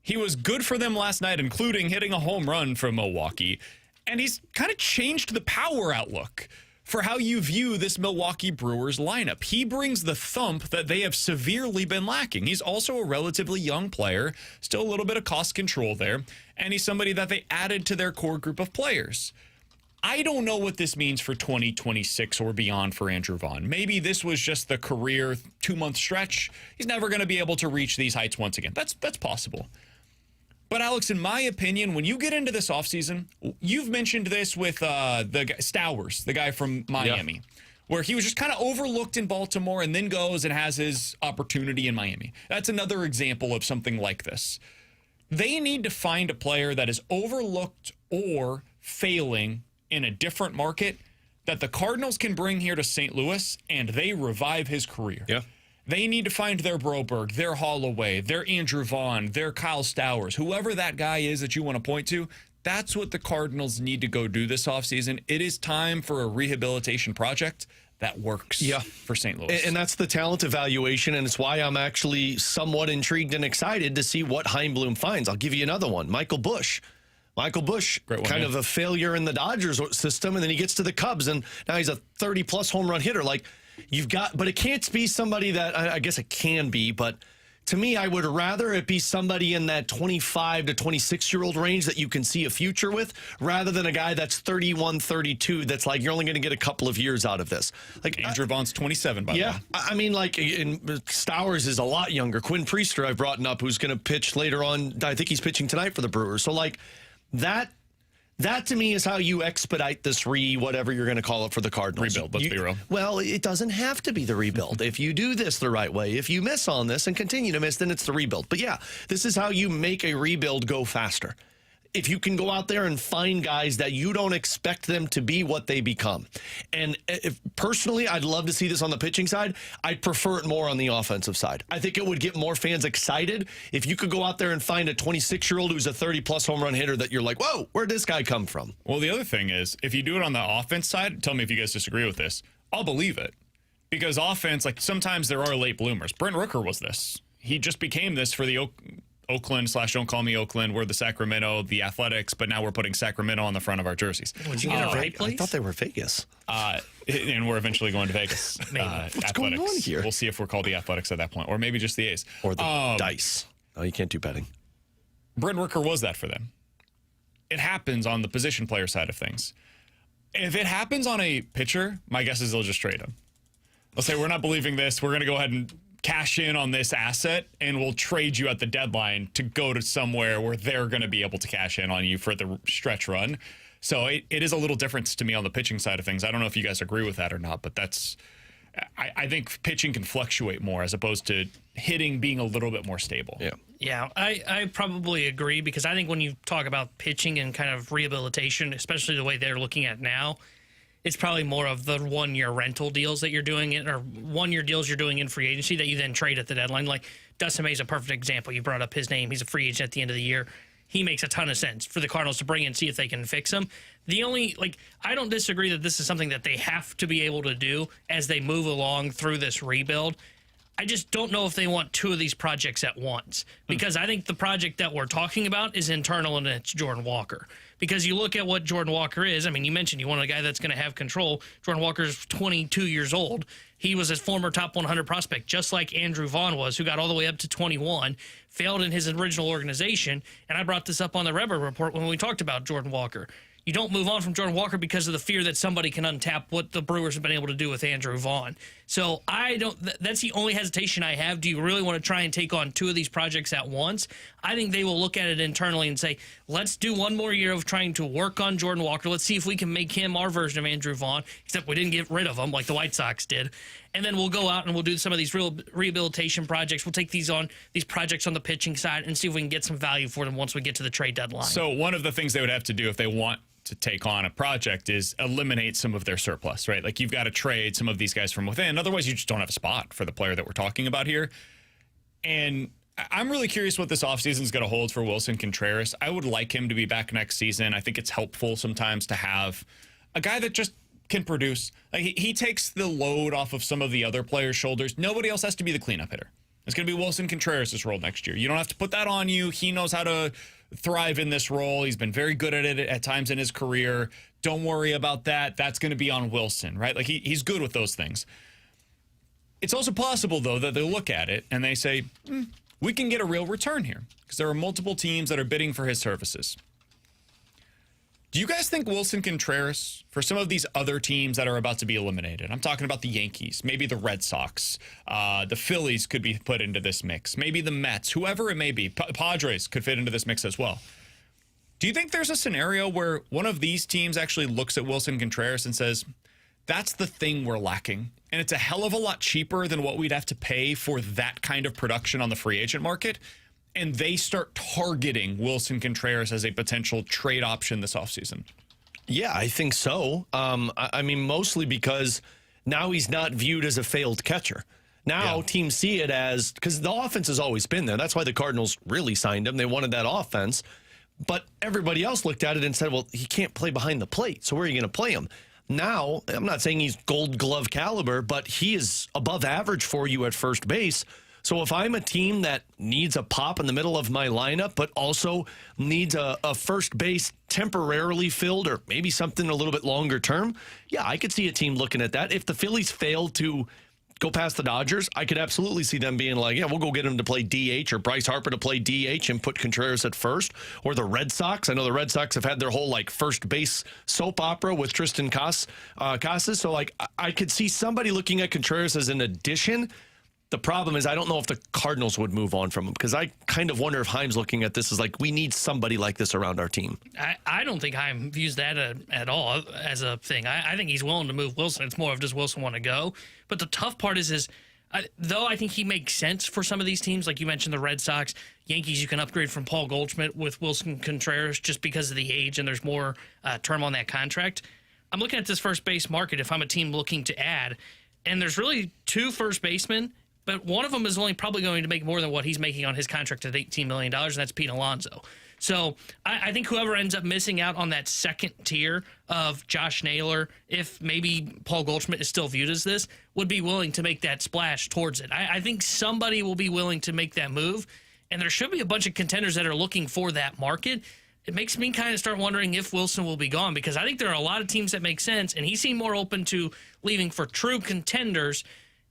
He was good for them last night, including hitting a home run from Milwaukee. And he's kind of changed the power outlook for how you view this Milwaukee Brewers lineup. He brings the thump that they have severely been lacking. He's also a relatively young player, still a little bit of cost control there, and he's somebody that they added to their core group of players. I don't know what this means for 2026 or beyond for Andrew Vaughn. Maybe this was just the career 2-month stretch. He's never going to be able to reach these heights once again. That's possible. But, Alex, in my opinion, when you get into this offseason, you've mentioned this with the guy, Stowers, the guy from Miami, where he was just kind of overlooked in Baltimore and then goes and has his opportunity in Miami. That's another example of something like this. They need to find a player that is overlooked or failing in a different market that the Cardinals can bring here to St. Louis and they revive his career. Yeah. They need to find their Broberg, their Holloway, their Andrew Vaughn, their Kyle Stowers, whoever that guy is that you want to point to. That's what the Cardinals need to go do this offseason. It is time for a rehabilitation project that works for St. Louis. And that's the talent evaluation, and it's why I'm actually somewhat intrigued and excited to see what Heimblum finds. I'll give you another one, Michael Busch. Michael Busch, kind of a failure in the Dodgers system, and then he gets to the Cubs, and now he's a 30-plus home run hitter. Like, you've got, but it can't be somebody that, I guess it can be, but to me, I would rather it be somebody in that 25 to 26-year-old range that you can see a future with, rather than a guy that's 31, 32, that's like, you're only going to get a couple of years out of this. Like Andrew Vaughn's 27, by the way. Yeah, I mean, like, Stowers is a lot younger. Quinn Priester I've brought up, who's going to pitch later on. I think he's pitching tonight for the Brewers. So, like, that to me is how you expedite this whatever you're going to call it for the Cardinals. Rebuild, let's be real. Well, it doesn't have to be the rebuild. If you do this the right way, if you miss on this and continue to miss, then it's the rebuild. But yeah, this is how you make a rebuild go faster. If you can go out there and find guys that you don't expect them to be what they become. And personally, I'd love to see this on the pitching side. I'd prefer it more on the offensive side. I think it would get more fans excited if you could go out there and find a 26-year-old who's a 30-plus home run hitter that you're like, whoa, where'd this guy come from? Well, the other thing is, if you do it on the offense side, tell me if you guys disagree with this, I'll believe it. Because offense, like, sometimes there are late bloomers. Brent Rooker was this. He just became this for the Oakland / Don't Call Me Oakland. We're the Sacramento, the Athletics, but now we're putting Sacramento on the front of our jerseys. Would you get it right, please? I thought they were Vegas. And we're eventually going to Vegas. What's Athletics. going on here? We'll see if we're called the Athletics at that point, or maybe just the A's. Or the Dice. Oh, you can't do betting. Brent Rooker was that for them. It happens on the position player side of things. If it happens on a pitcher, my guess is they'll just trade him. They'll say, we're not believing this. We're going to go ahead and cash in on this asset, and we'll trade you at the deadline to go to somewhere where they're going to be able to cash in on you for the stretch run. So it is a little different to me on the pitching side of things. I don't know if you guys agree with that or not, but I think pitching can fluctuate more as opposed to hitting being a little bit more stable. Yeah, I probably agree, because I think when you talk about pitching and kind of rehabilitation, especially the way they're looking at now, it's probably more of the one-year rental deals that you're doing, or one-year deals you're doing in free agency that you then trade at the deadline. Like, Dustin May's a perfect example. You brought up his name. He's a free agent at the end of the year. He makes a ton of sense for the Cardinals to bring in, see if they can fix him. I don't disagree that this is something that they have to be able to do as they move along through this rebuild. I just don't know if they want 2 of these projects at once, because I think the project that we're talking about is internal, and it's Jordan Walker. Because you look at what Jordan Walker is. I mean, you mentioned you want a guy that's going to have control. Jordan Walker's 22 years old. He was a former top 100 prospect, just like Andrew Vaughn was, who got all the way up to 21, failed in his original organization. And I brought this up on the Rebel Report when we talked about Jordan Walker. You don't move on from Jordan Walker because of the fear that somebody can untap what the Brewers have been able to do with Andrew Vaughn. So that's the only hesitation I have. Do you really want to try and take on 2 of these projects at once? I think they will look at it internally and say, let's do one more year of trying to work on Jordan Walker. Let's see if we can make him our version of Andrew Vaughn, except we didn't get rid of him like the White Sox did. and then we'll go out and we'll do some of these real rehabilitation projects. We'll take these projects on the pitching side and see if we can get some value for them once we get to the trade deadline. So one of the things they would have to do if they want to take on a project is eliminate some of their surplus, right? Like, you've got to trade some of these guys from within. Otherwise, you just don't have a spot for the player that we're talking about here. And I'm really curious what this offseason is going to hold for Willson Contreras. I would like him to be back next season. I think it's helpful sometimes to have a guy that just can produce. Like, he takes the load off of some of the other players' shoulders. Nobody else has to be the cleanup hitter. It's going to be Willson Contreras' role next year. You don't have to put that on you. He knows how to thrive in this role. He's been very good at it at times in his career. Don't worry about that. That's going to be on Willson, right? Like, he's good with those things. It's also possible, though, that they look at it and they say, we can get a real return here because there are multiple teams that are bidding for his services. Do you guys think Willson Contreras, for some of these other teams that are about to be eliminated, I'm talking about the Yankees, maybe the Red Sox, the Phillies could be put into this mix, maybe the Mets, whoever it may be, Padres could fit into this mix as well. Do you think there's a scenario where one of these teams actually looks at Willson Contreras and says, that's the thing we're lacking, and it's a hell of a lot cheaper than what we'd have to pay for that kind of production on the free agent market, and they start targeting Willson Contreras as a potential trade option this offseason? Yeah, I think so. I mean, mostly because now he's not viewed as a failed catcher. Now teams see it as, because the offense has always been there. That's why the Cardinals really signed him. They wanted that offense. But everybody else looked at it and said, well, he can't play behind the plate, so where are you going to play him? Now, I'm not saying he's Gold Glove caliber, but he is above average for you at first base. So if I'm a team that needs a pop in the middle of my lineup, but also needs a first base temporarily filled or maybe something a little bit longer term, yeah, I could see a team looking at that. If the Phillies fail to go past the Dodgers, I could absolutely see them being like, yeah, we'll go get him to play DH, or Bryce Harper to play DH and put Contreras at first. Or the Red Sox. I know the Red Sox have had their whole like first base soap opera with Tristan Casas. So like I could see somebody looking at Contreras as an addition. The problem is I don't know if the Cardinals would move on from him, because I kind of wonder if Heim's looking at this as like, we need somebody like this around our team. I don't think Heim views that at all as a thing. I think he's willing to move Willson. It's more of, does Willson want to go? But the tough part is though I think he makes sense for some of these teams, like you mentioned the Red Sox, Yankees, you can upgrade from Paul Goldschmidt with Willson Contreras just because of the age and there's more term on that contract. I'm looking at this first base market if I'm a team looking to add, and there's really two first basemen, but one of them is only probably going to make more than what he's making on his contract at $18 million, and that's Pete Alonso. So I think whoever ends up missing out on that second tier of Josh Naylor, if maybe Paul Goldschmidt is still viewed as this, would be willing to make that splash towards it. I think somebody will be willing to make that move, and there should be a bunch of contenders that are looking for that market. It makes me kind of start wondering if Willson will be gone, because I think there are a lot of teams that make sense, and he seemed more open to leaving for true contenders,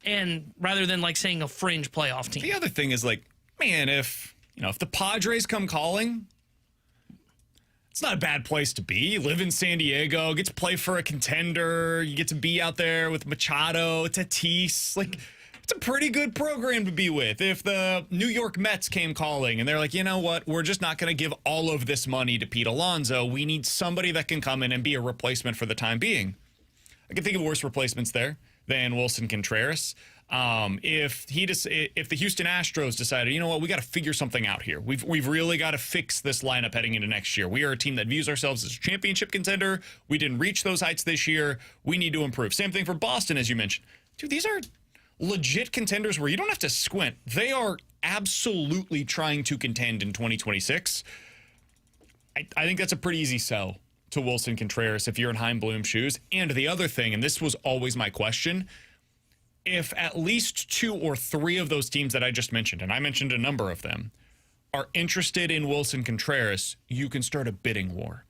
and rather than like saying a fringe playoff team. The other thing is like, man, if the Padres come calling, it's not a bad place to be. You live in San Diego, get to play for a contender, you get to be out there with Machado, Tatis. Like, it's a pretty good program to be with. If the New York Mets came calling and they're like, you know what, we're just not going to give all of this money to Pete Alonso. We need somebody that can come in and be a replacement for the time being. I can think of worse replacements there than Willson Contreras. If the Houston Astros decided, you know what, we got to figure something out here. We've really got to fix this lineup heading into next year. We are a team that views ourselves as a championship contender. We didn't reach those heights this year. We need to improve. Same thing for Boston, as you mentioned. Dude, these are legit contenders where you don't have to squint. They are absolutely trying to contend in 2026. I think that's a pretty easy sell to Willson Contreras if you're in Chaim Bloom's shoes. And the other thing, and this was always my question, if at least 2 or 3 of those teams that I just mentioned, and I mentioned a number of them, are interested in Willson Contreras, you can start a bidding war.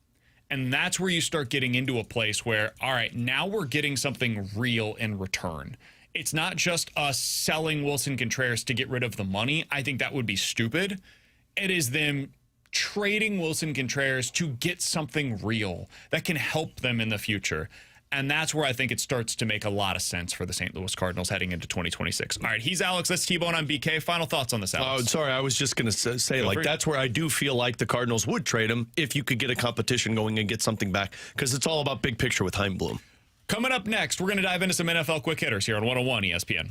And that's where you start getting into a place where, all right, now we're getting something real in return. It's not just us selling Willson Contreras to get rid of the money. I think that would be stupid. It is them trading Willson Contreras to get something real that can help them in the future. And that's where I think it starts to make a lot of sense for the St. Louis Cardinals heading into 2026. All right, he's Alex. That's T-Bone on BK. Final thoughts on this, Alex? Oh, sorry. I was just going to say, like, that's where I do feel like the Cardinals would trade him if you could get a competition going and get something back, because it's all about big picture with Chaim Bloom. Coming up next, we're going to dive into some NFL quick hitters here on 101 ESPN.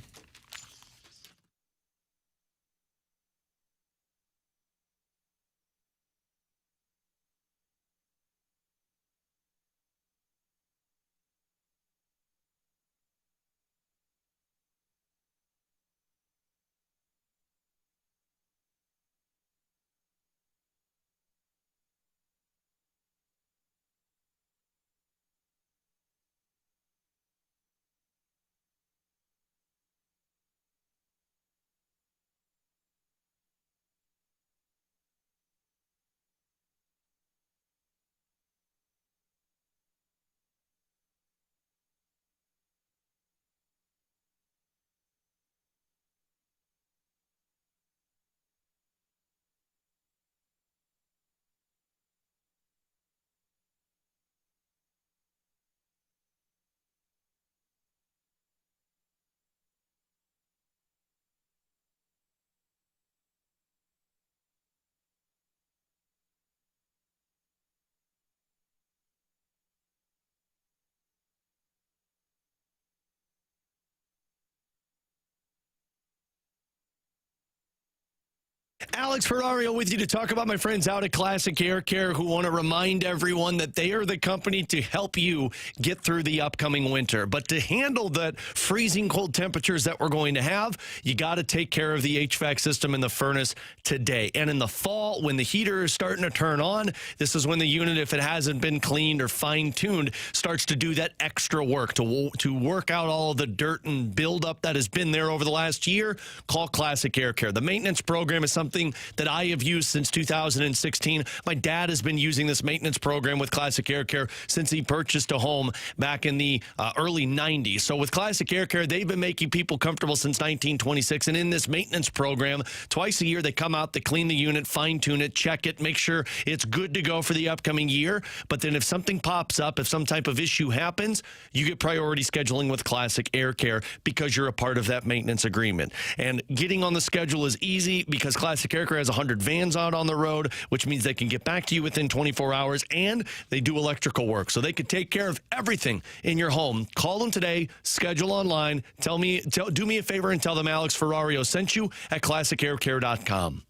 Alex Ferrario with you to talk about my friends out at Classic Air Care who want to remind everyone that they are the company to help you get through the upcoming winter. But to handle that freezing cold temperatures that we're going to have, you got to take care of the HVAC system in the furnace today. And in the fall, when the heater is starting to turn on, this is when the unit, if it hasn't been cleaned or fine-tuned, starts to do that extra work to work out all of the dirt and buildup that has been there over the last year. Call Classic Air Care. The maintenance program is something that I have used since 2016. My dad has been using this maintenance program with Classic Air Care since he purchased a home back in the early 90s. So with Classic Air Care, they've been making people comfortable since 1926. And in this maintenance program, twice a year, they come out, they clean the unit, fine-tune it, check it, make sure it's good to go for the upcoming year. But then if something pops up, if some type of issue happens, you get priority scheduling with Classic Air Care because you're a part of that maintenance agreement. And getting on the schedule is easy because Classic Air Care has 100 vans out on the road, which means they can get back to you within 24 hours, and they do electrical work. So they can take care of everything in your home. Call them today, schedule online, do me a favor and tell them Alex Ferrario sent you at classicaircare.com.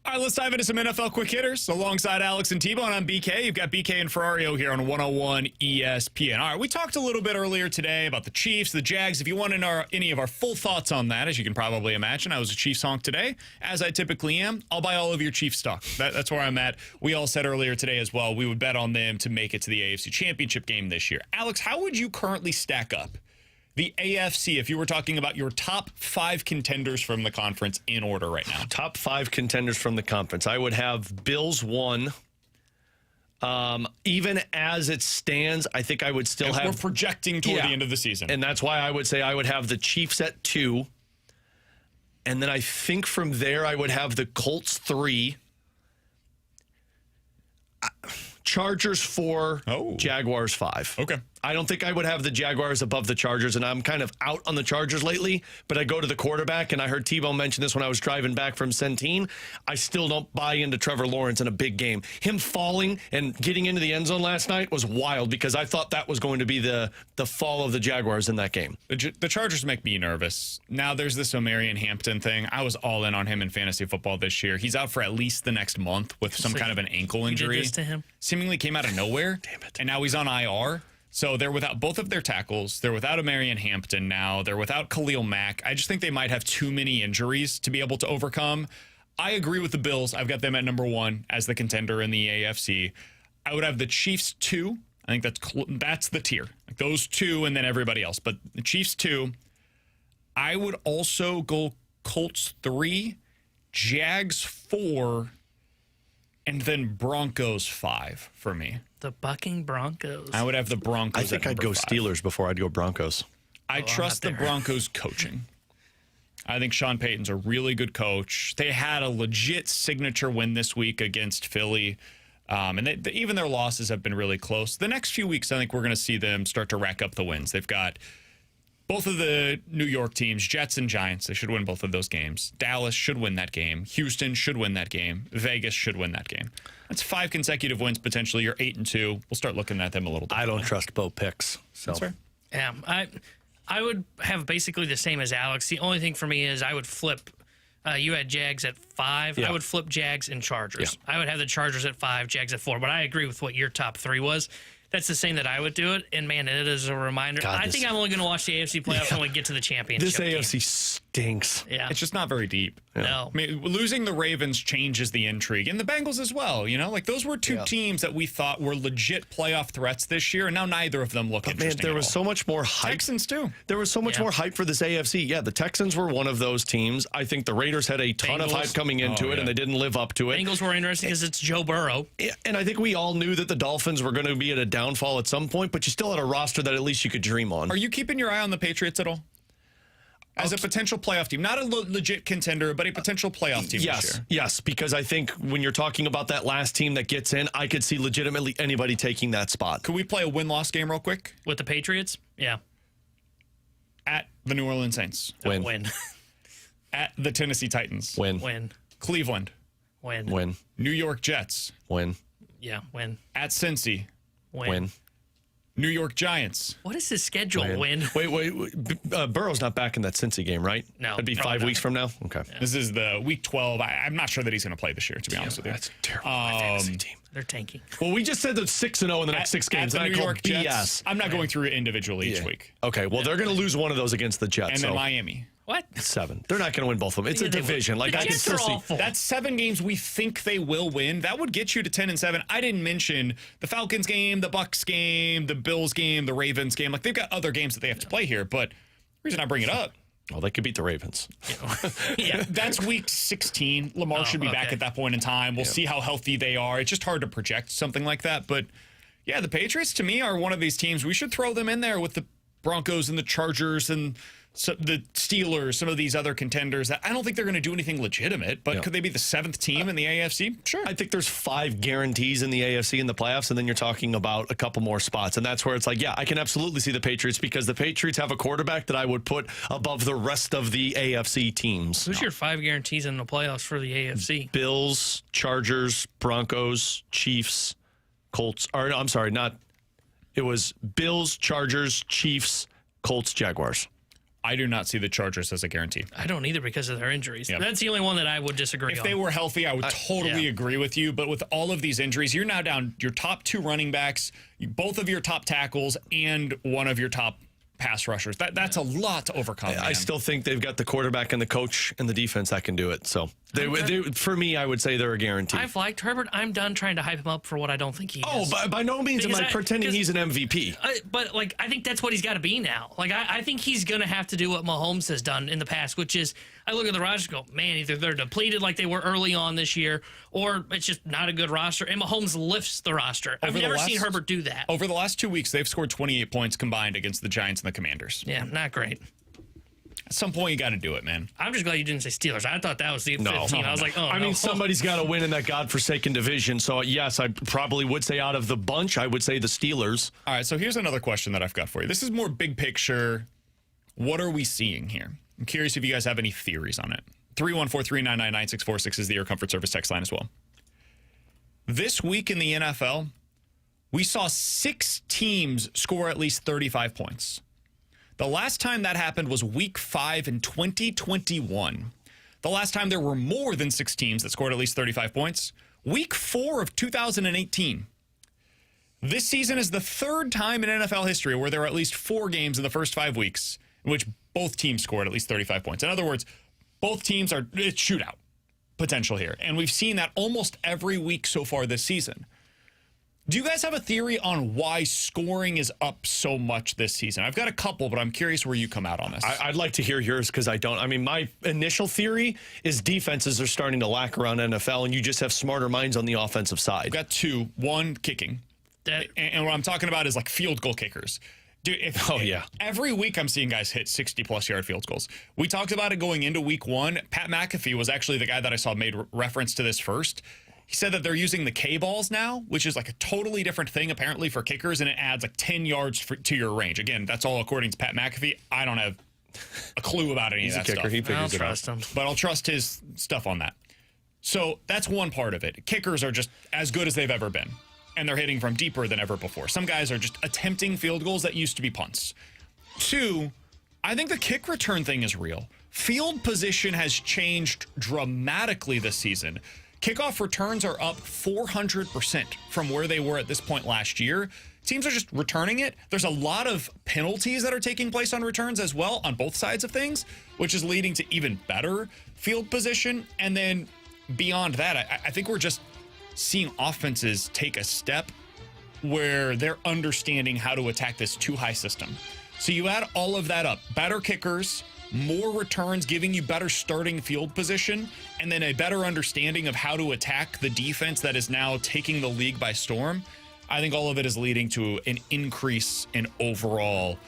All right, let's dive into some NFL quick hitters. Alongside Alex and T-Bone, I'm BK. You've got BK and Ferrario here on 101 ESPN. All right, we talked a little bit earlier today about the Chiefs, the Jags. If you want any of our full thoughts on that, as you can probably imagine, I was a Chiefs honk today, as I typically am. I'll buy all of your Chiefs stock. That's where I'm at. We all said earlier today as well, we would bet on them to make it to the AFC Championship game this year. Alex, how would you currently stack up the AFC, if you were talking about your top 5 contenders from the conference in order right now? Top 5 contenders from the conference. I would have Bills 1. Even as it stands, I think I would still have... We're projecting toward the end of the season. And that's why I would say I would have the Chiefs at 2. And then I think from there I would have the Colts 3. Chargers 4, Jaguars 5. Okay. I don't think I would have the Jaguars above the Chargers, and I'm kind of out on the Chargers lately, but I go to the quarterback, and I heard T-Bone mention this when I was driving back from Centene. I still don't buy into Trevor Lawrence in a big game. Him falling and getting into the end zone last night was wild because I thought that was going to be the fall of the Jaguars in that game. The Chargers make me nervous. Now there's this Omarion Hampton thing. I was all in on him in fantasy football this year. He's out for at least the next month with some kind of an ankle injury. You did this to him? Seemingly came out of nowhere. Damn it. And now he's on IR. So they're without both of their tackles. They're without Omarion Hampton now. They're without Khalil Mack. I just think they might have too many injuries to be able to overcome. I agree with the Bills. I've got them at number 1 as the contender in the AFC. I would have the Chiefs 2. I think that's the tier. Like those 2 and then everybody else. But the Chiefs 2. I would also go Colts 3, Jags 4, and then Broncos 5 for me. The bucking Broncos. I would have the Broncos. I think I'd go 5. Steelers before I'd go Broncos. I trust the Broncos coaching. I think Sean Payton's a really good coach. They had a legit signature win this week against Philly. And even their losses have been really close. The next few weeks, I think we're going to see them start to rack up the wins. They've got both of the New York teams, Jets and Giants. They should win both of those games. Dallas should win that game. Houston should win that game. Vegas should win that game. That's 5 consecutive wins potentially. You're 8-2. We'll start looking at them a little differently. I don't trust both picks. So. That's fair. Yeah, I would have basically the same as Alex. The only thing for me is I would flip. You had Jags at 5. Yeah. I would flip Jags and Chargers. Yeah. I would have the Chargers at 5, Jags at 4. But I agree with what your top 3 was. That's the same that I would do it. And, man, it is a reminder. I think I'm only going to watch the AFC playoffs when we get to the championship. This AFC stinks. Yeah. It's just not very deep. Yeah. No. I mean, losing the Ravens changes the intrigue. And the Bengals as well, you know? Like, those were 2 teams that we thought were legit playoff threats this year, and now neither of them look interesting. Man, there was so much more hype. Texans, too. There was so much more hype for this AFC. Yeah, the Texans were one of those teams. I think the Raiders had a ton of hype coming into it, and they didn't live up to it. Bengals were interesting because it's Joe Burrow. Yeah, and I think we all knew that the Dolphins were going to be at a downfall at some point, but you still had a roster that at least you could dream on. Are you keeping your eye on the Patriots at all? As a potential playoff team. Not a legit contender, but a potential playoff team this year. Yes, because I think when you're talking about that last team that gets in, I could see legitimately anybody taking that spot. Could we play a win-loss game real quick? With the Patriots? Yeah. At the New Orleans Saints. Win. Win. At the Tennessee Titans. Win. Win. Cleveland. Win. Win. New York Jets. Win. Yeah, win. At Cincy. Win. New York Giants. What is his schedule? Win. Wait. Burrow's not back in that Cincy game, right? No. That'd be 5 weeks from now? Okay. Yeah. This is the week 12. I'm not sure that he's going to play this year, to be honest with you. That's terrible. My fantasy team. They're tanking. Well, we just said they're 6-0 in the next 6 games. At the and New I York called BS. Jets. I'm not going through it individually each week. Okay, well, they're going to lose one of those against the Jets. And then Miami. What? 7. They're not going to win both of them. It's a division. Like, I can still see. That's 7 games we think they will win. That would get you to 10-7. I didn't mention the Falcons game, the Bucks game, the Bills game, the Ravens game. Like, they've got other games that they have to play here. But the reason I bring it up. Well, they could beat the Ravens. Yeah, that's week 16. Lamar should be back at that point in time. We'll see how healthy they are. It's just hard to project something like that. But, yeah, the Patriots, to me, are one of these teams. We should throw them in there with the Broncos and the Chargers and the Steelers, some of these other contenders. I don't think they're going to do anything legitimate, but could they be the 7th team in the AFC? Sure. I think there's 5 guarantees in the AFC in the playoffs, and then you're talking about a couple more spots. And that's where it's like, yeah, I can absolutely see the Patriots because the Patriots have a quarterback that I would put above the rest of the AFC teams. Who's your 5 guarantees in the playoffs for the AFC? Bills, Chargers, Broncos, Chiefs, Colts. Or I'm sorry, it was Bills, Chargers, Chiefs, Colts, Jaguars. I do not see the Chargers as a guarantee. I don't either because of their injuries. Yep. That's the only one that I would disagree on. If they were healthy, I would totally agree with you. But with all of these injuries, you're now down your top 2 running backs, both of your top tackles, and one of your top pass rushers. That's a lot to overcome. I still think they've got the quarterback and the coach and the defense that can do it. So for me, I would say they're a guarantee. I've liked Herbert. I'm done trying to hype him up for what I don't think he is. Oh, by no means am I pretending he's an MVP. But I think that's what he's got to be now. I think he's going to have to do what Mahomes has done in the past, which is I look at the roster and go, man, either they're depleted like they were early on this year, or it's just not a good roster. And Mahomes lifts the roster. I've never seen Herbert do that. Over the last 2 weeks, they've scored 28 points combined against the Giants and the Commanders. Yeah, not great. At some point, you got to do it, man. I'm just glad you didn't say Steelers. I thought that was the 15. I was like, oh, I mean, somebody's got to win in that godforsaken division. So, yes, I probably would say out of the bunch, I would say the Steelers. All right, so here's another question that I've got for you. This is more big picture. What are we seeing here? I'm curious if you guys have any theories on it. 314-399-9646 is the Air Comfort Service text line as well. This week in the NFL, we saw 6 teams score at least 35 points. The last time that happened was week 5 in 2021. The last time there were more than 6 teams that scored at least 35 points, week 4 of 2018. This season is the 3rd time in NFL history where there are at least 4 games in the first 5 weeks in which both teams scored at least 35 points. In other words, both teams are it's shootout potential here. And we've seen that almost every week so far this season. Do you guys have a theory on why scoring is up so much this season? I've got a couple, but I'm curious where you come out on this. I'd like to hear yours because I don't. I mean, my initial theory is defenses are starting to lack around NFL, and you just have smarter minds on the offensive side. I've got 2. One, kicking. And what I'm talking about is like field goal kickers. Dude, every week I'm seeing guys hit 60-plus yard field goals. We talked about it going into week 1. Pat McAfee was actually the guy that I saw made reference to this first. He said that they're using the K-balls now, which is like a totally different thing apparently for kickers, and it adds like 10 yards to your range. Again, that's all according to Pat McAfee. I don't have a clue about any of that stuff. He figures it out. Him. But I'll trust his stuff on that. So that's one part of it. Kickers are just as good as they've ever been, and they're hitting from deeper than ever before. Some guys are just attempting field goals that used to be punts. 2, I think the kick return thing is real. Field position has changed dramatically this season. Kickoff returns are up 400% from where they were at this point last year. Teams are just returning it. There's a lot of penalties that are taking place on returns as well on both sides of things, which is leading to even better field position. And then beyond that, I think we're just seeing offenses take a step where they're understanding how to attack this too high system. So you add all of that up, better kickers, more returns, giving you better starting field position, and then a better understanding of how to attack the defense that is now taking the league by storm. I think all of it is leading to an increase in overall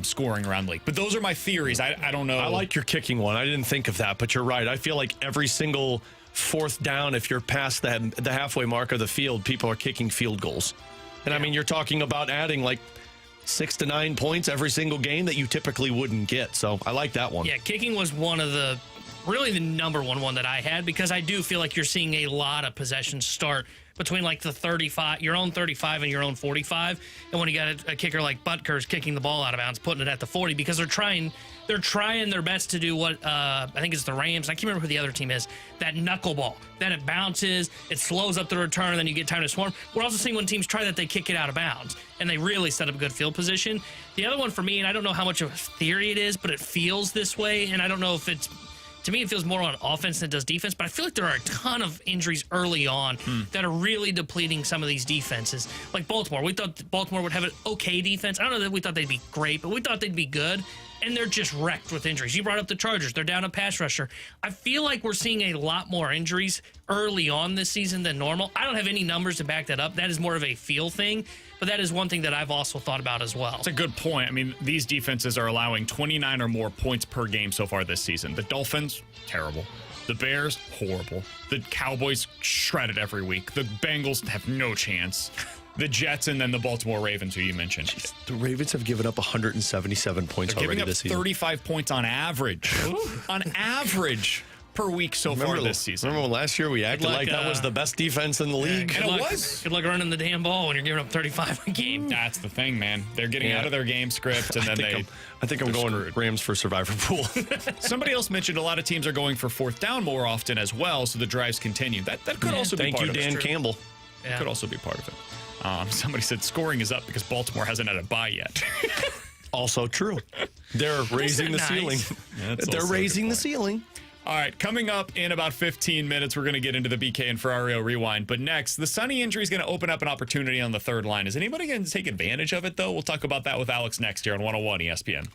scoring around the league. But those are my theories. I don't know. I like your kicking one. I didn't think of that, but you're right. I feel like every single 4th down, if you're past the halfway mark of the field, people are kicking field goals. And I mean, you're talking about adding like 6 to 9 points every single game that you typically wouldn't get. So I like that one. Yeah, kicking was one of the number one that I had, because I do feel like you're seeing a lot of possessions start between like the 35, your own 35 and your own 45. And when you got a kicker like Butker's kicking the ball out of bounds, putting it at the 40, because they're trying their best to do what I think it's the Rams. I can't remember who the other team is. That knuckleball. Then it bounces, it slows up the return, and then you get time to swarm. We're also seeing when teams try that, they kick it out of bounds, and they really set up a good field position. The other one for me, and I don't know how much of a theory it is, but it feels this way, and I don't know if it's, to me, it feels more on offense than it does defense, but I feel like there are a ton of injuries early on that are really depleting some of these defenses. Like Baltimore. We thought Baltimore would have an okay defense. I don't know that we thought they'd be great, but we thought they'd be good, and they're just wrecked with injuries. You brought up the Chargers. They're down a pass rusher. I feel like we're seeing a lot more injuries early on this season than normal. I don't have any numbers to back that up. That is more of a feel thing, but that is one thing that I've also thought about as well. It's a good point. I mean, these defenses are allowing 29 or more points per game so far this season. The Dolphins, terrible. The Bears, horrible. The Cowboys, shredded every week. The Bengals have no chance. The Jets, and then the Baltimore Ravens, who you mentioned. Jeez, the Ravens have given up 177 points already this season. They're giving up 35 points on average. On average per week so far this season. Remember when last year we acted like that was the best defense in the league? And it was. Good luck running the damn ball when you're giving up 35 a game. That's the thing, man. They're getting out of their game script, and then I think I'm going screwed. Rams for Survivor Pool. Somebody else mentioned a lot of teams are going for 4th down more often as well, so the drives continue. That could also be part of it. Thank you, Dan Campbell. Yeah. Could also be part of it. Somebody said scoring is up because Baltimore hasn't had a bye yet. Also true. They're raising the ceiling. They're raising the ceiling. All right, coming up in about 15 minutes, we're going to get into the BK and Ferrario Rewind. But next, the Sonny injury is going to open up an opportunity on the 3rd line. Is anybody going to take advantage of it, though? We'll talk about that with Alex next year on 101 ESPN.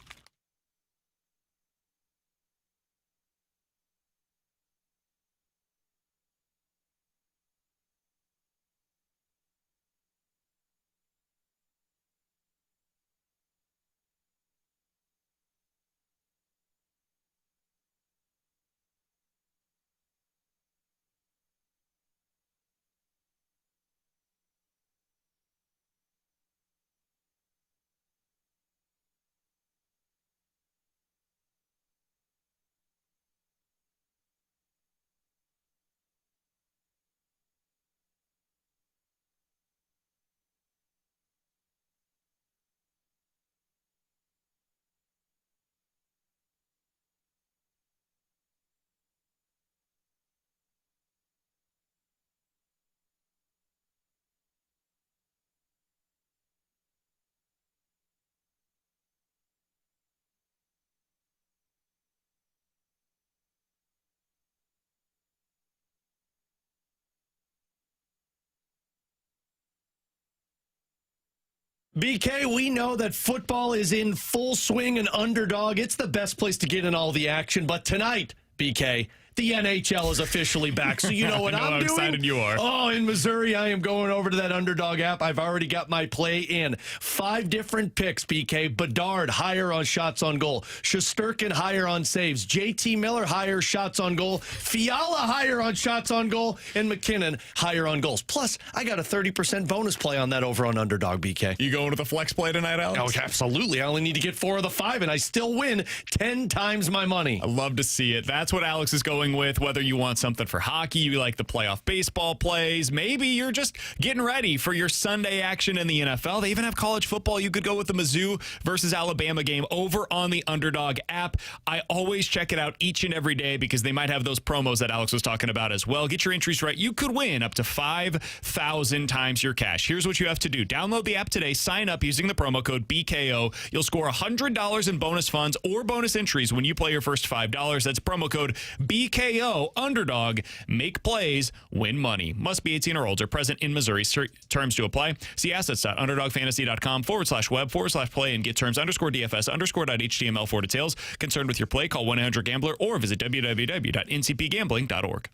BK, we know that football is in full swing and Underdog. It's the best place to get in all the action. But tonight, BK, the NHL is officially back. So you know what I'm doing? How excited you are. Oh, in Missouri, I am going over to that Underdog app. I've already got my play in. 5 different picks, BK. Bedard, higher on shots on goal. Shesterkin, higher on saves. JT Miller, higher shots on goal. Fiala, higher on shots on goal. And McKinnon, higher on goals. Plus, I got a 30% bonus play on that over on Underdog, BK. You going with a flex play tonight, Alex? Oh, absolutely. I only need to get 4 of the 5, and I still win 10 times my money. I love to see it. That's what Alex is going with, whether you want something for hockey, you like the playoff baseball plays, maybe you're just getting ready for your Sunday action in the NFL. They even have college football. You could go with the Mizzou versus Alabama game over on the Underdog app. I always check it out each and every day because they might have those promos that Alex was talking about as well. Get your entries right. You could win up to 5,000 times your cash. Here's what you have to do. Download the app today. Sign up using the promo code BKO. You'll score $100 in bonus funds or bonus entries when you play your first $5. That's promo code BKO. Underdog. Make plays, win money. Must be 18 or older. Present in Missouri. Terms to apply. See assets.underdogfantasy.com/web/play and get terms _DFS_.html for details. Concerned with your play, call 1-800-GAMBLER or visit www.ncpgambling.org.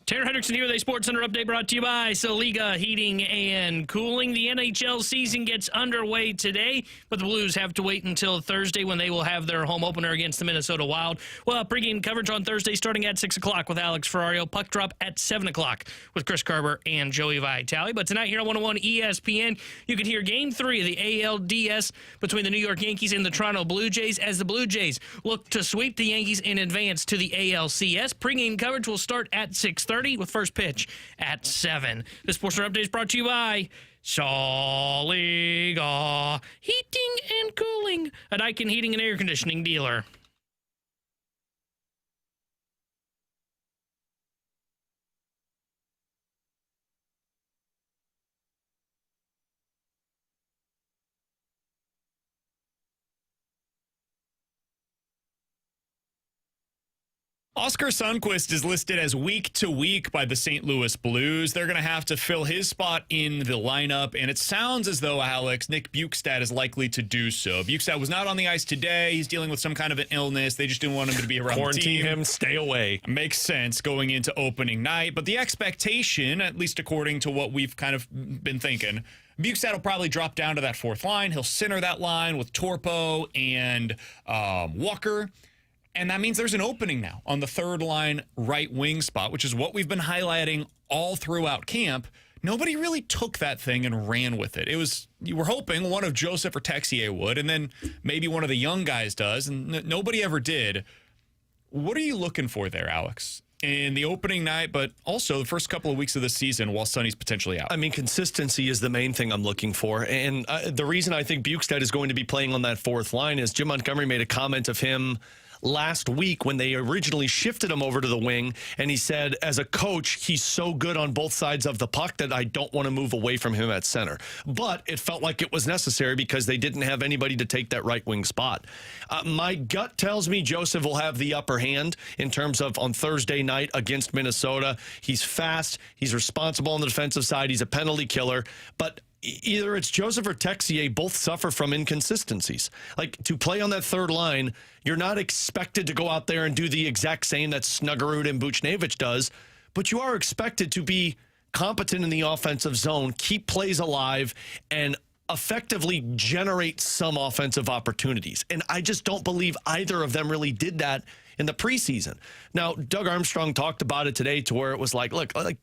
Tanner Hendrickson here with a Sports Center update brought to you by Soliga Heating and Cooling. The NHL season gets underway today, but the Blues have to wait until Thursday when they will have their home opener against the Minnesota Wild. Well, pregame coverage on Thursday starting at 6 o'clock with Alex Ferrario. Puck drop at 7 o'clock with Chris Carver and Joey Vitale. But tonight here on 101 ESPN, you can hear Game 3 of the ALDS between the New York Yankees and the Toronto Blue Jays as the Blue Jays look to sweep the Yankees in advance to the ALCS. Pregame coverage will start at 6:30 with first pitch at 7. This Sports Center update is brought to you by Soliga Heating and Cooling, a Daikin heating and air conditioning dealer. Oscar Sundqvist is listed as week to week by the St. Louis Blues. They're going to have to fill his spot in the lineup, and it sounds as though, Alex, Nick Bjugstad is likely to do so. Bjugstad was not on the ice today. He's dealing with some kind of an illness. They just didn't want him to be around the team. Quarantine him, stay away. Makes sense going into opening night, but the expectation, at least according to what we've kind of been thinking, Bjugstad will probably drop down to that fourth line. He'll center that line with Torpo and Walker. And that means there's an opening now on the third line right wing spot, which is what we've been highlighting all throughout camp. Nobody really took that thing and ran with it. You were hoping one of Joseph or Texier would, and then maybe one of the young guys does, and nobody ever did. What are you looking for there, Alex, in the opening night, but also the first couple of weeks of the season while Sonny's potentially out? I mean, consistency is the main thing I'm looking for. And the reason I think Bjugstad is going to be playing on that fourth line is Jim Montgomery made a comment of him last week when they originally shifted him over to the wing, and he said, as a coach, he's so good on both sides of the puck that I don't want to move away from him at center. But it felt like it was necessary because they didn't have anybody to take that right wing spot. My gut tells me Joseph will have the upper hand in terms of on Thursday night against Minnesota. He's fast, he's responsible on the defensive side, he's a penalty killer, but either it's Joseph or Texier, both suffer from inconsistencies. Like, to play on that third line, you're not expected to go out there and do the exact same that Snuggerud and Buchnevich does, but you are expected to be competent in the offensive zone, keep plays alive, and effectively generate some offensive opportunities. And I just don't believe either of them really did that in the preseason. Now, Doug Armstrong talked about it today to where it was like, look, like,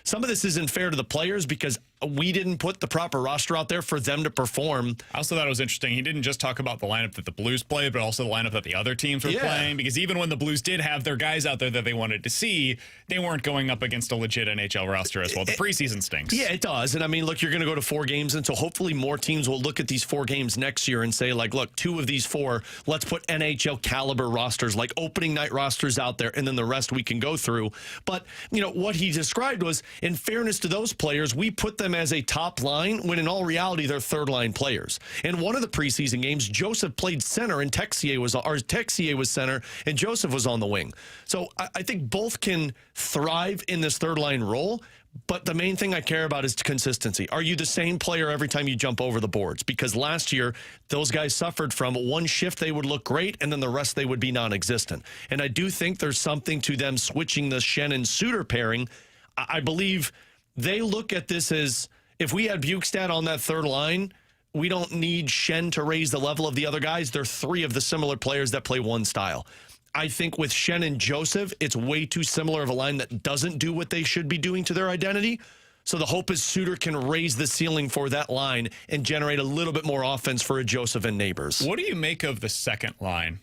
some of this isn't fair to the players because we didn't put the proper roster out there for them to perform. I also thought it was interesting. He didn't just talk about the lineup that the Blues played, but also the lineup that the other teams were playing. Because even when the Blues did have their guys out there that they wanted to see, they weren't going up against a legit NHL roster as well. The preseason stinks. Yeah, it does. And I mean, look, you're going to go to 4 games, and so hopefully more teams will look at these 4 games next year and say, like, look, 2 of these 4, let's put NHL caliber rosters, like opening night rosters out there, and then the rest we can go through. But, you know, what he described was, in fairness to those players, we put them as a top line when in all reality they're third line players. In one of the preseason games, Joseph played center and Texier was center and Joseph was on the wing. So I think both can thrive in this third line role, but the main thing I care about is consistency. Are you the same player every time you jump over the boards? Because last year, those guys suffered from one shift they would look great, and then the rest they would be non-existent. And I do think there's something to them switching the Schenn and Suter pairing. I believe they look at this as, if we had Bjugstad on that third line, we don't need Schenn to raise the level of the other guys. They're 3 of the similar players that play one style. I think with Schenn and Joseph, it's way too similar of a line that doesn't do what they should be doing to their identity. So the hope is Suter can raise the ceiling for that line and generate a little bit more offense for a Joseph and Neighbors. What do you make of the second line?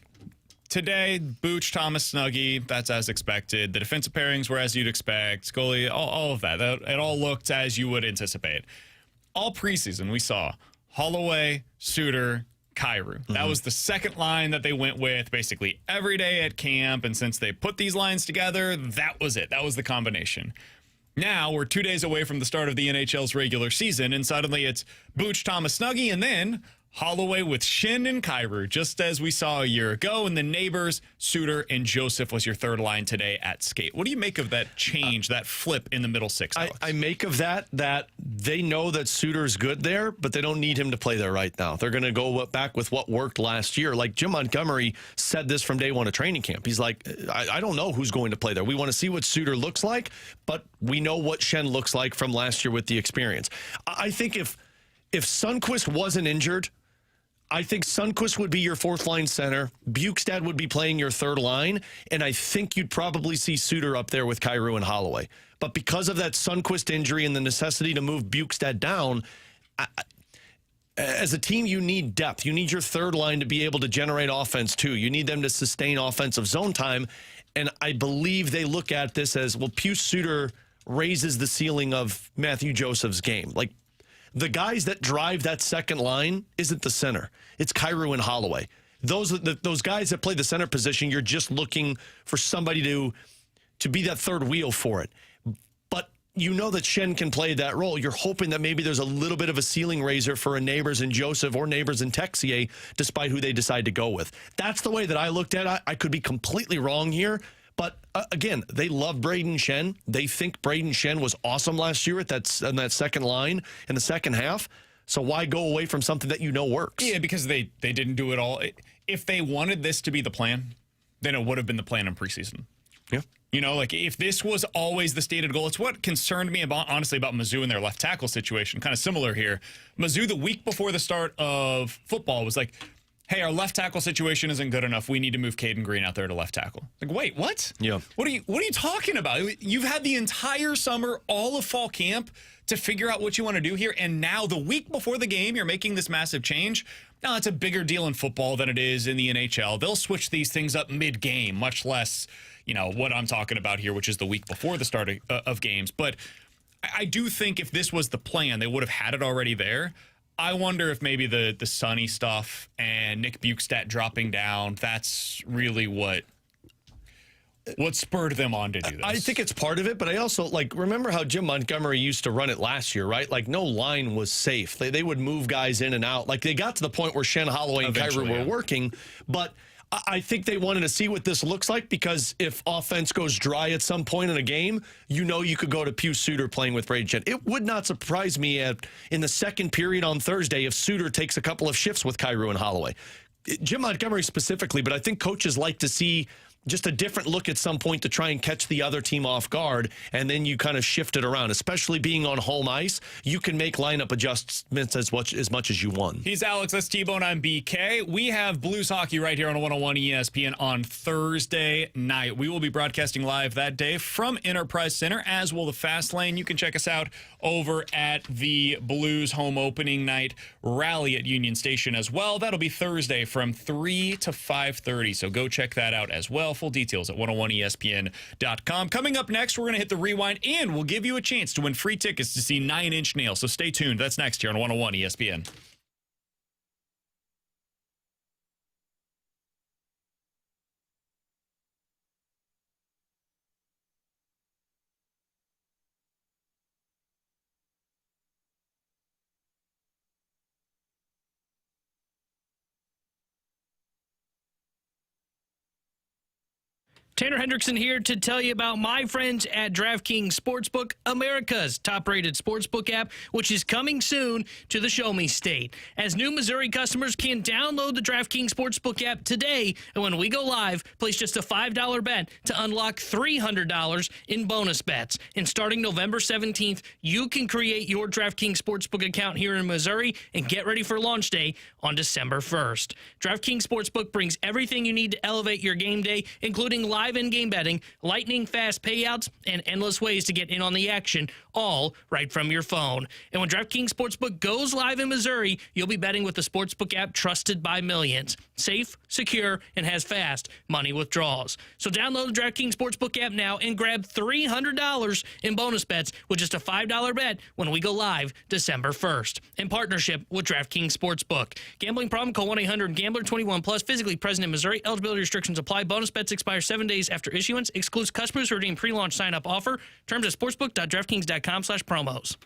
Today, Booch, Thomas, Snuggie, that's as expected. The defensive pairings were as you'd expect. Goalie, all of that. It all looked as you would anticipate. All preseason, we saw Holloway, Suter, Kyrou. That was the second line that they went with basically every day at camp. And since they put these lines together, that was it. That was the combination. Now we're 2 days away from the start of the NHL's regular season, and suddenly it's Booch, Thomas, Snuggie, and then Holloway with Schenn and Kyrou, just as we saw a year ago. And the Neighbors, Suter, and Joseph was your third line today at skate. What do you make of that change, that flip in the middle six? I make of that they know that Suter's good there, but they don't need him to play there right now. They're going to go back with what worked last year. Like Jim Montgomery said this from day one of training camp. He's like, I don't know who's going to play there. We want to see what Suter looks like, but we know what Schenn looks like from last year with the experience. I think if Sundqvist wasn't injured, I think Sundqvist would be your fourth line center. Bjugstad would be playing your third line. And I think you'd probably see Suter up there with Kyrou and Holloway. But because of that Sundqvist injury and the necessity to move Bjugstad down, as a team, you need depth. You need your third line to be able to generate offense, too. You need them to sustain offensive zone time. And I believe they look at this as, well, Pius Suter raises the ceiling of Matthew Joseph's game. Like, the guys that drive that second line isn't the center. It's Kyrou and Holloway. Those guys that play the center position, you're just looking for somebody to be that third wheel for it. But you know that Schenn can play that role. You're hoping that maybe there's a little bit of a ceiling raiser for a Neighbors and Joseph or Neighbors and Texier, despite who they decide to go with. That's the way that I looked at it. I could be completely wrong here, But again, they love Braden Shen. They think Braden Shen was awesome last year in that second line in the second half. So why go away from something that you know works? Yeah, because they didn't do it all. If they wanted this to be the plan, then it would have been the plan in preseason. Yeah. You know, like if this was always the stated goal, it's what concerned me honestly about Mizzou and their left tackle situation. Kind of similar here. Mizzou, the week before the start of football, was like, hey, our left tackle situation isn't good enough. We need to move Caden Green out there to left tackle. Like, wait, what? Yeah. What are you talking about? You've had the entire summer, all of fall camp to figure out what you want to do here, and now the week before the game, you're making this massive change. Now, it's a bigger deal in football than it is in the NHL. They'll switch these things up mid-game, much less, what I'm talking about here, which is the week before the start of games. But I do think if this was the plan, they would have had it already there. I wonder if maybe the Sonny stuff and Nick Bukestad dropping down, that's really what spurred them on to do this. I think it's part of it, but I also, remember how Jim Montgomery used to run it last year, right? Like, no line was safe. They would move guys in and out. Like, they got to the point where Shen, Holloway, and Kyrou were working, but I think they wanted to see what this looks like, because if offense goes dry at some point in a game, you could go to Pius Suter playing with Braden Shen. It would not surprise me in the second period on Thursday if Suter takes a couple of shifts with Kyrou and Holloway. Jim Montgomery specifically, but I think coaches like to see just a different look at some point to try and catch the other team off guard, and then you kind of shift it around. Especially being on home ice, you can make lineup adjustments as much as you want. He's Alex, that's T-Bone, I'm BK. We have Blues hockey right here on 101 ESPN on Thursday night. We will be broadcasting live that day from Enterprise Center, as will the Fast Lane. You can check us out over at the Blues home opening night rally at Union Station as well. That'll be Thursday from 3 to 5:30, so go check that out as well. Full details at 101ESPN.com. Coming up next, we're going to hit the rewind, and we'll give you a chance to win free tickets to see Nine Inch Nails. So stay tuned. That's next here on 101 ESPN. Tanner Hendrickson here to tell you about my friends at DraftKings Sportsbook, America's top-rated sportsbook app, which is coming soon to the Show Me State. As new Missouri customers can download the DraftKings Sportsbook app today, and when we go live, place just a $5 bet to unlock $300 in bonus bets. And starting November 17th, you can create your DraftKings Sportsbook account here in Missouri and get ready for launch day on December 1st. DraftKings Sportsbook brings everything you need to elevate your game day, including live in-game betting, lightning-fast payouts, and endless ways to get in on the action, all right from your phone. And when DraftKings Sportsbook goes live in Missouri, you'll be betting with the Sportsbook app trusted by millions. Safe, secure, and has fast money withdrawals. So download the DraftKings Sportsbook app now and grab $300 in bonus bets with just a $5 bet when we go live December 1st. In partnership with DraftKings Sportsbook. Gambling problem? Call 1-800-GAMBLER. 21 plus. Physically present in Missouri. Eligibility restrictions apply. Bonus bets expire 7 days after issuance. Excludes customers who redeem pre-launch sign-up offer. Terms at sportsbook.draftkings.com/promos.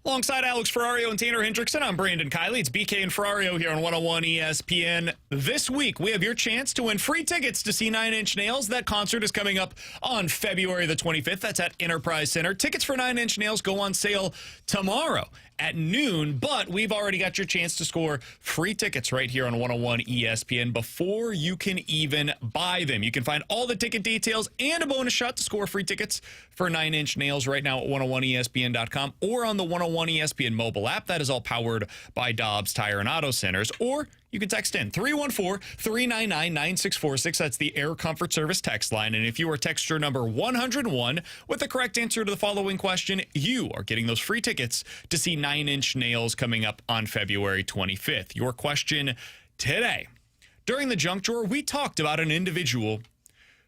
Alongside Alex Ferrario and Tanner Hendrickson, I'm Brandon Kiley. It's BK and Ferrario here on 101 ESPN. This week, we have your chance to win free tickets to see Nine Inch Nails. That concert is coming up on February the 25th. That's at Enterprise Center. Tickets for Nine Inch Nails go on sale tomorrow at noon, but we've already got your chance to score free tickets right here on 101 ESPN before you can even buy them. You can find all the ticket details and a bonus shot to score free tickets for Nine Inch Nails right now at 101ESPN.com or on the 101 ESPN mobile app. That is all powered by Dobbs Tire and Auto Centers. Or you can text in 314-399-9646. That's the Air Comfort Service text line. And if you are texter number 101 with the correct answer to the following question, you are getting those free tickets to see Nine Inch Nails coming up on February 25th. Your question today. During the junk drawer, we talked about an individual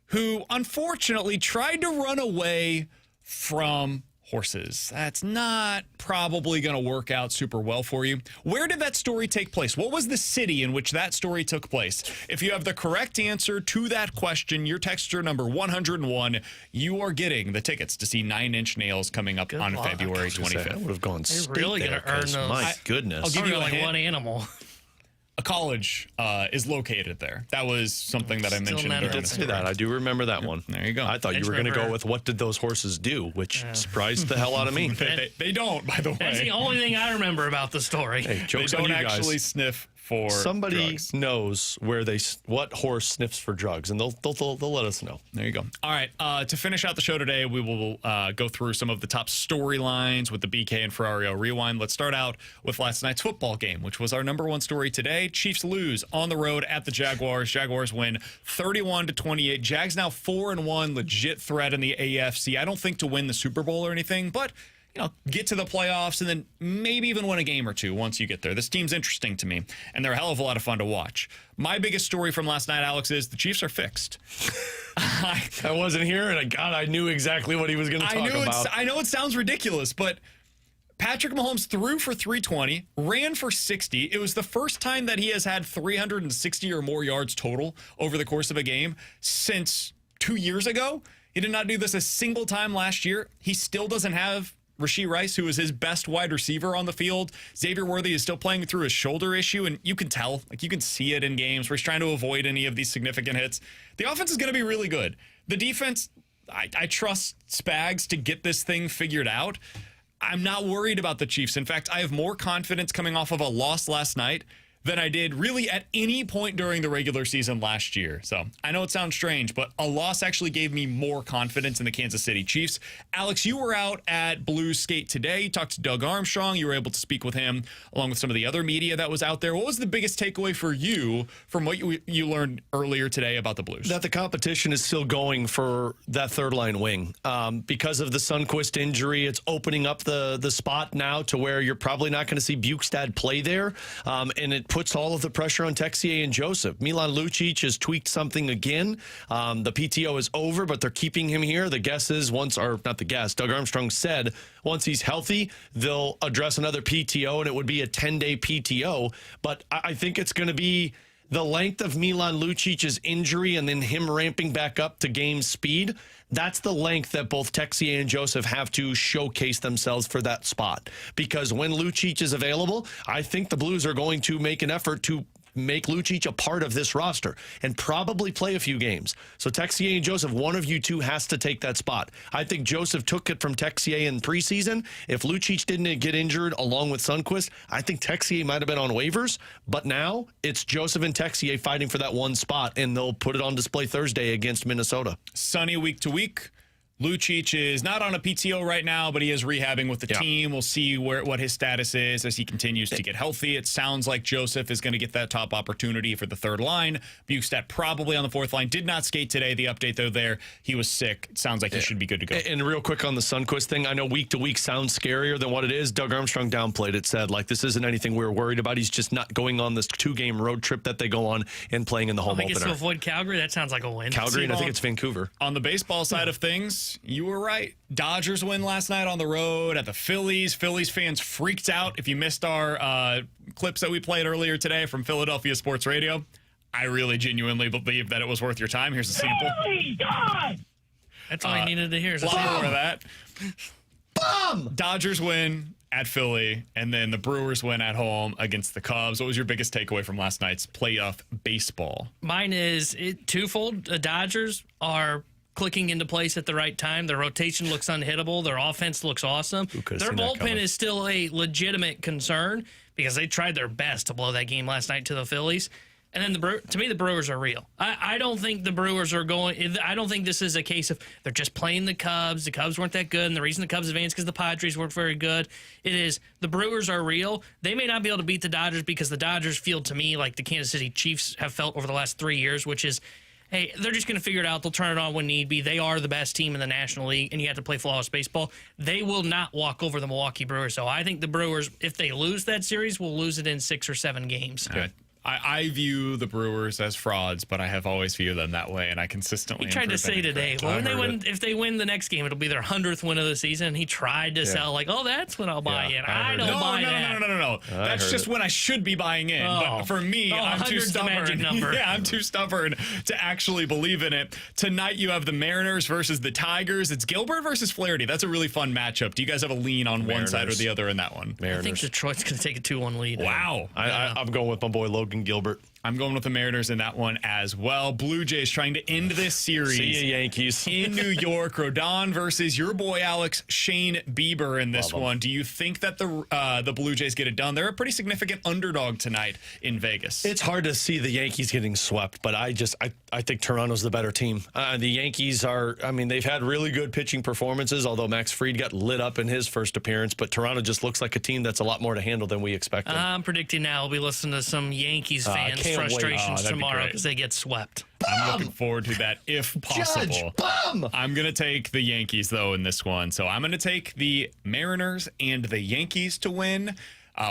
who unfortunately tried to run away from horses. That's not probably going to work out super well for you. Where did that story take place? What was the city in which that story took place? If you have the correct answer to that question, your texter number 101, you are getting the tickets to see Nine Inch Nails coming up on February 25th. I would have gone They're really going to earn those. My goodness. I'll give you like a hint. one animal. A college is located there. That was something that I mentioned. not I did say that. I do remember that one. There you go. I thought you were going to go with what did those horses do, which surprised the hell out of me. They don't, by the way. That's the only thing I remember about the story. Hey, They jokes on don't you guys. actually sniff for Somebody drugs. knows what horse sniffs for drugs, and they'll let us know. There you go. All right. To finish out the show today, we will go through some of the top storylines with the BK and Ferrario Rewind. Let's start out with last night's football game, which was our number one story today. Chiefs lose on the road at the Jaguars. Jaguars win 31-28. Jags now 4-1, legit threat in the AFC. I don't think to win the Super Bowl or anything, but get to the playoffs and then maybe even win a game or two once you get there. This team's interesting to me, and they're a hell of a lot of fun to watch. My biggest story from last night, Alex, is the Chiefs are fixed. I wasn't here, and God, I knew exactly what he was going to talk about. I know it sounds ridiculous, but Patrick Mahomes threw for 320, ran for 60. It was the first time that he has had 360 or more yards total over the course of a game since 2 years ago. He did not do this a single time last year. He still doesn't have Rashee Rice, who is his best wide receiver on the field. Xavier Worthy is still playing through a shoulder issue, and you can tell, you can see it in games where he's trying to avoid any of these significant hits. The offense is going to be really good. The defense, I trust Spags to get this thing figured out. I'm not worried about the Chiefs. In fact, I have more confidence coming off of a loss last night than I did really at any point during the regular season last year. So I know it sounds strange, but a loss actually gave me more confidence in the Kansas City Chiefs. Alex, you were out at Blues Skate today. You talked to Doug Armstrong. You were able to speak with him along with some of the other media that was out there. What was the biggest takeaway for you from what you learned earlier today about the Blues? That the competition is still going for that third line wing. Because of the Sundqvist injury, it's opening up the spot now to where you're probably not going to see Bukestad play there. And it puts all of the pressure on Texier and Joseph. Milan Lucic has tweaked something again. The PTO is over, but they're keeping him here. The guess is Doug Armstrong said once he's healthy, they'll address another PTO, and it would be a 10-day PTO. But I think it's going to be the length of Milan Lucic's injury and then him ramping back up to game speed. That's the length that both Texier and Joseph have to showcase themselves for that spot. Because when Lucic is available, I think the Blues are going to make an effort to make Lucic a part of this roster and probably play a few games. So Texier and Joseph, one of you two has to take that spot. I think Joseph took it from Texier in preseason. If Lucic didn't get injured along with Sundqvist, I think Texier might have been on waivers. But now it's Joseph and Texier fighting for that one spot, and they'll put it on display Thursday against Minnesota. Sunny week to week. Lucic is not on a PTO right now, but he is rehabbing with the team. We'll see what his status is as he continues to get healthy. It sounds like Joseph is going to get that top opportunity for the third line. Bukestad probably on the fourth line. Did not skate today. The update, though, there, he was sick. It sounds like he should be good to go. And real quick on the Sundqvist thing, I know week to week sounds scarier than what it is. Doug Armstrong downplayed it, said, this isn't anything we're worried about. He's just not going on this 2-game road trip that they go on and playing in the home opener. I think it's to avoid Calgary. That sounds like a win. Calgary, and I think it's Vancouver. On the baseball side of things, you were right. Dodgers win last night on the road at the Phillies. Phillies fans freaked out. If you missed our clips that we played earlier today from Philadelphia Sports Radio, I really genuinely believe that it was worth your time. Here's a sample. That's all I needed to hear. A lot more of that. Bomb! Dodgers win at Philly, and then the Brewers win at home against the Cubs. What was your biggest takeaway from last night's playoff baseball? Mine is twofold. The Dodgers are clicking into place at the right time. Their rotation looks unhittable. Their offense looks awesome. Their bullpen is still a legitimate concern because they tried their best to blow that game last night to the Phillies. And then to me, the Brewers are real. I don't think the Brewers are going. I don't think this is a case of they're just playing the Cubs. The Cubs weren't that good, and the reason the Cubs advanced because the Padres weren't very good. It is the Brewers are real. They may not be able to beat the Dodgers because the Dodgers feel to me like the Kansas City Chiefs have felt over the last 3 years, which is, hey, they're just going to figure it out. They'll turn it on when need be. They are the best team in the National League, and you have to play flawless baseball. They will not walk over the Milwaukee Brewers. So I think the Brewers, if they lose that series, will lose it in 6 or 7 games. Okay. I view the Brewers as frauds, but I have always viewed them that way, and I consistently. He tried to say today, well, if they win the next game, it'll be their 100th win of the season. He tried to sell like, oh, that's when I'll buy in. I don't buy that. No. That's just when I should be buying in. But for me, I'm too stubborn. Yeah, I'm too stubborn to actually believe in it. Tonight you have the Mariners versus the Tigers. It's Gilbert versus Flaherty. That's a really fun matchup. Do you guys have a lean on one side or the other in that one? I think Detroit's going to take a 2-1 lead. Wow. I'm going with my boy Logan Gilbert. I'm going with the Mariners in that one as well. Blue Jays trying to end this series. See you, Yankees. In New York, Rodon versus your boy Alex, Shane Bieber in this one. Do you think that the Blue Jays get it done? They're a pretty significant underdog tonight in Vegas. It's hard to see the Yankees getting swept, but I think Toronto's the better team. The Yankees they've had really good pitching performances, although Max Fried got lit up in his first appearance, but Toronto just looks like a team that's a lot more to handle than we expected. I'm predicting now we'll be listening to some Yankees fans' frustrations tomorrow because they get swept. I'm looking forward to that if possible. I'm going to take the Yankees, though, in this one. So I'm going to take the Mariners and the Yankees to win.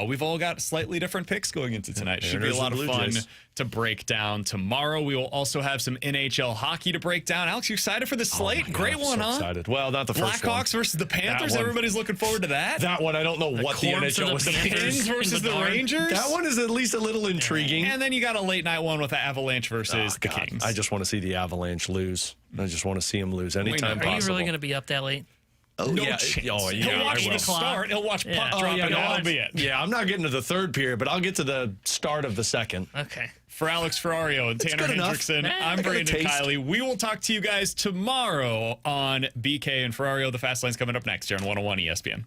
We've all got slightly different picks going into tonight. Should be a lot of fun to break down tomorrow. We will also have some NHL hockey to break down. Alex, you excited for the slate? Great one, huh? Excited. Well, not the first one. Blackhawks versus the Panthers. Everybody's looking forward to that. That one, I don't know what the NHL was. The Kings versus the Rangers. That one is at least a little intriguing. And then you got a late night one with the Avalanche versus the Kings. I just want to see the Avalanche lose. I just want to see them lose anytime possible. Are you really going to be up that late? Oh, no yeah. chance. Oh, yeah. He'll watch the start. He'll watch puck drop, and that'll be it. Yeah, I'm not getting to the third period, but I'll get to the start of the second. Okay. For Alex Ferrario and Tanner Hendrickson, I'm Brandon Kiley. We will talk to you guys tomorrow on BK and Ferrario. The Fast Line's coming up next here on 101 ESPN.